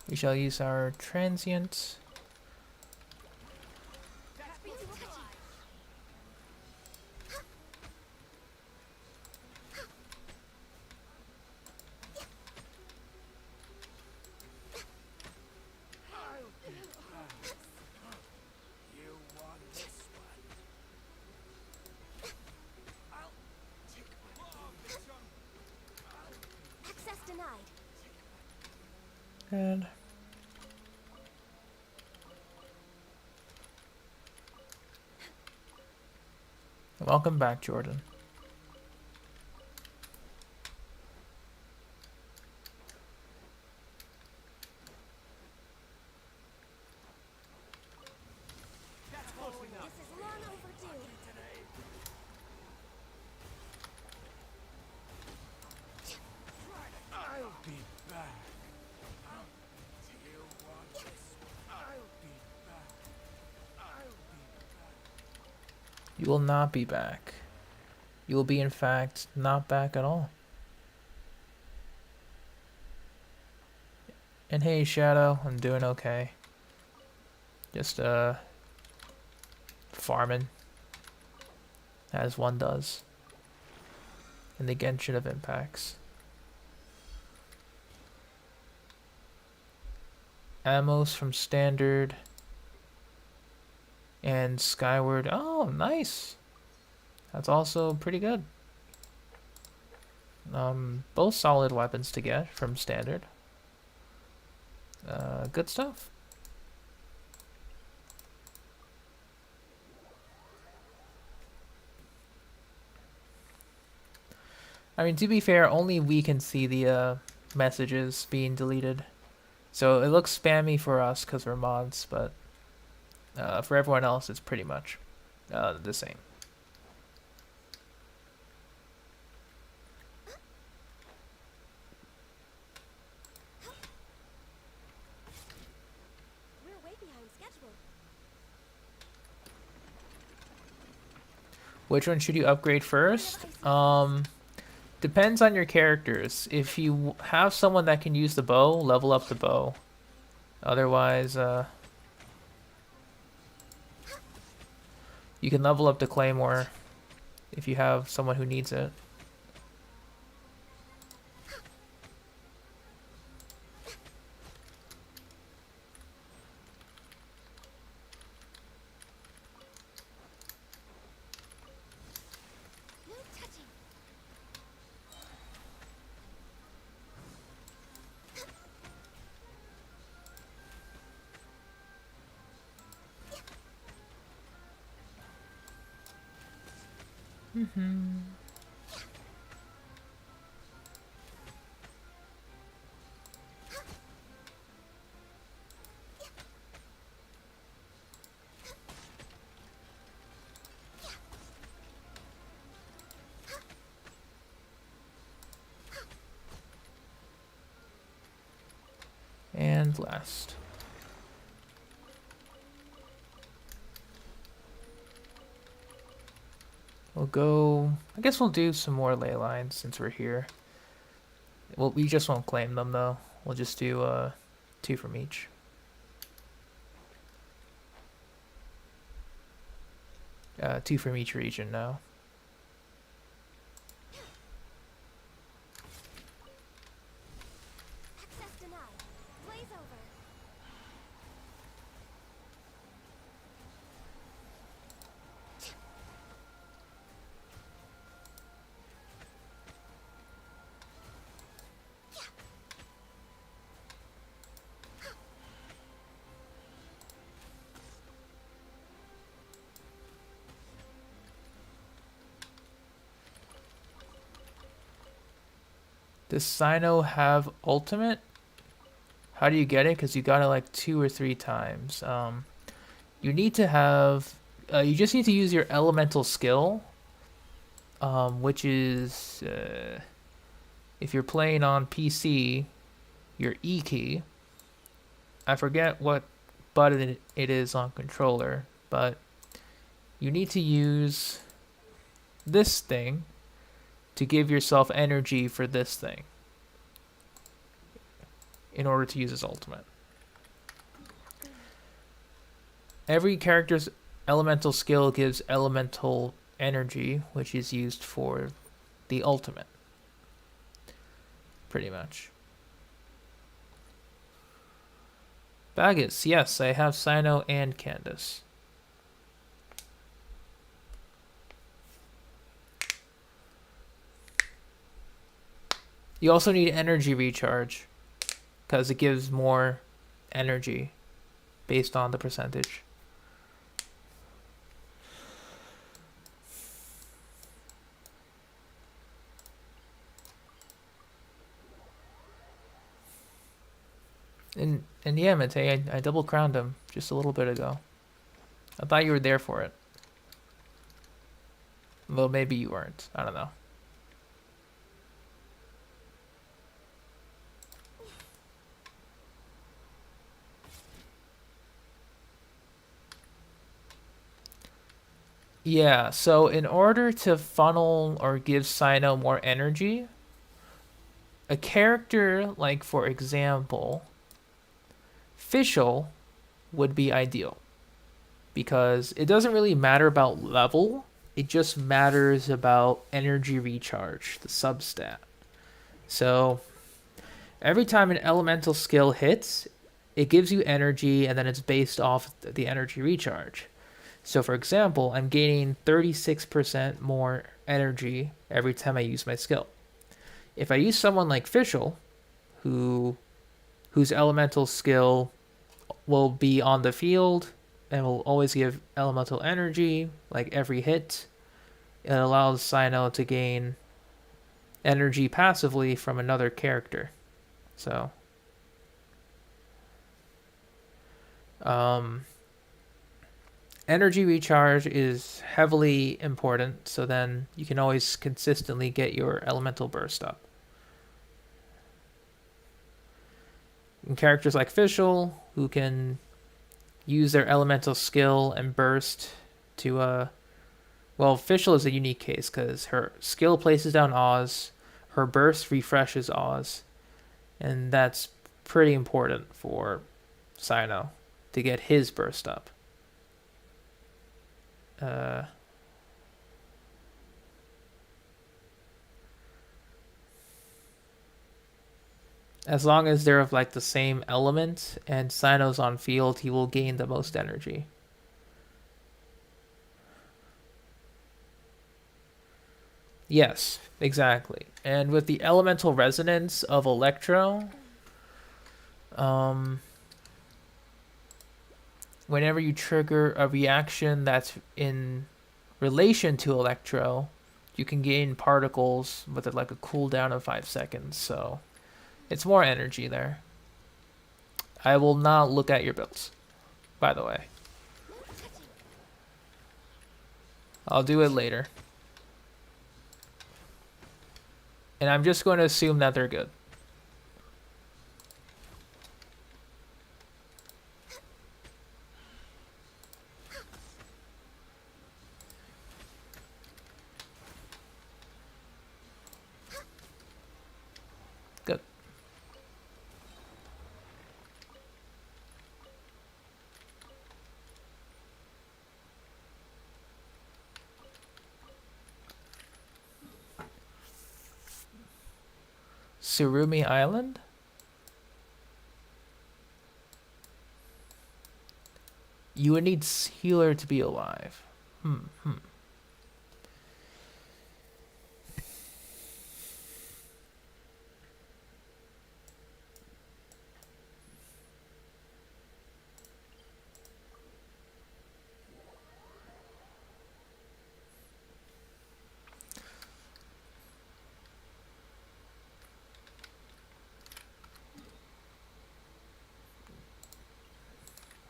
We shall use our transient. Happy to oblige. You won this one. I'll take Access denied. And welcome back, Jordan. That's close enough. This is long overdue. I'll be back. You won this one. I'll be back. I'll be back. You will not be back. You will be, in fact, not back at all. And hey, Shadow, I'm doing okay. Just, farming. As one does. In the Genshin of impacts. Ammos from Standard. And Skyward. Oh, nice. That's also pretty good. Both solid weapons to get from Standard. Good stuff. I mean, to be fair, only we can see the messages being deleted. So it looks spammy for us because we're mods, but for everyone else, it's pretty much the same. We're way behind schedule. Which one should you upgrade first? Depends on your characters. If you have someone that can use the bow, level up the bow. Otherwise, you can level up the claymore if you have someone who needs it. No touching. And last. We'll go... I guess we'll do some more ley lines since we're here. Well, we just won't claim them though. We'll just do 2 from each. 2 from each region now. Access denied. Blaze over. Does Cyno have ultimate? How do you get it? Because you got it like 2 or 3 times. You need to have... you just need to use your elemental skill. Which is... if you're playing on PC, your E key. I forget what button it is on controller. But you need to use this thing to give yourself energy for this thing in order to use his ultimate. Every character's elemental skill gives elemental energy, which is used for the ultimate. Pretty much. Baggets, yes, I have Cyno and Candace. You also need energy recharge because it gives more energy based on the percentage. And yeah, Mate, I double crowned him just a little bit ago. I thought you were there for it. Well, maybe you weren't. I don't know. Yeah, so in order to funnel or give Cyno more energy, a character like, for example, Fischl would be ideal. Because it doesn't really matter about level, it just matters about energy recharge, the substat. So every time an elemental skill hits, it gives you energy and then it's based off the energy recharge. So for example, I'm gaining 36% more energy every time I use my skill. If I use someone like Fischl, whose elemental skill will be on the field and will always give elemental energy, like every hit, it allows Cyno to gain energy passively from another character. So, energy recharge is heavily important, so then you can always consistently get your elemental burst up. And characters like Fischl, who can use their elemental skill and burst to, well, Fischl is a unique case, because her skill places down Oz, her burst refreshes Oz, and that's pretty important for Cyno to get his burst up. As long as they're of like the same element and Cyno's on field, he will gain the most energy. Yes, exactly. And with the elemental resonance of Electro, whenever you trigger a reaction that's in relation to Electro, you can gain particles with like a cooldown of 5 seconds, so it's more energy there. I will not look at your builds, by the way. I'll do it later. And I'm just going to assume that they're good. Good. Surumi Island? You would need healer to be alive.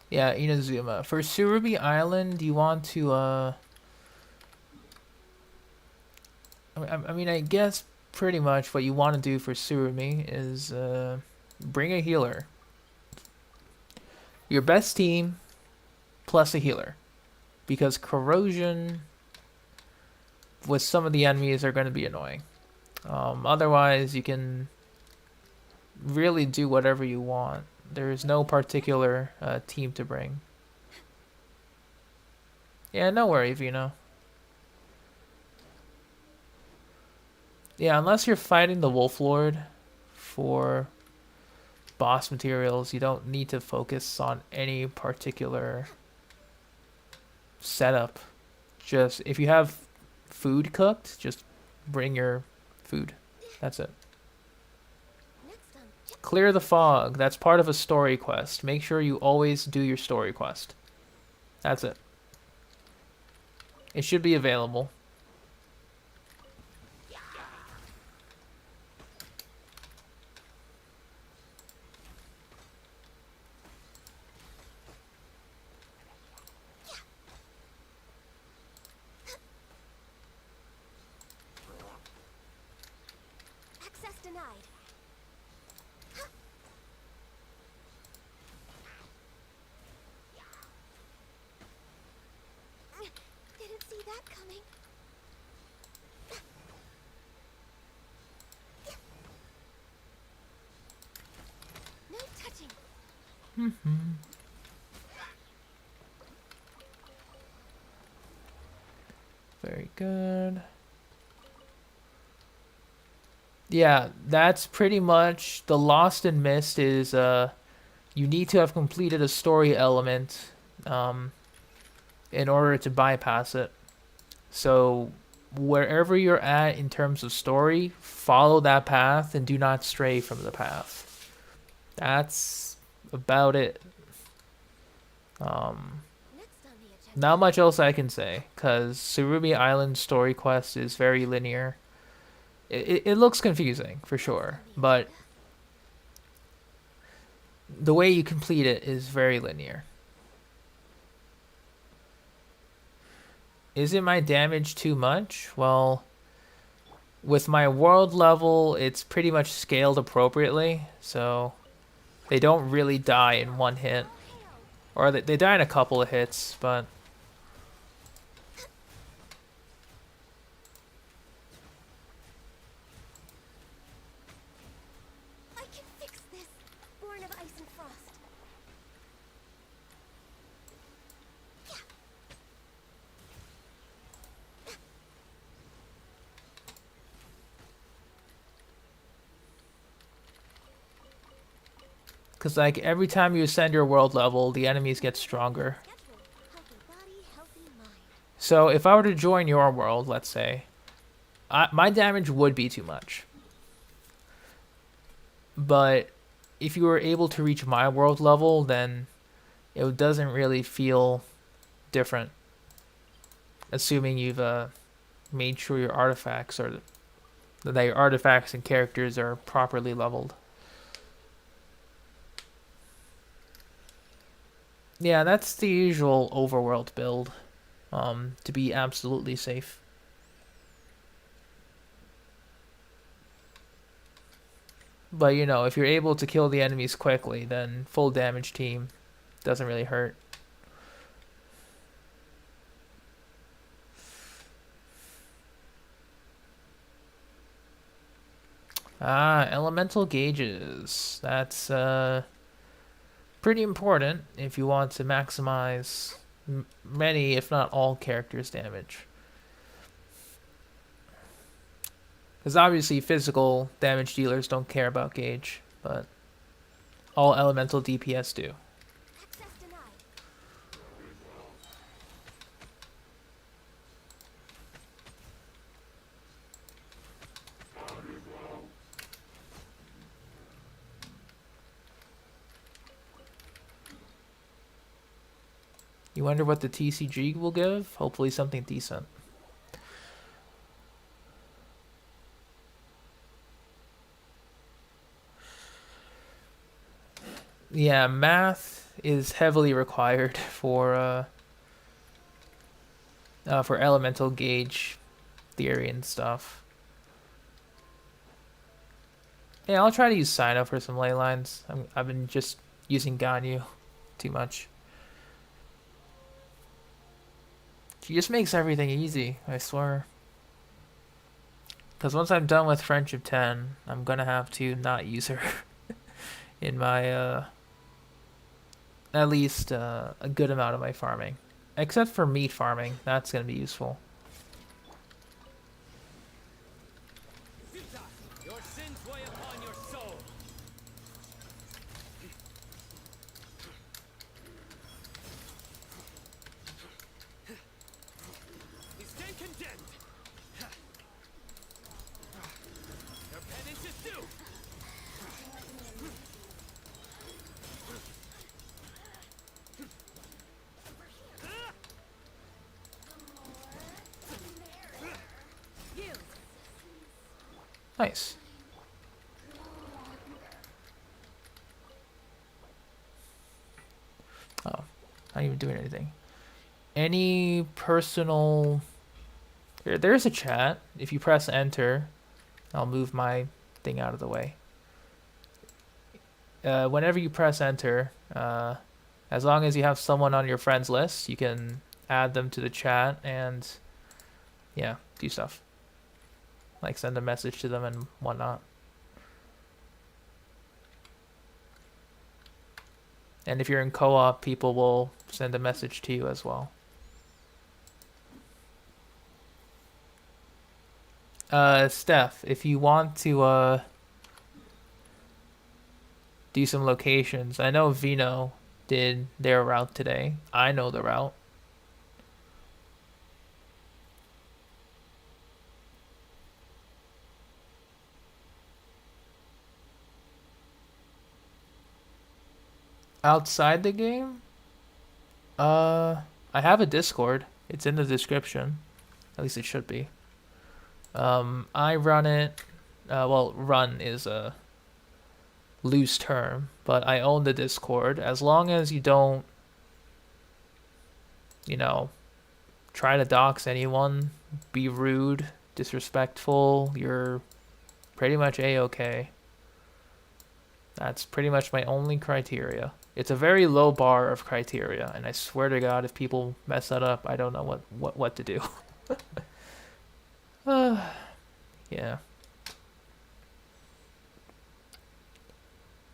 Yeah, Inazuma. For Surumi Island, you want to, I mean, I guess pretty much what you want to do for Surumi is, bring a healer. Your best team, plus a healer. Because corrosion with some of the enemies are going to be annoying. Otherwise, you can really do whatever you want. There's no particular team to bring. Yeah, no worry, Vino. Yeah, unless you're fighting the Wolf Lord for boss materials, you don't need to focus on any particular setup. Just, if you have food cooked, just bring your food. That's it. Clear the fog. That's part of a story quest. Make sure you always do your story quest. That's it. It should be available. Access denied. Didn't see that coming. No touching. Very good. Yeah, that's pretty much the Lost and Mist is you need to have completed a story element in order to bypass it. So wherever you're at in terms of story, follow that path and do not stray from the path. That's about it. Next on the agenda. Not much else I can say, because Surumi Island story quest is very linear. It looks confusing, for sure, but the way you complete it is very linear. Is it my damage too much? Well, with my world level, it's pretty much scaled appropriately, so they don't really die in one hit. Or they die in a couple of hits, but... I can fix this. Born of ice and frost. Because, like, every time you ascend your world level, the enemies get stronger. Healthy body, healthy mind. So, if I were to join your world, let's say, my damage would be too much. But if you were able to reach my world level, then it doesn't really feel different. Assuming you've made sure your artifacts are that your artifacts and characters are properly leveled. Yeah, that's the usual overworld build, to be absolutely safe. But, you know, if you're able to kill the enemies quickly, then full damage team doesn't really hurt. Ah, elemental gauges. That's, pretty important if you want to maximize many, if not all, characters' damage. Because obviously physical damage dealers don't care about gauge, but all elemental DPS do. Access denied. You wonder what the TCG will give? Hopefully something decent. Yeah, math is heavily required for elemental gauge theory and stuff. Yeah, I'll try to use Cyno for some ley lines. I've been just using Ganyu too much. She just makes everything easy, I swear. Because once I'm done with Friendship 10, I'm gonna have to not use her in my, at least a good amount of my farming. Except for meat farming, that's gonna be useful. Your sins weigh upon your soul. You stand condemned. Your penance is due. Nice. Oh, not even doing anything. Any personal... There's a chat. If you press enter, I'll move my thing out of the way. Whenever you press enter, as long as you have someone on your friends list, you can add them to the chat and, yeah, do stuff. Like send a message to them and whatnot. And if you're in co-op, people will send a message to you as well. Steph, if you want to do some locations, I know Vino did their route today. I know the route. Outside the game? I have a Discord. It's in the description. At least it should be. I run it. Well, run is a loose term, but I own the Discord. As long as you don't, you know, try to dox anyone, be rude, disrespectful, you're pretty much A-okay. That's pretty much my only criteria. It's a very low bar of criteria, and I swear to God, if people mess that up, I don't know what to do. Yeah.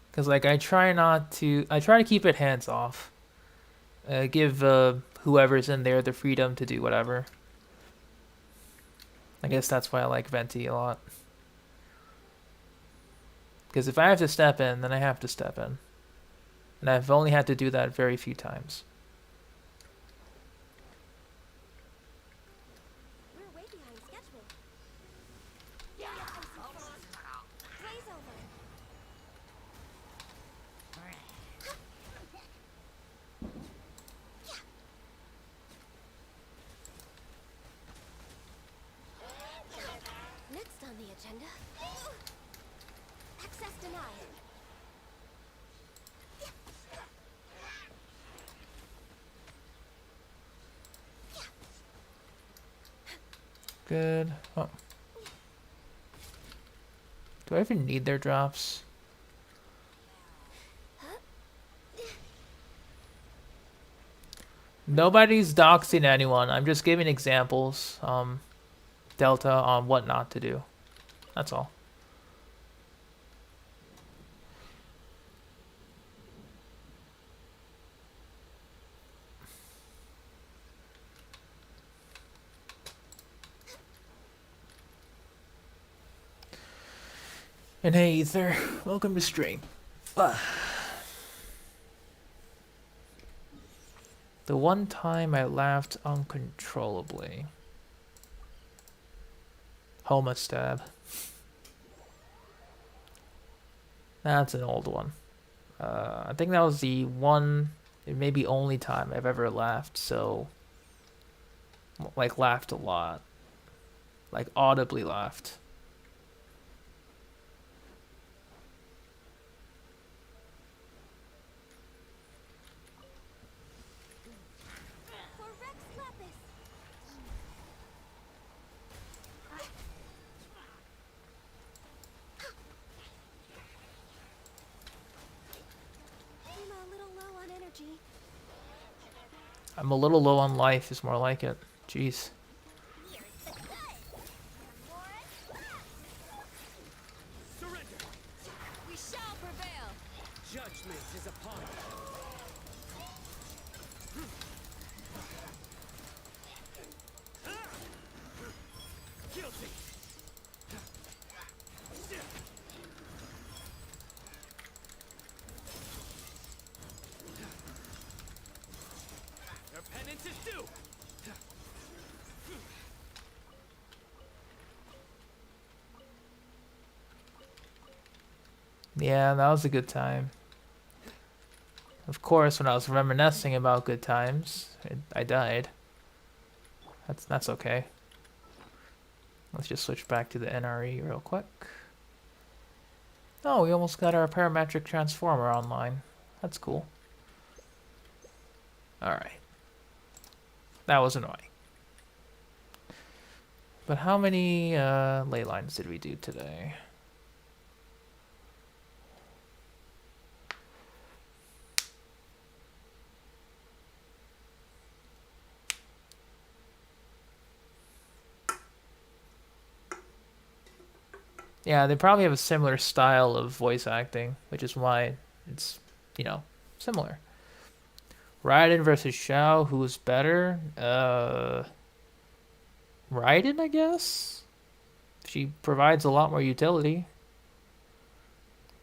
Because, like, I try to keep it hands off. Give whoever's in there the freedom to do whatever. I guess that's why I like Venti a lot. Because if I have to step in, then I have to step in. And I've only had to do that very few times. We're way behind schedule. Yeah. Blaze over. Next on the agenda. Access denied. Good. Oh. Do I even need their drops? Nobody's doxing anyone. I'm just giving examples, Delta, on what not to do. That's all. And hey, Ether, welcome to stream. The one time I laughed uncontrollably. Homa stab. That's an old one. I think that was the one, maybe only time I've ever laughed, so... Like, laughed a lot. Like, audibly laughed. For Rex Lapis. I'm a little low on energy. I'm a little low on life is more like it. Jeez. Surrender! We shall prevail. Judgment is upon us. Guilty! Your penance is due! Yeah, that was a good time. Of course, when I was reminiscing about good times, I died. That's okay. Let's just switch back to the NRE real quick. Oh, we almost got our parametric transformer online. That's cool. Alright. That was annoying. But how many ley lines did we do today? Yeah, they probably have a similar style of voice acting, which is why it's, you know, similar. Raiden versus Shao, who's better? Raiden, I guess? She provides a lot more utility.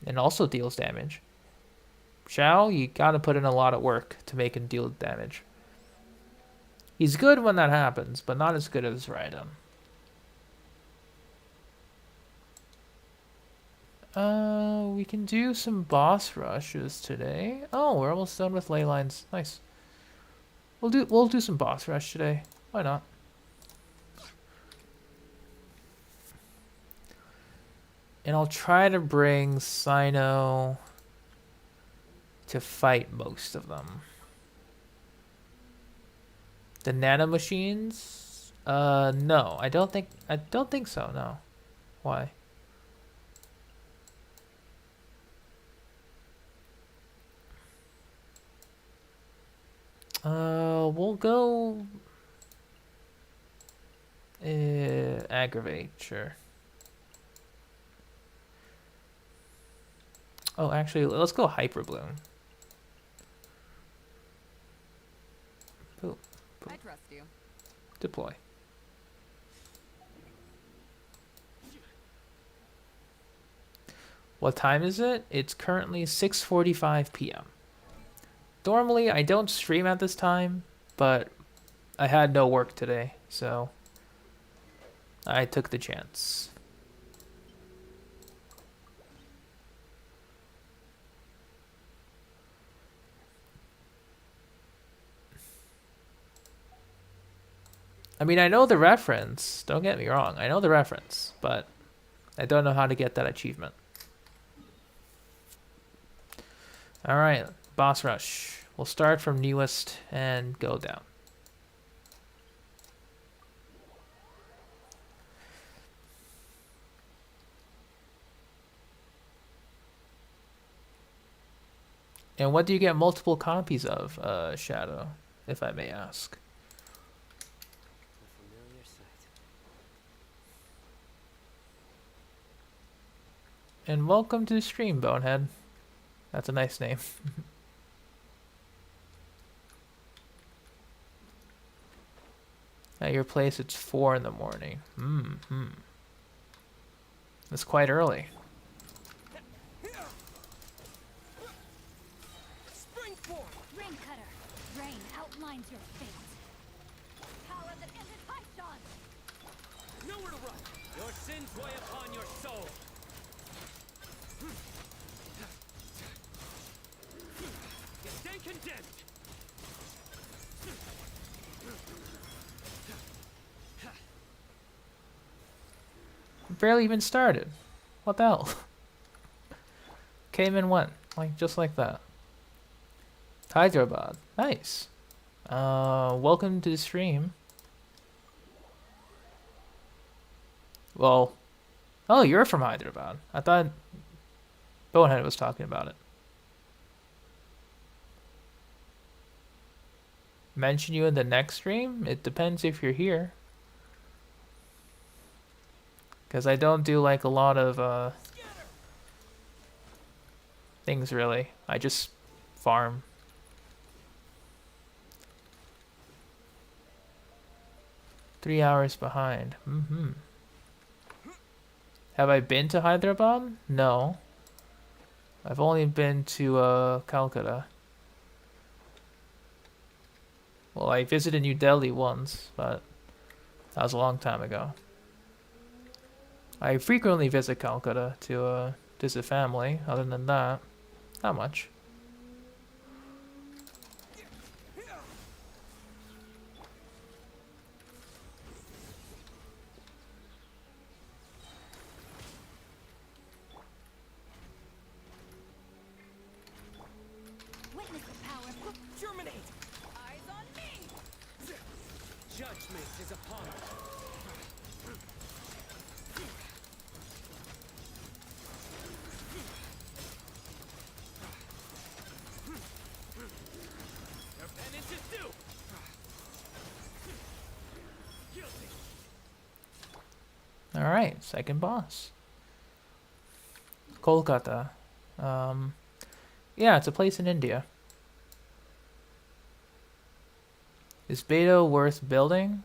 And also deals damage. Shao, you gotta put in a lot of work to make him deal damage. He's good when that happens, but not as good as Raiden. We can do some boss rushes today. Oh, we're almost done with ley lines. Nice. We'll do some boss rush today. Why not? And I'll try to bring Cyno to fight most of them. The nano machines? No. I don't think so, no. Why? We'll go aggravate, sure. Oh, actually, let's go hyper bloom. Boom. I trust you. Deploy. What time is it? It's currently 6:45 p.m. Normally, I don't stream at this time, but I had no work today, so I took the chance. I mean, I know the reference. Don't get me wrong. I know the reference, but I don't know how to get that achievement. All right, boss rush. We'll start from newest and go down. And what do you get multiple copies of, Shadow, if I may ask? A familiar sight. And welcome to the stream, Bonehead. That's a nice name. At your place, it's 4 in the morning. That's quite early. find your fate. Power that ended Python. Nowhere to run. Your sins weigh upon your soul. You stand condemned. Barely even started. What the hell? Came and went. Like, just like that. Hyderabad. Nice. Welcome to the stream. Well, oh, you're from Hyderabad. I thought Bonehead was talking about it. Mention you in the next stream? It depends if you're here. Because I don't do like a lot of things really. I just farm. Three hours behind. Have I been to Hyderabad? No. I've only been to Calcutta. Well, I visited New Delhi once, but that was a long time ago. I frequently visit Calcutta to visit family. Other than that, not much. Witness the power. Germinate. Eyes on me. Judgment is upon us. Your penance is due. Guilty. All right, second boss. Kolkata. Yeah, it's a place in India. Is Beto worth building?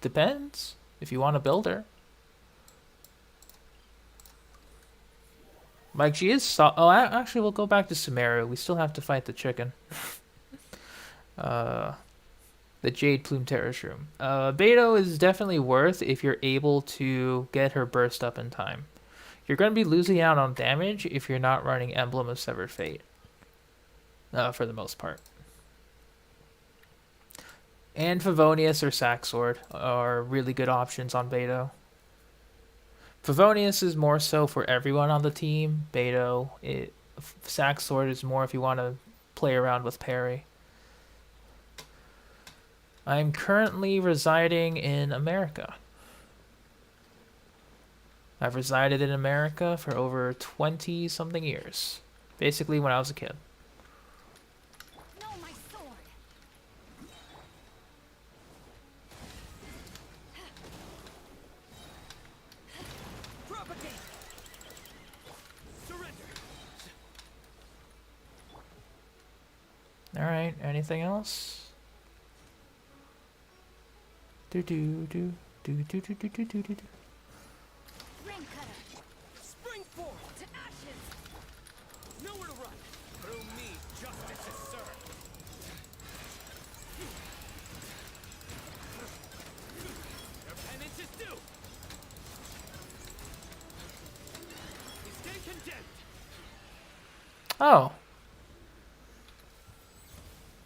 Depends. If you want a builder. Like, she is actually, we'll go back to Sumeru. We still have to fight the chicken. The Jade Plume Terrace Room. Beto is definitely worth if you're able to get her burst up in time. You're going to be losing out on damage if you're not running Emblem of Severed Fate. For the most part. And Favonius or Saxword are really good options on Beto. Favonius is more so for everyone on the team. Beto, Saxword is more if you want to play around with parry. I'm currently residing in America. I've resided in America for over 20-something years. Basically when I was a kid. No, my sword. Propagate. Surrender. Alright, anything else? Do do do do do do do do do do. Ring cutter. Spring forth to ashes. Nowhere to run. Through me, justice is served. Your penance is due. You stand condemned. Oh.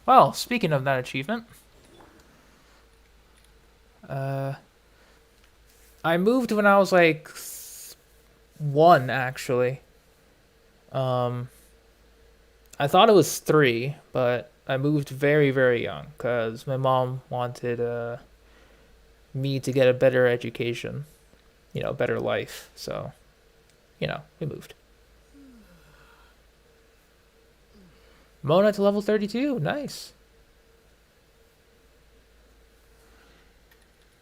Well, speaking of that achievement. I moved when I was like 1, actually. I thought it was 3, but I moved very, very young because my mom wanted me to get a better education, you know, better life. So, you know, we moved. Mona to level 32, nice.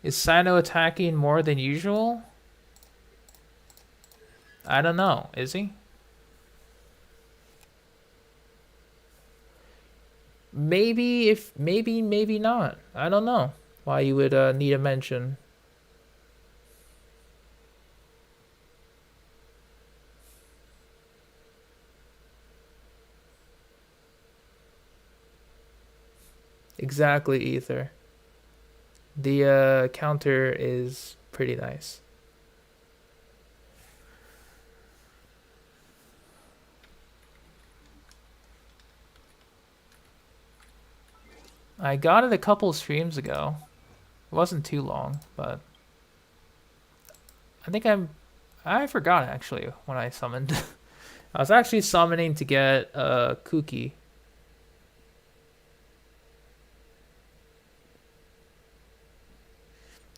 Is Cyno attacking more than usual? I don't know. Is he? Maybe maybe not. I don't know why you would need a mention. Exactly, Ether. The counter is pretty nice. I got it a couple streams ago. It wasn't too long, but I think I forgot actually when I summoned. I was actually summoning to get Kuki.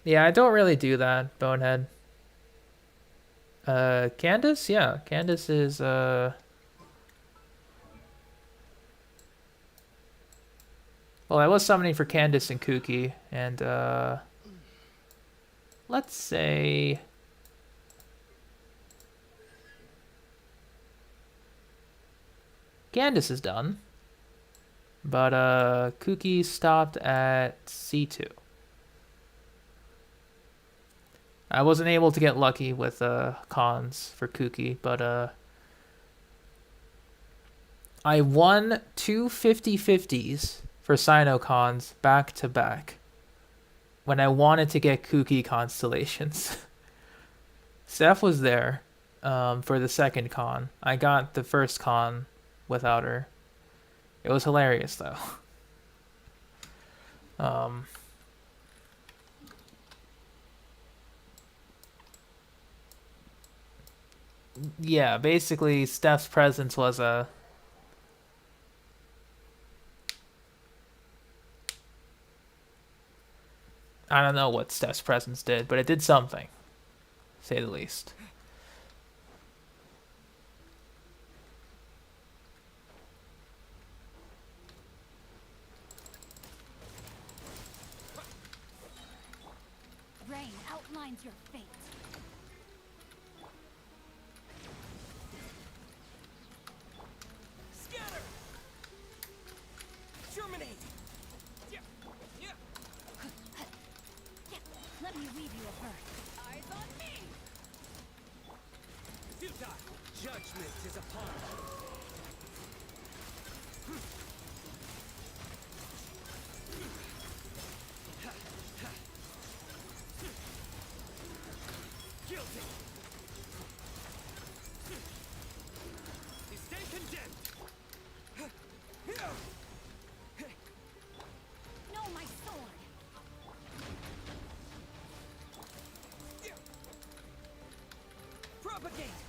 Yeah, I don't really do that, Bonehead. Candace? Yeah, Candace is well, I was summoning for Candace and Kuki, and let's say Candace is done, but Kuki stopped at C2. I wasn't able to get lucky with cons for Kuki, but I won two 50/50s for Cyno cons back to back when I wanted to get Kuki constellations. Steph was there for the second con. I got the first con without her. It was hilarious though. Yeah, basically Steph's presence was a I don't know what Steph's presence did, but it did something, to say the least. Rain outlines your fate. Scatter! Germinate! Let me weave you a birth. Eyes on me! Futile! Judgment is upon us. Guilty! You stay condemned! No, my sword. Propagate!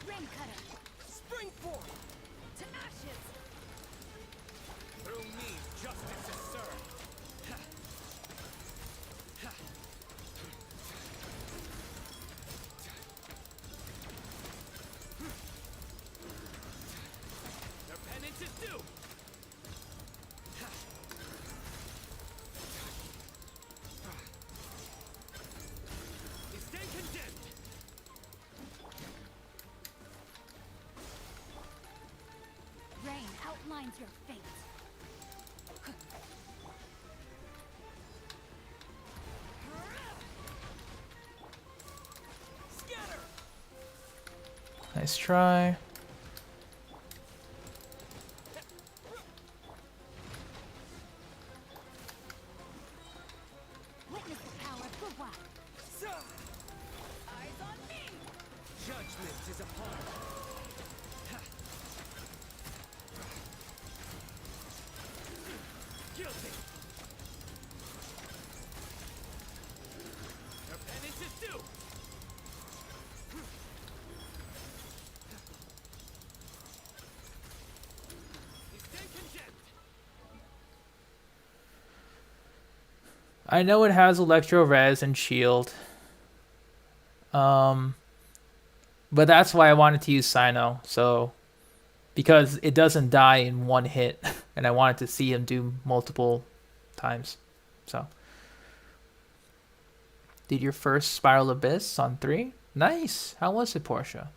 Rain cutter. Spring forth! To ashes. Through me, justice is served. Their penance is due. You stay condemned. Rain outlines your fate. Scatter! Nice try. Witness the power of Fungi. Eyes on me! Judgment is upon us. Guilty! Their penance is due! You stay condemned! I know it has Electro Res and Shield. But that's why I wanted to use Cyno, so because it doesn't die in one hit, and I wanted to see him do multiple times. So did your first Spiral Abyss on 3? Nice. How was it, Portia?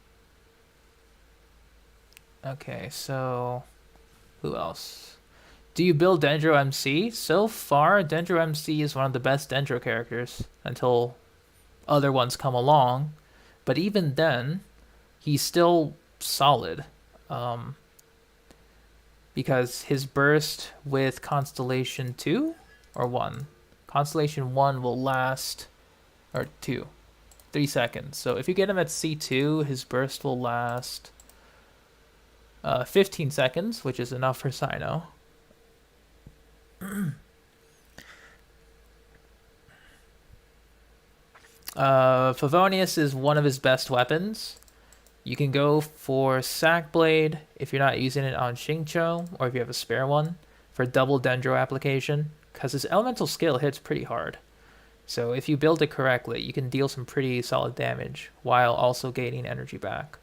Okay, so who else? Do you build Dendro MC? So far, Dendro MC is one of the best Dendro characters until other ones come along. But even then, he's still solid. Because his burst with Constellation 2 or 1? Constellation 1 will last, or 2, 3 seconds. So if you get him at C2, his burst will last 15 seconds, which is enough for Cyno. Favonius is one of his best weapons. You can go for Sack Blade if you're not using it on Xingqiu, or if you have a spare one, for double Dendro application, because his elemental skill hits pretty hard. So if you build it correctly, you can deal some pretty solid damage while also gaining energy back.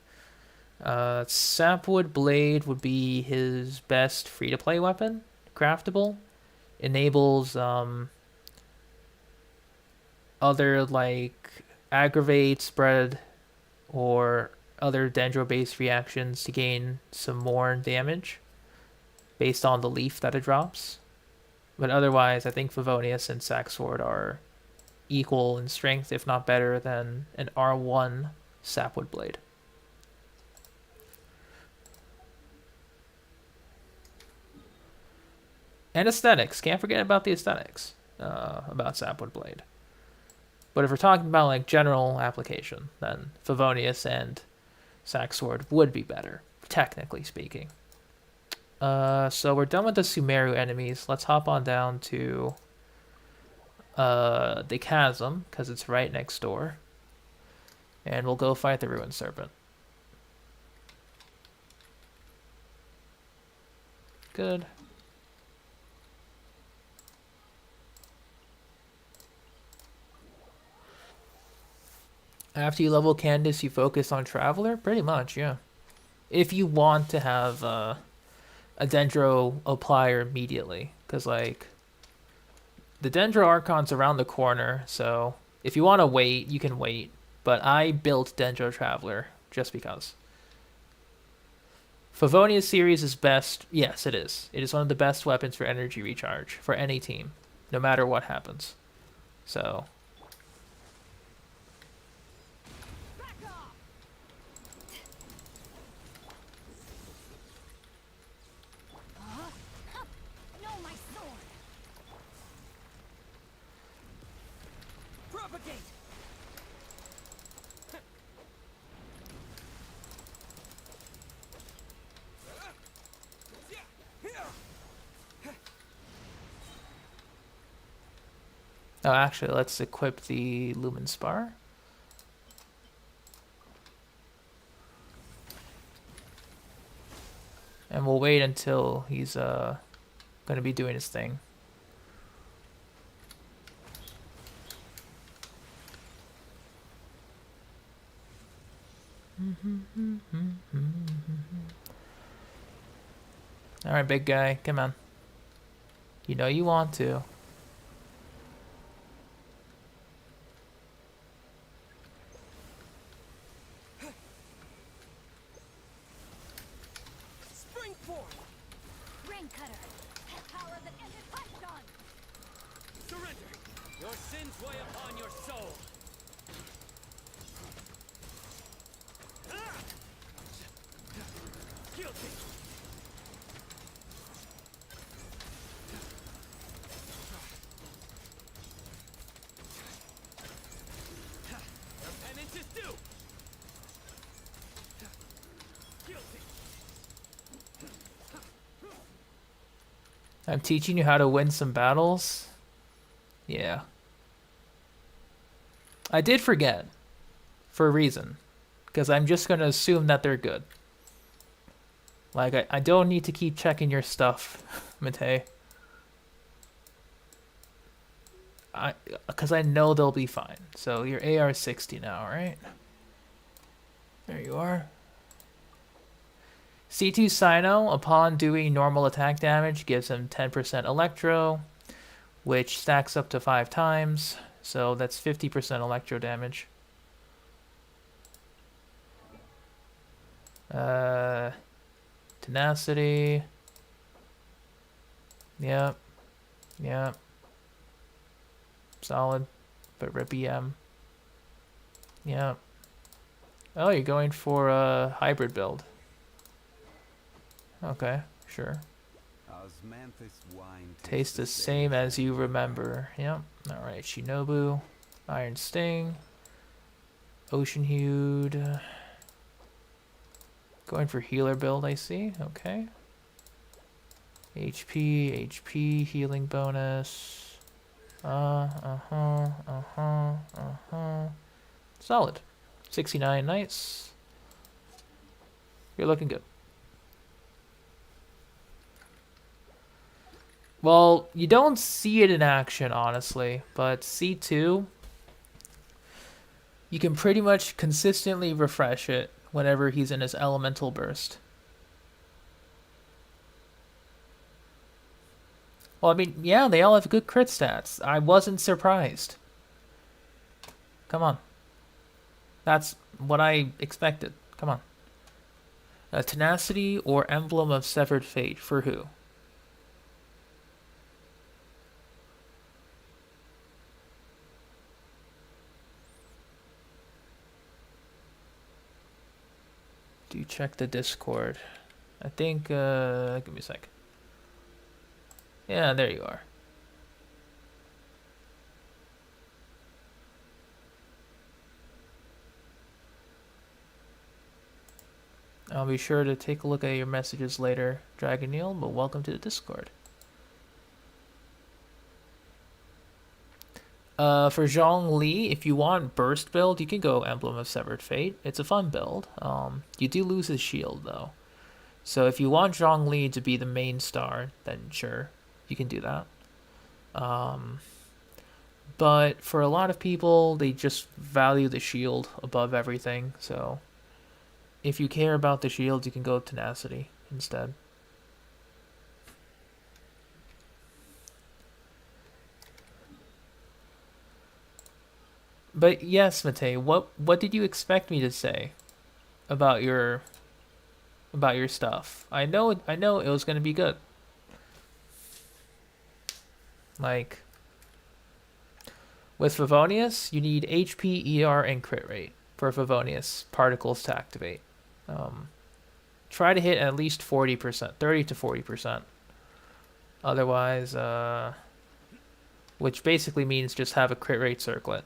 Sapwood Blade would be his best free-to-play weapon, craftable. Enables other like aggravate, spread, or other Dendro-based reactions to gain some more damage based on the leaf that it drops. But otherwise, I think Favonius and Sack Sword are equal in strength, if not better, than an R1 Sapwood Blade. And aesthetics. Can't forget about the aesthetics about Sapwood Blade. But if we're talking about like general application, then Favonius and Sack Sword would be better, technically speaking. So we're done with the Sumeru enemies. Let's hop on down to the Chasm, because it's right next door. And we'll go fight the Ruined Serpent. Good. After you level Candace, you focus on Traveler? Pretty much, yeah. If you want to have a Dendro applier immediately. Because, like, the Dendro Archon's around the corner, so if you want to wait, you can wait. But I built Dendro Traveler just because. Favonius series is best. Yes, it is. It is one of the best weapons for energy recharge for any team, no matter what happens. So... Oh, actually, let's equip the Lumen Spar. And we'll wait until he's going to be doing his thing. Alright, big guy, come on. You know you want to. I'm teaching you how to win some battles? Yeah. I did forget. For a reason. Because I'm just going to assume that they're good. Like, I don't need to keep checking your stuff, Matei. Because I know they'll be fine. So you're AR-60 now, right? There you are. C2 Cyno, upon doing normal attack damage, gives him 10% Electro, which stacks up to 5 times. So that's 50% Electro damage. Tenacity. Yep. Yep. Solid. But rip EM. Yeah. Oh, you're going for a hybrid build. Okay, sure. Osmanthus wine Tastes the same as you remember. Yep. Alright, Shinobu. Iron Sting. Ocean Hued. Going for healer build, I see. Okay. HP, healing bonus. Solid. 69, nice. You're looking good. Well, you don't see it in action, honestly, but C2, you can pretty much consistently refresh it whenever he's in his elemental burst. Well, I mean, yeah, they all have good crit stats. I wasn't surprised. Come on. That's what I expected. Come on. Tenacity or Emblem of Severed Fate, for who? Do check the Discord. I think, give me a sec. Yeah, there you are. I'll be sure to take a look at your messages later, Dragon Neil, but welcome to the Discord. For Zhongli, if you want burst build, you can go Emblem of Severed Fate. It's a fun build. You do lose his shield, though. So if you want Zhongli to be the main star, then sure, you can do that. But for a lot of people, they just value the shield above everything. So if you care about the shield, you can go Tenacity instead. But yes, Matei, what did you expect me to say about your stuff? I know it was gonna be good. Like with Favonius, you need HP, ER, and crit rate for Favonius particles to activate. Try to hit at least 40%, 30 to 40%. Otherwise, which basically means just have a crit rate circlet.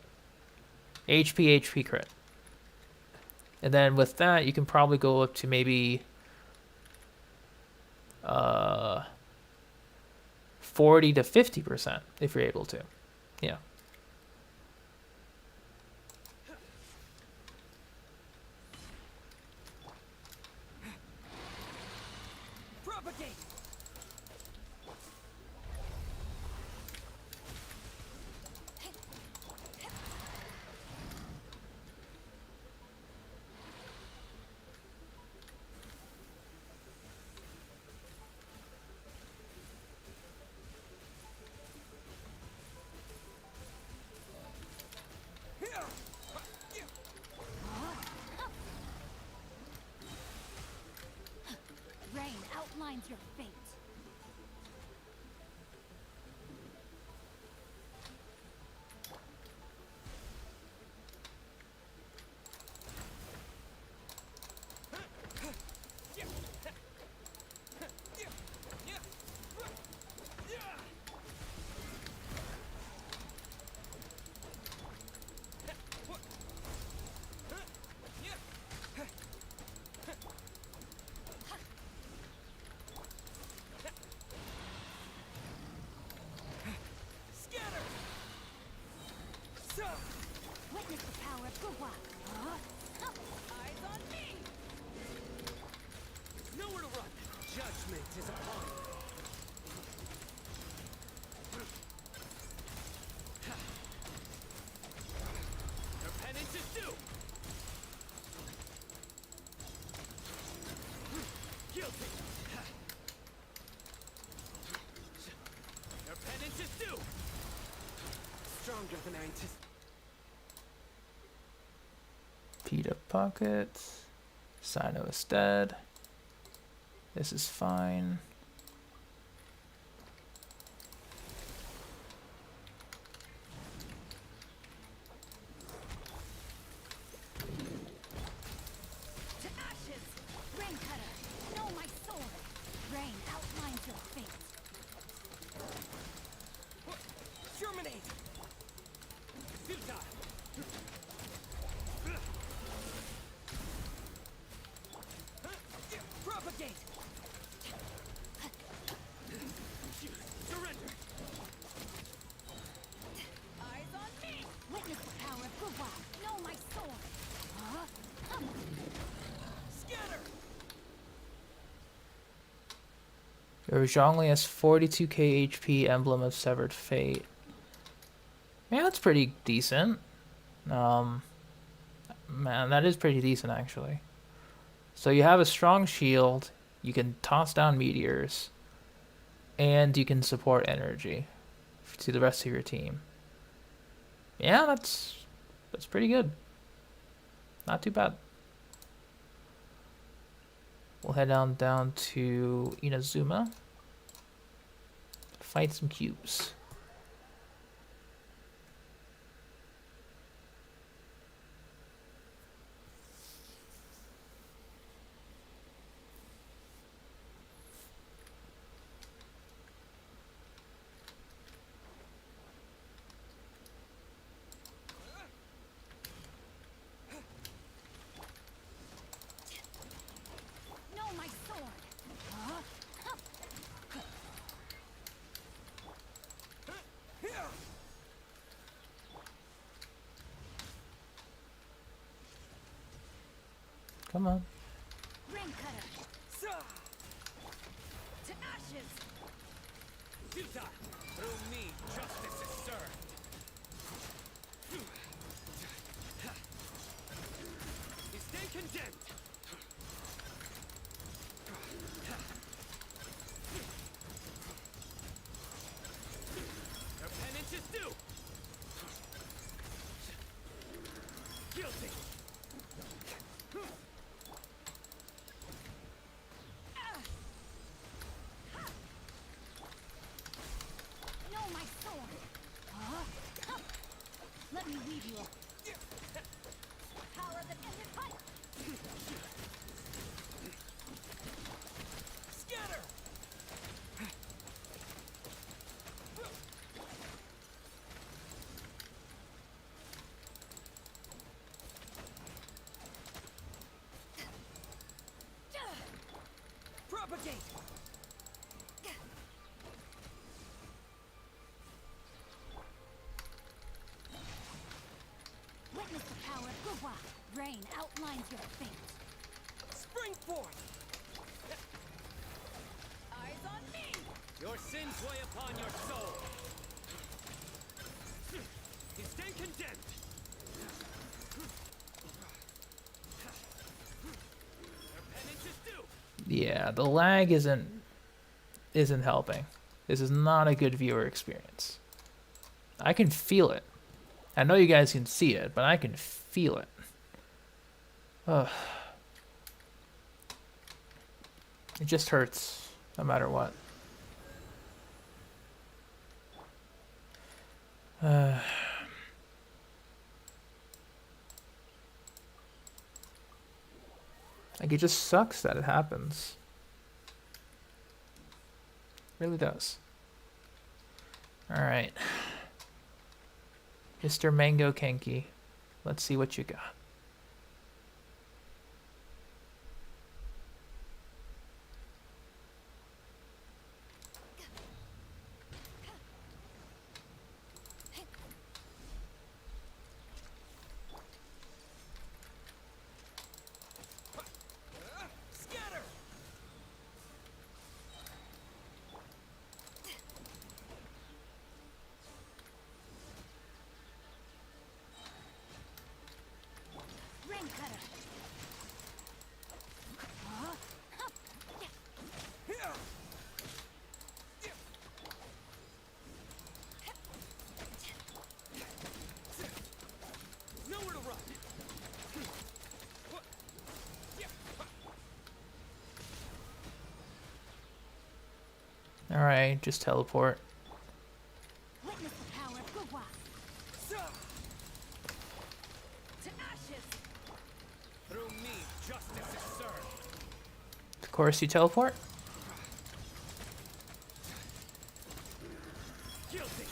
HP crit. And then with that, you can probably go up to maybe 40 to 50% if you're able to. Yeah. Propagate! Rain outlines your fate. Witness the power of Gugwa. Eyes on me! Nowhere to run. Judgment is upon you. Your penance is due. Guilty. Your penance is due. Stronger than I anticipated. Pita pockets. Cyno is dead. This is fine. Propagate! Surrender! Eyes on me! Witness the power of Gugwa. Know my sword. Huh? Scatter! Your Zhongli has 42k HP, Emblem of Severed Fate. Yeah, that's pretty decent. Man, that is pretty decent actually. So you have a strong shield, you can toss down meteors, and you can support energy to the rest of your team. Yeah, that's pretty good. Not too bad. We'll head down to Inazuma. Fight some cubes. Know my sword. Huh? Come on. Rain cutter. To ashes! Futa! Through me, justice is served! You stay condemned! Your penance is due! Guilty! Know my sword. Huh? Let me weave you. Power that ended fight. Scatter! Propagate! Witness the power of Gugwa. Rain outlines your fate. Spring forth! Eyes on me! Your sins weigh upon your soul! You stand condemned! Your penance is due! Yeah, the lag isn't helping. This is not a good viewer experience. I can feel it. I know you guys can see it, but I can feel it. Ugh. It just hurts, no matter what. Like, it just sucks that it happens. It really does. Alright. Mr. Mango Kenki, let's see what you got. Scatter! Rain cutter. Huh? Here! Nowhere to run! Alright, just teleport. Witness the power of Gugwa. To ashes! Through me, justice is served! Of course, you teleport. Guilty!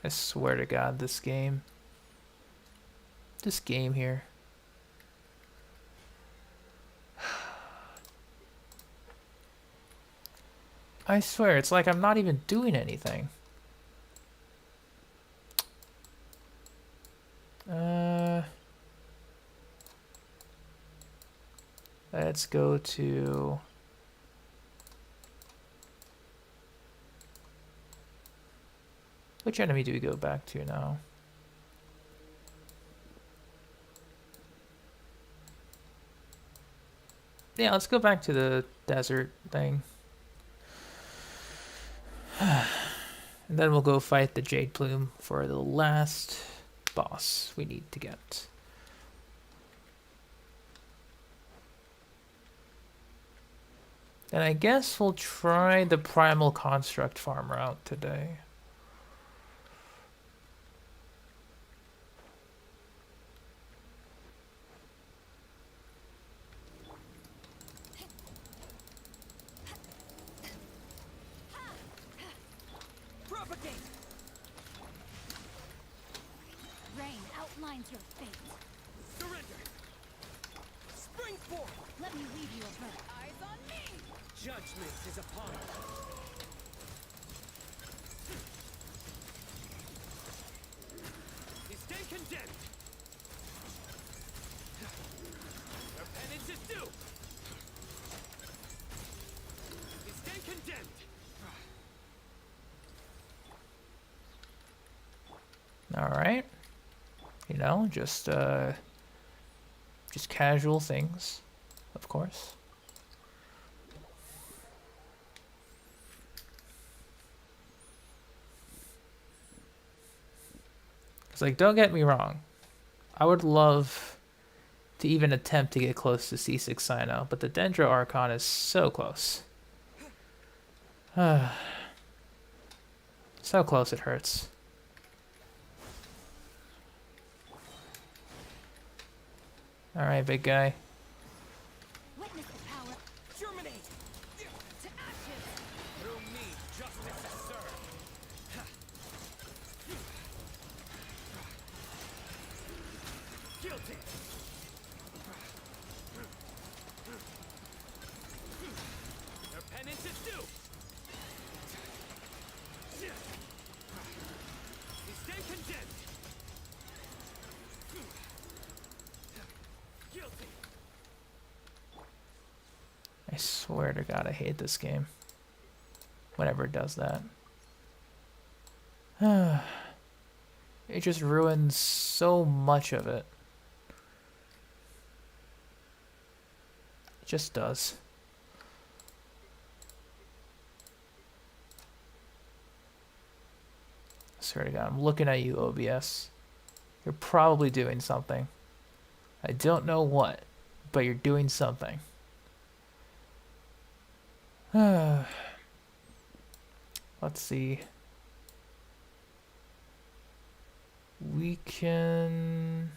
I swear to God, this game. This game here. I swear, it's like I'm not even doing anything. Let's go to... Which enemy do we go back to now? Yeah, let's go back to the desert thing. And then we'll go fight the Jade Plume for the last boss we need to get. And I guess we'll try the Primal Construct farm route today. Propagate! Rain outlines your fate. Surrender! Spring forth! Let me weave you a verse. Eyes on me! Judgment is upon us. You stand condemned! Your penance is due! You stand condemned! Alright. You know, just casual things, of course. It's like, don't get me wrong. I would love to even attempt to get close to C6 Cyno, but the Dendro Archon is so close. So close it hurts. Alright, big guy. Witness the power Germinate! to ashes. Through me, justice is served. Guilty! Your penance is due! You stand condemned! Guilty! I swear to God, I hate this game. Whenever it does that. It just ruins so much of it. It just does. I swear to God, I'm looking at you, OBS. You're probably doing something. I don't know what, but you're doing something. Let's see. We can...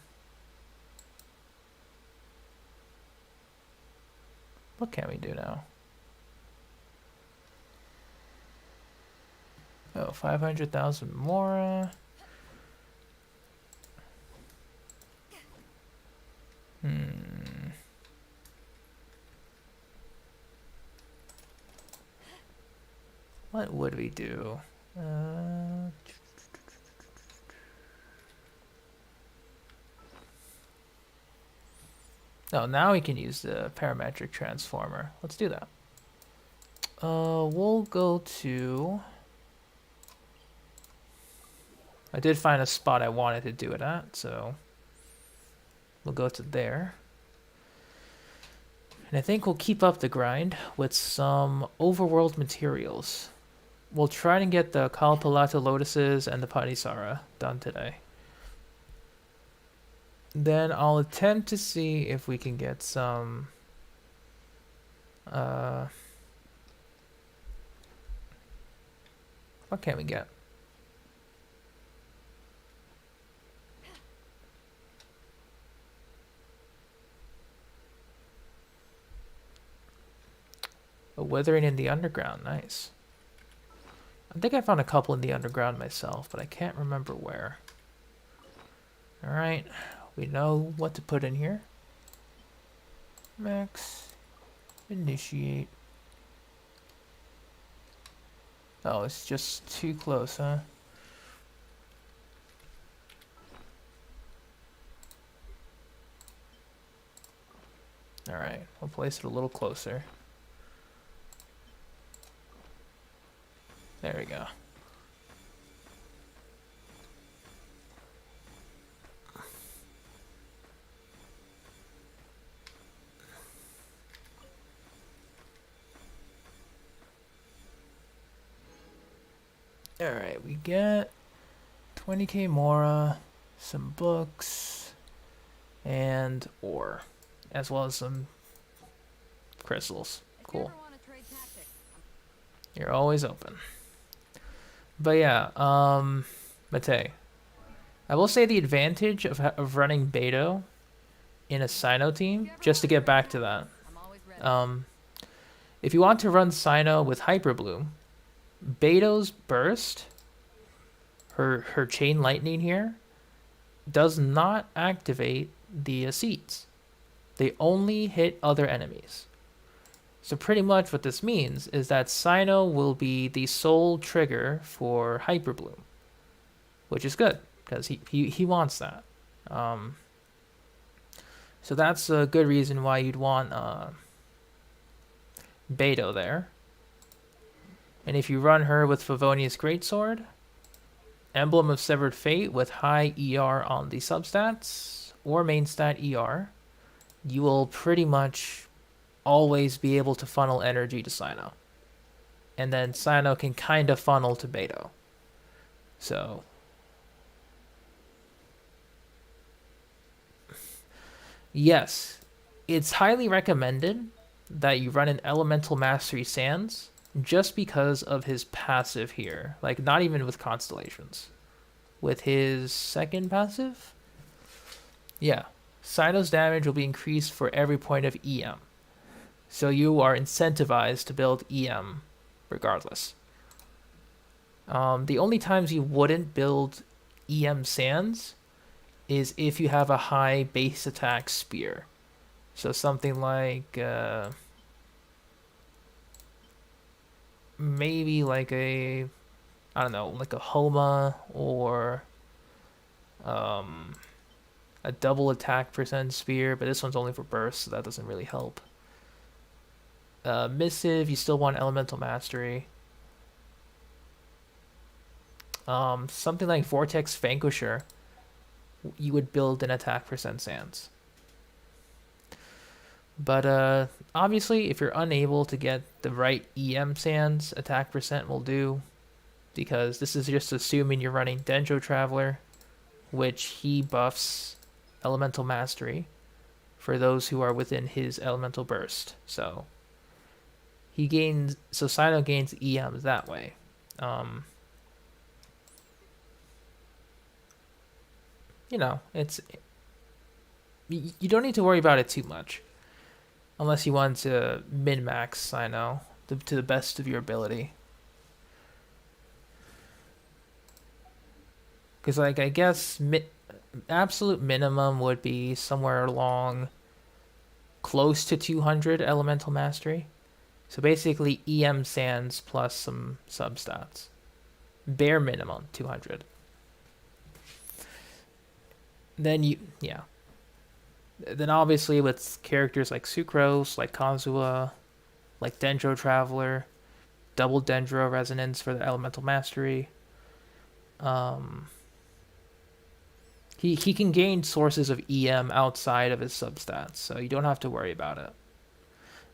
What can we do now? Oh, 500,000 Mora. What would we do? Oh, now we can use the parametric transformer. Let's do that. We'll go to... I did find a spot I wanted to do it at, so we'll go to there. And I think we'll keep up the grind with some overworld materials. We'll try to get the Kalpalata Lotuses and the Panisara done today. Then I'll attempt to see if we can get some... what can we get? A Withering in the Underground, nice. I think I found a couple in the underground myself, but I can't remember where. Alright, we know what to put in here. Max, initiate. Oh, it's just too close, huh? Alright, we'll place it a little closer. There we go. Alright, we get 20k Mora, some books, and ore, as well as some crystals. Cool. You're always open. But yeah, Mate, I will say the advantage of running Beto in a Cyno team, just to get back to that. If you want to run Cyno with Hyper Bloom, Beto's burst, her chain lightning here, does not activate the seeds. They only hit other enemies. So pretty much what this means is that Cyno will be the sole trigger for Hyper Bloom, which is good because he wants that. So that's a good reason why you'd want Beto there. And if you run her with Favonius Greatsword, Emblem of Severed Fate with high ER on the substats, or main stat ER, you will pretty much always be able to funnel energy to Cyno. And then Cyno can kind of funnel to Beto. So yes, it's highly recommended that you run an Elemental Mastery Sans just because of his passive here. Like, not even with Constellations. With his second passive? Yeah. Cyno's damage will be increased for every point of EM. So you are incentivized to build EM regardless. The only times you wouldn't build EM Sans is if you have a high base attack spear. So something like maybe like a, I don't know, like a Homa or a double attack percent spear, but this one's only for burst, so that doesn't really help. Missive, you still want Elemental Mastery. Something like Vortex Vanquisher, you would build an attack percent Sans. But obviously, if you're unable to get the right EM Sans, attack percent will do, because this is just assuming you're running Dendro Traveler, which he buffs Elemental Mastery for those who are within his Elemental Burst. So Cyno gains EMs that way. You know, you don't need to worry about it too much, unless you want to min-max Cyno to the best of your ability. Because, like, I guess absolute minimum would be somewhere along close to 200 Elemental Mastery. So basically EM Sans plus some substats. Bare minimum 200. Then Then obviously with characters like Sucrose, like Kazuha, like Dendro Traveler, double Dendro Resonance for the Elemental Mastery. He can gain sources of EM outside of his substats, so you don't have to worry about it.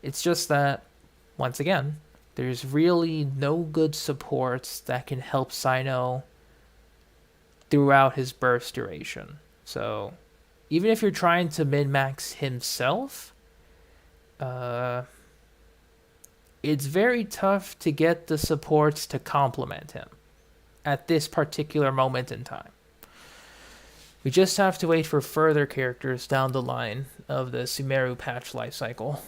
It's just that, once again, there's really no good supports that can help Cyno throughout his burst duration. So even if you're trying to min-max himself, it's very tough to get the supports to complement him at this particular moment in time. We just have to wait for further characters down the line of the Sumeru patch lifecycle.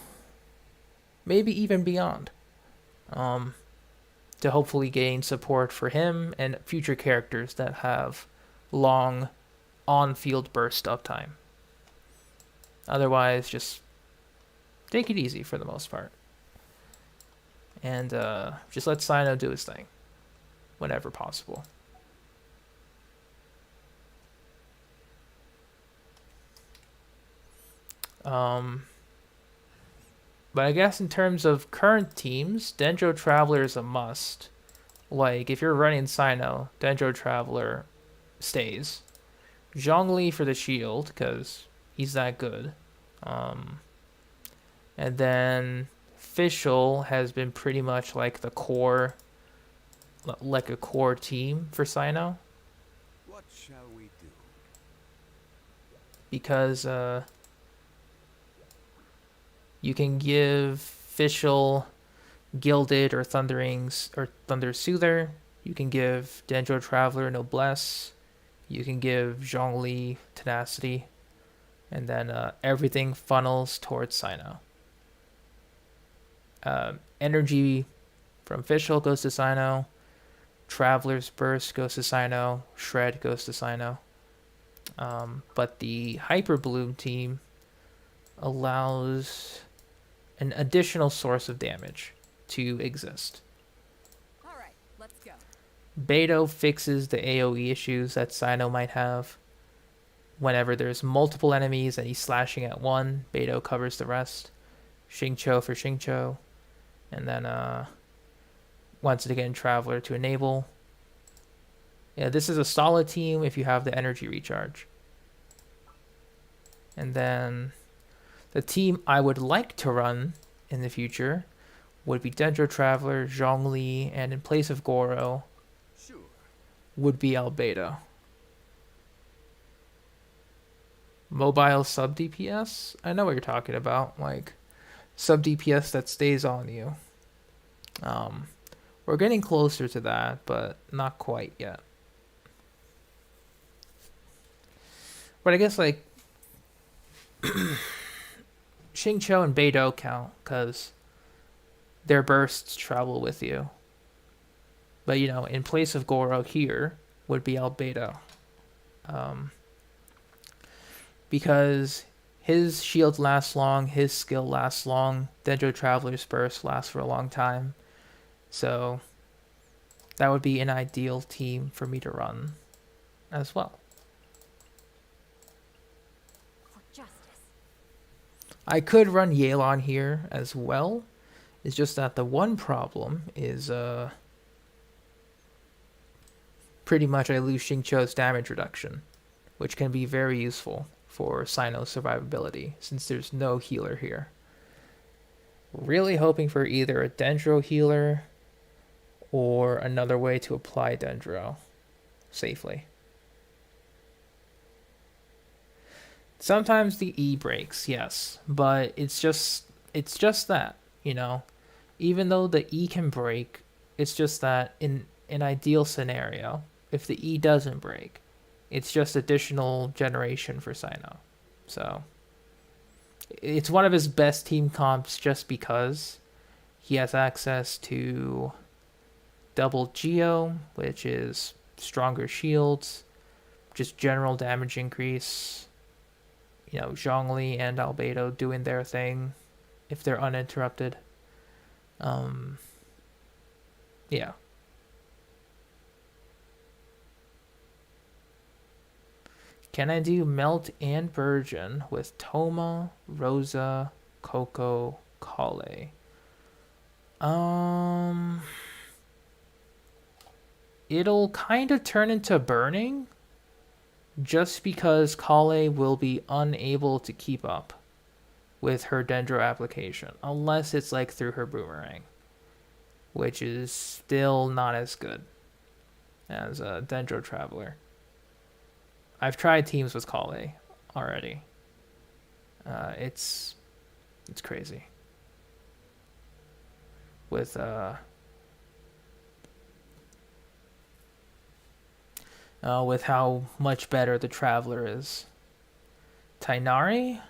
Maybe even beyond. to hopefully gain support for him and future characters that have long on-field burst uptime. Otherwise, just take it easy for the most part. And just let Cyno do his thing whenever possible. But I guess in terms of current teams, Dendro Traveler is a must. Like, if you're running Cyno, Dendro Traveler stays. Zhongli for the shield, because he's that good. And then Fischl has been pretty much like the core, like a core team for Cyno. What shall we do? Because you can give Fischl Gilded or Thunderings or Thunder Soother. You can give Dendro Traveler Noblesse. You can give Zhongli Tenacity. And then everything funnels towards Cyno. Energy from Fischl goes to Cyno. Traveler's Burst goes to Cyno. Shred goes to Cyno. But the Hyper Bloom team allows an additional source of damage to exist. Alright, let's go. Beidou fixes the AoE issues that Cyno might have. Whenever there's multiple enemies and he's slashing at one, Beidou covers the rest. Xingqiu for Xingqiu. And then once again Traveler to enable. Yeah, this is a solid team if you have the energy recharge. And then the team I would like to run in the future would be Dendro Traveler, Zhongli, and in place of Goro Sure. would be Albedo. Mobile sub DPS? I know what you're talking about. Like, sub DPS that stays on you. We're getting closer to that, but not quite yet. But I guess, like, Xingqiu and Beidou count, because their bursts travel with you. But, you know, in place of Goro here would be Albedo. Because his shield lasts long, his skill lasts long, Dendro Traveler's burst lasts for a long time. So that would be an ideal team for me to run as well. For justice. I could run Yelan here as well. It's just that the one problem is pretty much I lose Xingqiu's damage reduction, which can be very useful for Cyno's survivability since there's no healer here. Really hoping for either a Dendro healer or another way to apply Dendro safely. Sometimes the E breaks, yes, but it's just that, you know. Even though the E can break, it's just that in an ideal scenario, if the E doesn't break, it's just additional generation for Cyno. So it's one of his best team comps just because he has access to double Geo, which is stronger shields, just general damage increase. You know, Zhongli and Albedo doing their thing if they're uninterrupted. Yeah. Can I do Melt and Virgin with Toma, Rosa, Coco, Kale? It'll kind of turn into Burning, just because Kale will be unable to keep up with her Dendro application, unless it's like through her Boomerang, which is still not as good as a Dendro Traveler. I've tried teams with Kale already. It's crazy. With how much better the Traveler is. Tainari?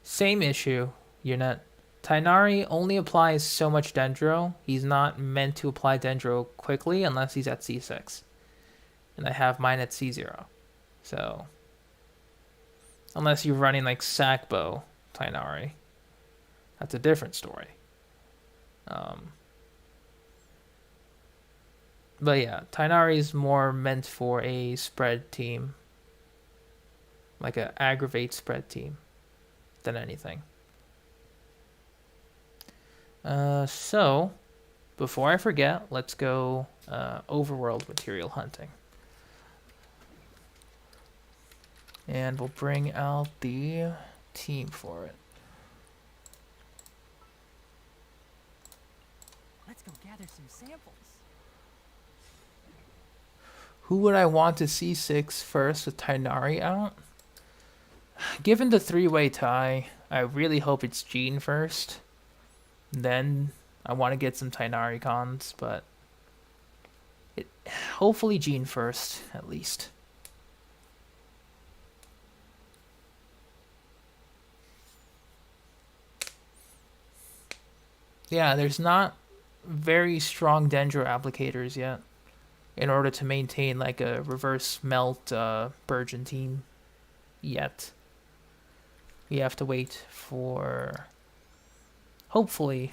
Same issue. You're not Tainari only applies so much Dendro. He's not meant to apply Dendro quickly unless he's at C6. And I have mine at C0. So, unless you're running like Sackbow Tainari, that's a different story. But yeah, Tainari is more meant for a spread team. Like a aggravate spread team than anything. So, before I forget, let's go overworld material hunting. And we'll bring out the team for it. Let's go gather some samples. Who would I want to C6 first with Tainari out? Given the three-way tie, I really hope it's Jean first. Then I want to get some Tainari cons, but hopefully Jean first, at least. Yeah, there's not very strong Dendro applicators yet in order to maintain like a reverse melt Burgeon team yet. We have to wait for hopefully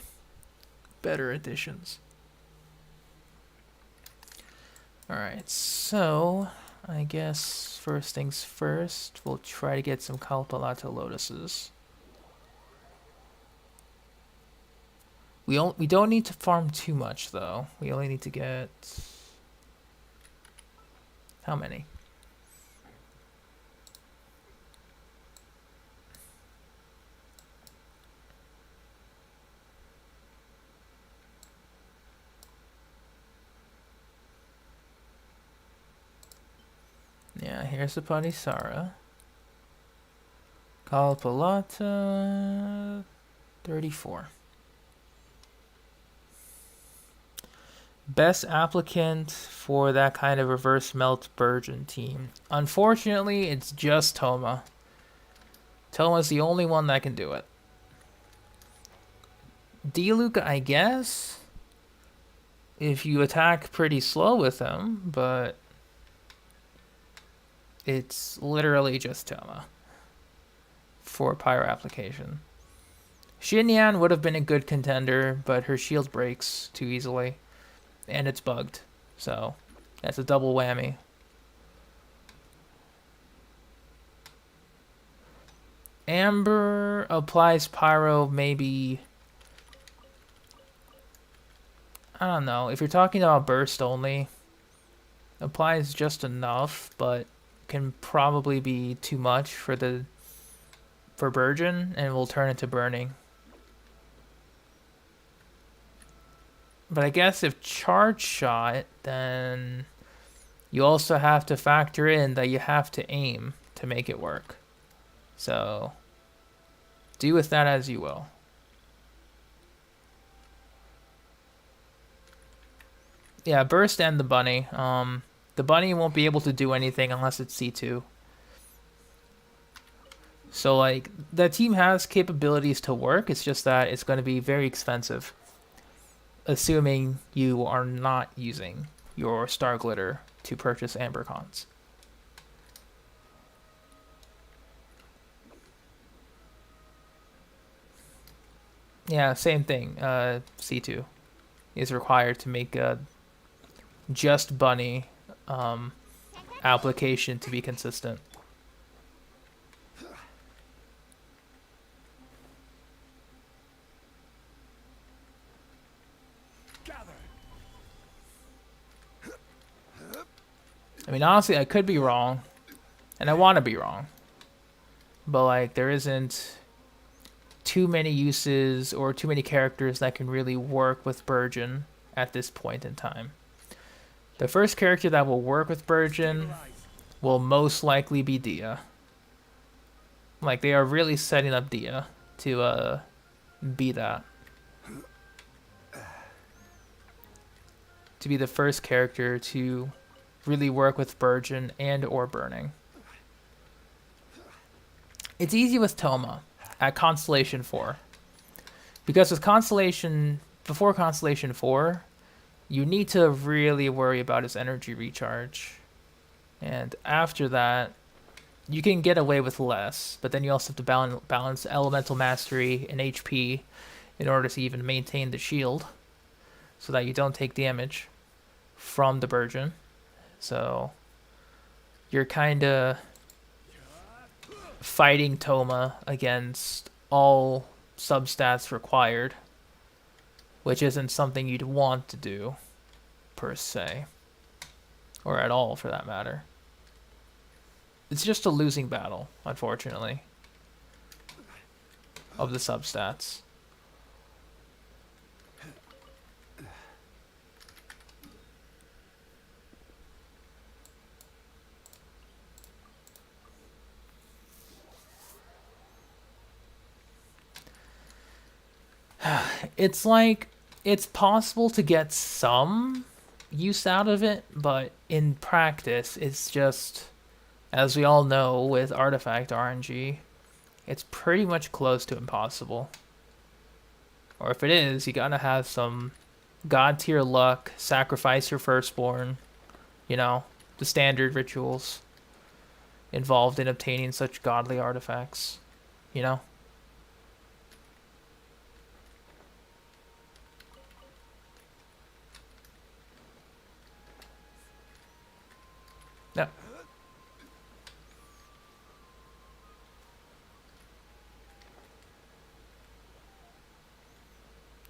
better additions. Alright, so I guess first things first, we'll try to get some Kalpalata Lotuses. We don't need to farm too much though. We only need to get how many? Yeah, here's the Panisara. Kalpalata 34. Best applicant for that kind of reverse melt Burgeon team. Unfortunately, it's just Toma. Toma's the only one that can do it. Diluc, I guess, if you attack pretty slow with him, but it's literally just Toma for pyro application. Xinyan would have been a good contender, but her shield breaks too easily. And it's bugged, so that's a double whammy. Amber applies pyro maybe, I don't know, if you're talking about burst only, applies just enough, but can probably be too much for Burgeon, and will turn into burning. But I guess if charge shot, then you also have to factor in that you have to aim to make it work. So do with that as you will. Yeah, burst and the bunny. The bunny won't be able to do anything unless it's C2. So like the team has capabilities to work, it's just that it's going to be very expensive. Assuming you are not using your Star Glitter to purchase Amber Cons. Yeah, same thing. C2 is required to make a just bunny application to be consistent. I mean, honestly, I could be wrong, and I want to be wrong, but like there isn't too many uses or too many characters that can really work with Burgeon at this point in time. The first character that will work with Burgeon will most likely be Dia. Like they are really setting up Dia to be that. To be the first character to really work with Burgeon and or burning. It's easy with Toma at Constellation 4 Because with Constellation, before Constellation 4, you need to really worry about his energy recharge. And after that, you can get away with less, but then you also have to balance elemental mastery and HP in order to even maintain the shield, so that you don't take damage from the Burgeon. So you're kind of fighting Toma against all substats required, which isn't something you'd want to do, per se. Or at all, for that matter. It's just a losing battle, unfortunately, of the substats. It's like, it's possible to get some use out of it, but in practice, it's just, as we all know with artifact RNG, it's pretty much close to impossible. Or if it is, you gotta have some god tier luck, sacrifice your firstborn, you know, the standard rituals involved in obtaining such godly artifacts, you know? Yeah.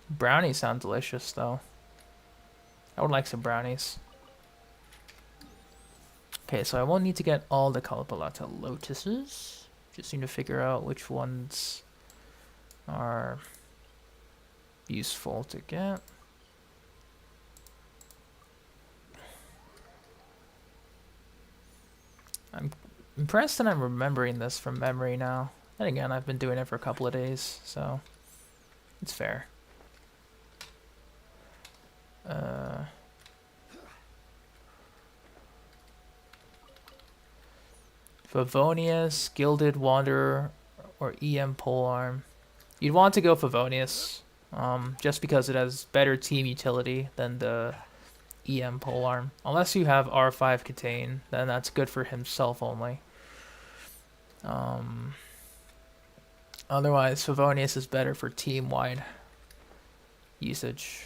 Brownies sound delicious, though. I would like some brownies. Okay, so I won't need to get all the Kalapalata lotuses. Just need to figure out which ones are useful to get. I'm impressed that I'm remembering this from memory now. And again, I've been doing it for a couple of days, so it's fair. Favonius, Gilded Wanderer, or EM Polearm. You'd want to go Favonius, just because it has better team utility than the EM Polearm. Unless you have R5 Contain, then that's good for himself only. Otherwise, Favonius is better for team-wide usage.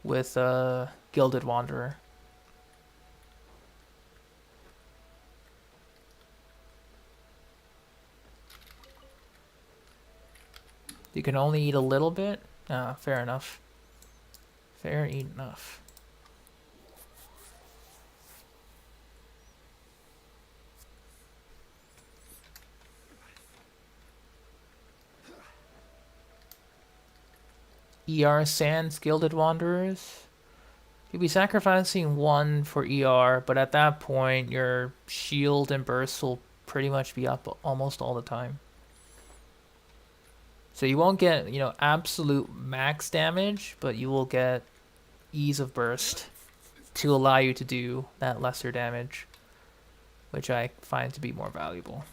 With Gilded Wanderer. You can only eat a little bit? Fair enough. Fair enough. ER Sands Gilded Wanderers. You'll be sacrificing one for ER, but at that point, your shield and burst will pretty much be up almost all the time. So you won't get, you know, absolute max damage, but you will get ease of burst to allow you to do that lesser damage, which I find to be more valuable.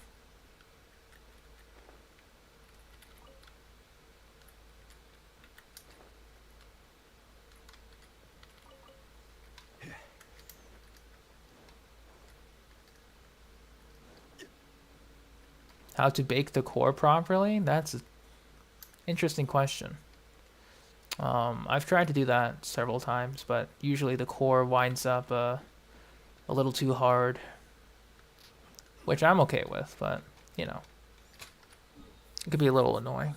How to bake the core properly? That's an interesting question. I've tried to do that several times, but usually the core winds up a little too hard, which I'm okay with, but, you know, it could be a little annoying.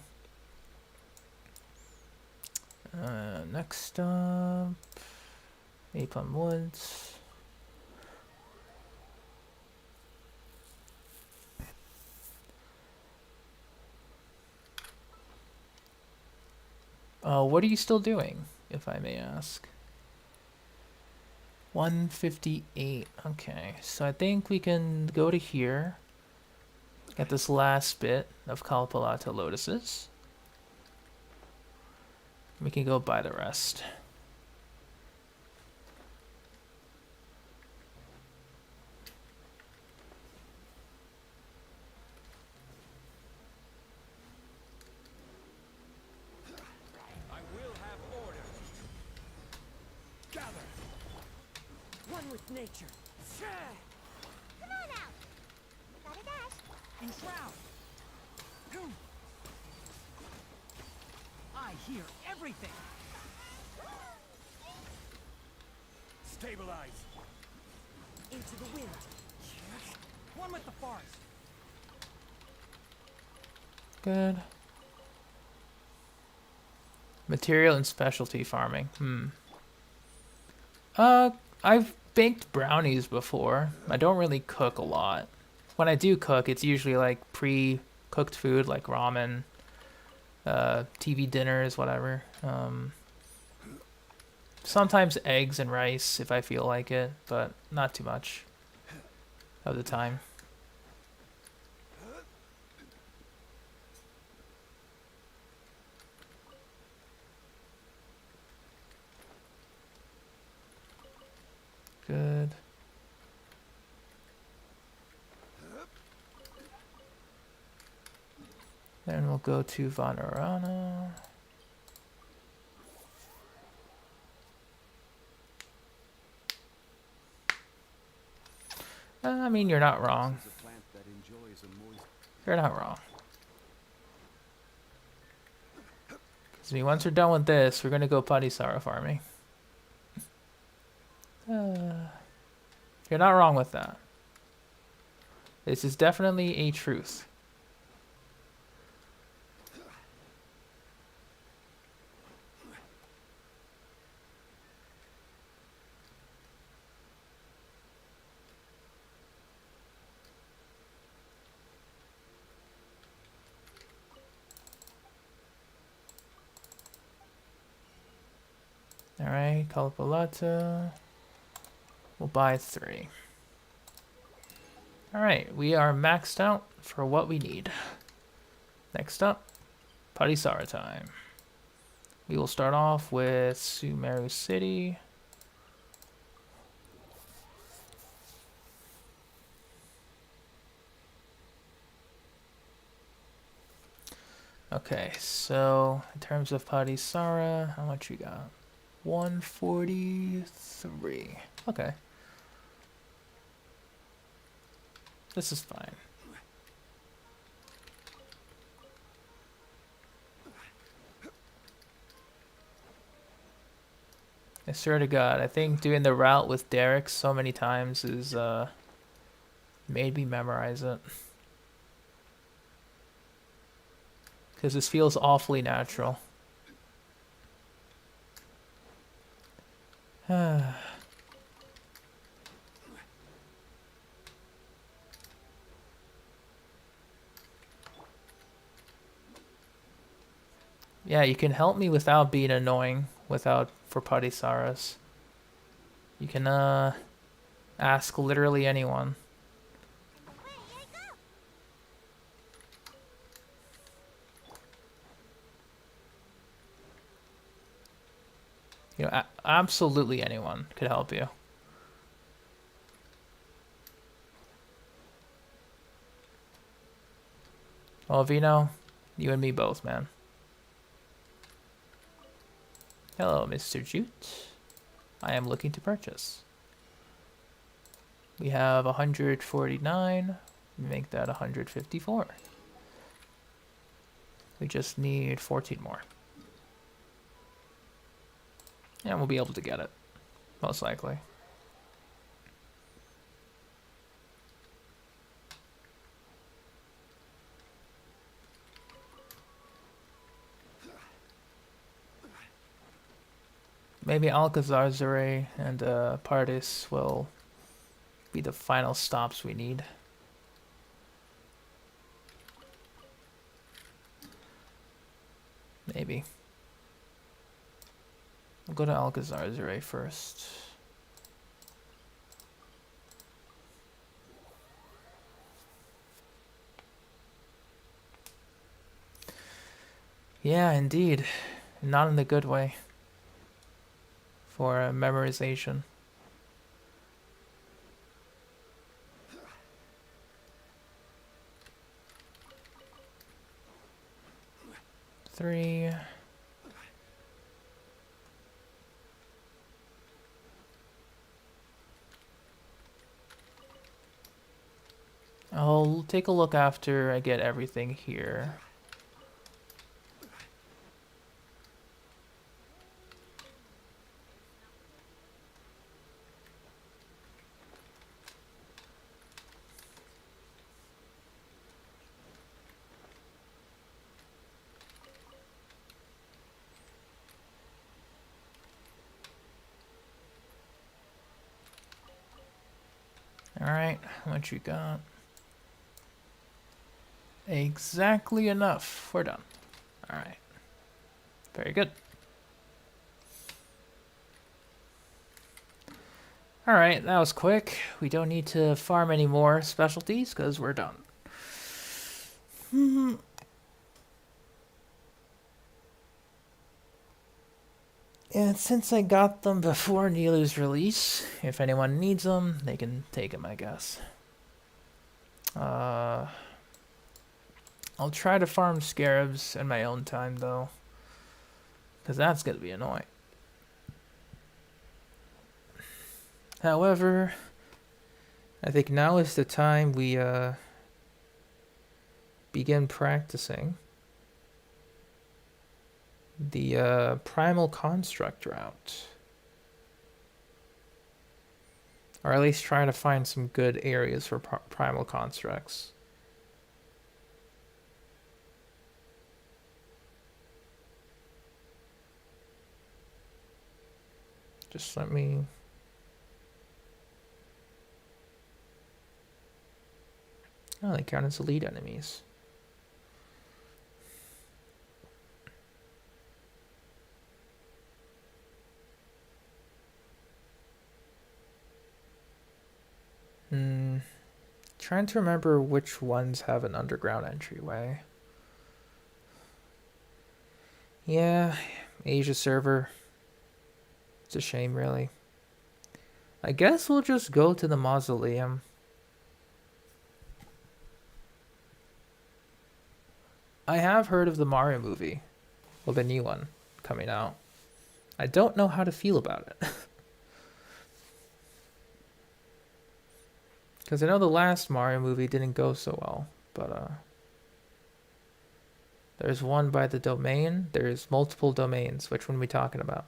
Next up, Aplum Woods. What are you still doing, if I may ask? 158. Okay, so I think we can go to here. Get this last bit of Kalapalata lotuses. We can go buy the rest. One with nature. Come on out. Got a dash. And shroud. I hear everything. Stabilize. Into the wind. One with the forest. Good. Material and specialty farming. I've baked brownies before. I don't really cook a lot. When I do cook, it's usually like pre-cooked food, like ramen, TV dinners, whatever. Sometimes eggs and rice if I feel like it, but not too much of the time. Good. Then we'll go to Vanorana. I mean, you're not wrong. This is a plant that enjoys a moist. You're not wrong. 'Cause I mean, once we're done with this, we're gonna go Padisara farming. You're not wrong with that. This is definitely a truth. Alright, Kalpalata. We'll buy 3. Alright, we are maxed out for what we need. Next up, Padisara time. We will start off with Sumeru City. Okay, so in terms of Padisara, how much you got? 143. Okay. This is fine. I swear to God, I think doing the route with Derek so many times is made me memorize it. Because this feels awfully natural. Yeah, you can help me without being annoying for Padisaras. You can ask literally anyone. Away I go. You know, absolutely anyone could help you. Well, Vino, you and me both, man. Hello, Mr. Jute. I am looking to purchase. We have 149. Make that 154. We just need 14 more. And we'll be able to get it, most likely. Maybe Alcazar and Pardis will be the final stops we need. Maybe. We'll go to Alcazar first. Yeah, indeed. Not in the good way. For memorization. Three. I'll take a look after I get everything here. Alright, what you got? Exactly enough. We're done. Alright. Very good. Alright, that was quick. We don't need to farm any more specialties because we're done. And since I got them before Nilu's release, if anyone needs them, they can take them, I guess. I'll try to farm scarabs in my own time, though, because that's going to be annoying. However, I think now is the time we begin practicing the primal construct route, or at least try to find some good areas for primal constructs. Just let me... Oh, they count as elite enemies. Trying to remember which ones have an underground entryway. Yeah, Asia server. It's a shame, really. I guess we'll just go to the mausoleum. I have heard of the Mario movie. Well, the new one coming out. I don't know how to feel about it. Because I know the last Mario movie didn't go so well, but there's one by the domain. There's multiple domains. Which one are we talking about?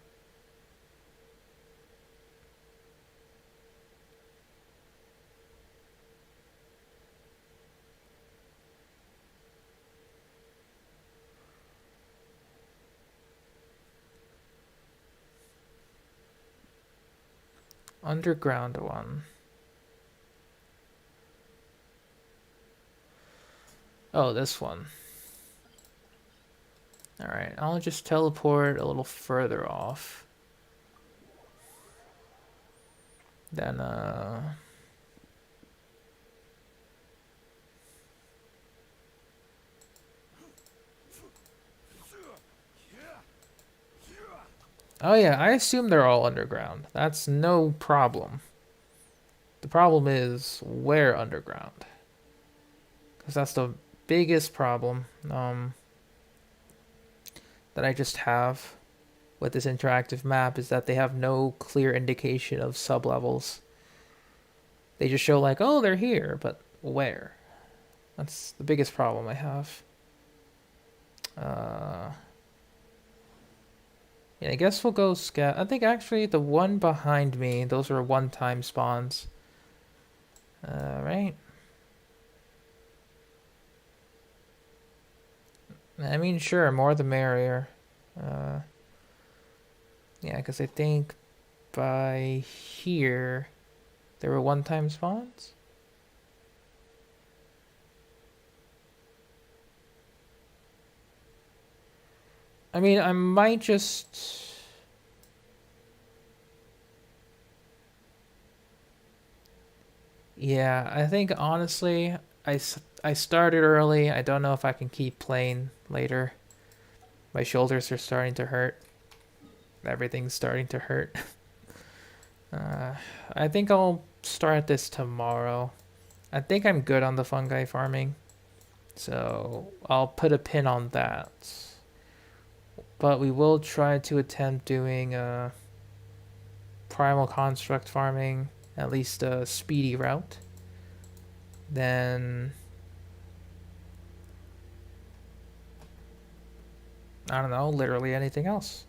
Underground one. Oh, this one. Alright, I'll just teleport a little further off. Then, oh yeah, I assume they're all underground. That's no problem. The problem is where underground. Because that's the biggest problem that I just have with this interactive map, is that they have no clear indication of sublevels. They just show like, oh, they're here, but where? That's the biggest problem I have. Yeah, I guess we'll go scout. I think actually the one behind me, those are one-time spawns. Right. I mean, sure, more the merrier. Yeah, because I think by here there were one-time spawns. I mean, I might just... Yeah, I think honestly, I started early. I don't know if I can keep playing later. My shoulders are starting to hurt. Everything's starting to hurt. I think I'll start this tomorrow. I think I'm good on the fungi farming, so I'll put a pin on that. But we will try to attempt doing primal construct farming, at least a speedy route. then I don't know, literally anything else.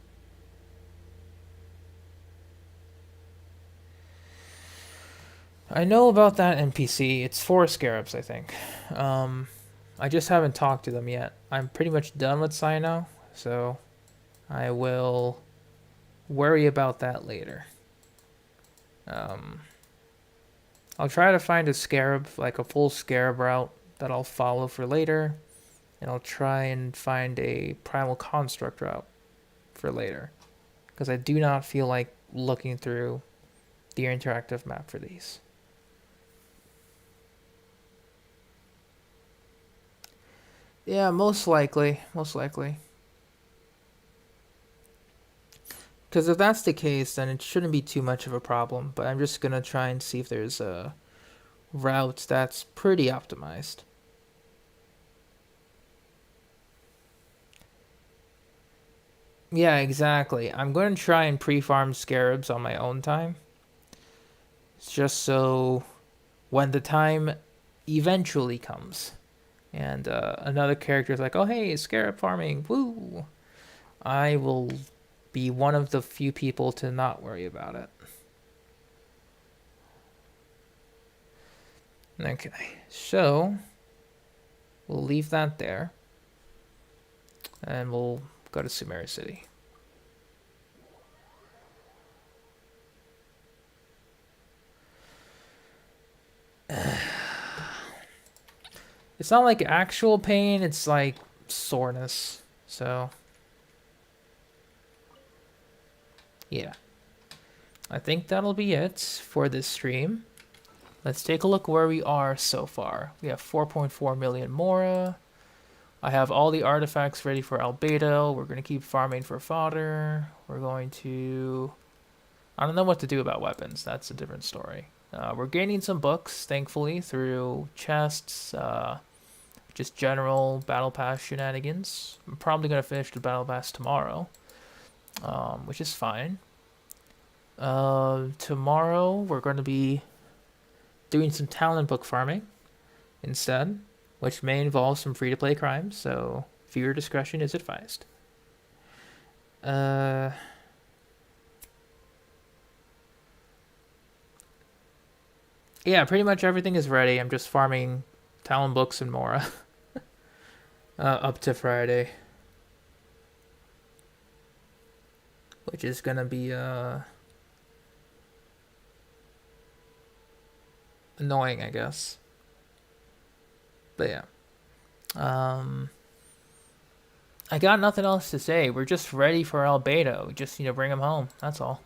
I know about that NPC. It's 4 scarabs, I think. I just haven't talked to them yet. I'm pretty much done with Cyno, so I will worry about that later. I'll try to find a scarab, like a full scarab route that I'll follow for later, and I'll try and find a primal construct route for later, because I do not feel like looking through the interactive map for these. Yeah, most likely. Because if that's the case, then it shouldn't be too much of a problem. But I'm just going to try and see if there's a route that's pretty optimized. Yeah, exactly. I'm going to try and pre-farm scarabs on my own time. Just so when the time eventually comes, and another character is like, oh hey, scarab farming, woo! I will be one of the few people to not worry about it. Okay, so we'll leave that there, and we'll go to Sumeru City. It's not like actual pain, it's like soreness. So, yeah. I think that'll be it for this stream. Let's take a look where we are so far. We have 4.4 million Mora. I have all the artifacts ready for Albedo. We're going to keep farming for fodder. We're going to... I don't know what to do about weapons. That's a different story. We're gaining some books, thankfully, through chests, just general Battle Pass shenanigans. I'm probably going to finish the Battle Pass tomorrow, which is fine. Tomorrow, we're going to be doing some talent book farming instead, which may involve some free-to-play crimes, so viewer discretion is advised. Yeah, pretty much everything is ready. I'm just farming talent books and Mora up to Friday, which is gonna be annoying, I guess. But yeah, I got nothing else to say. We're just ready for Albedo. Just bring him home. That's all.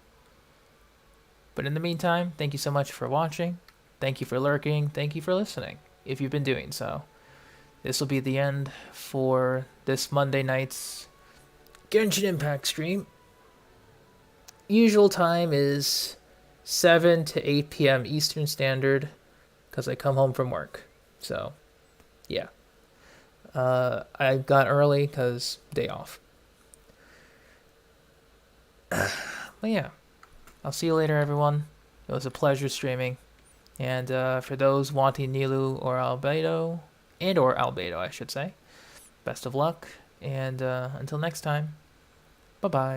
But in the meantime, thank you so much for watching. Thank you for lurking. Thank you for listening, if you've been doing so. This will be the end for this Monday night's Genshin Impact stream. Usual time is 7 to 8 p.m. Eastern Standard, because I come home from work. So, yeah. I got early because day off. But yeah, I'll see you later, everyone. It was a pleasure streaming. And for those wanting Nilu or Albedo, I should say, best of luck. And until next time, bye-bye.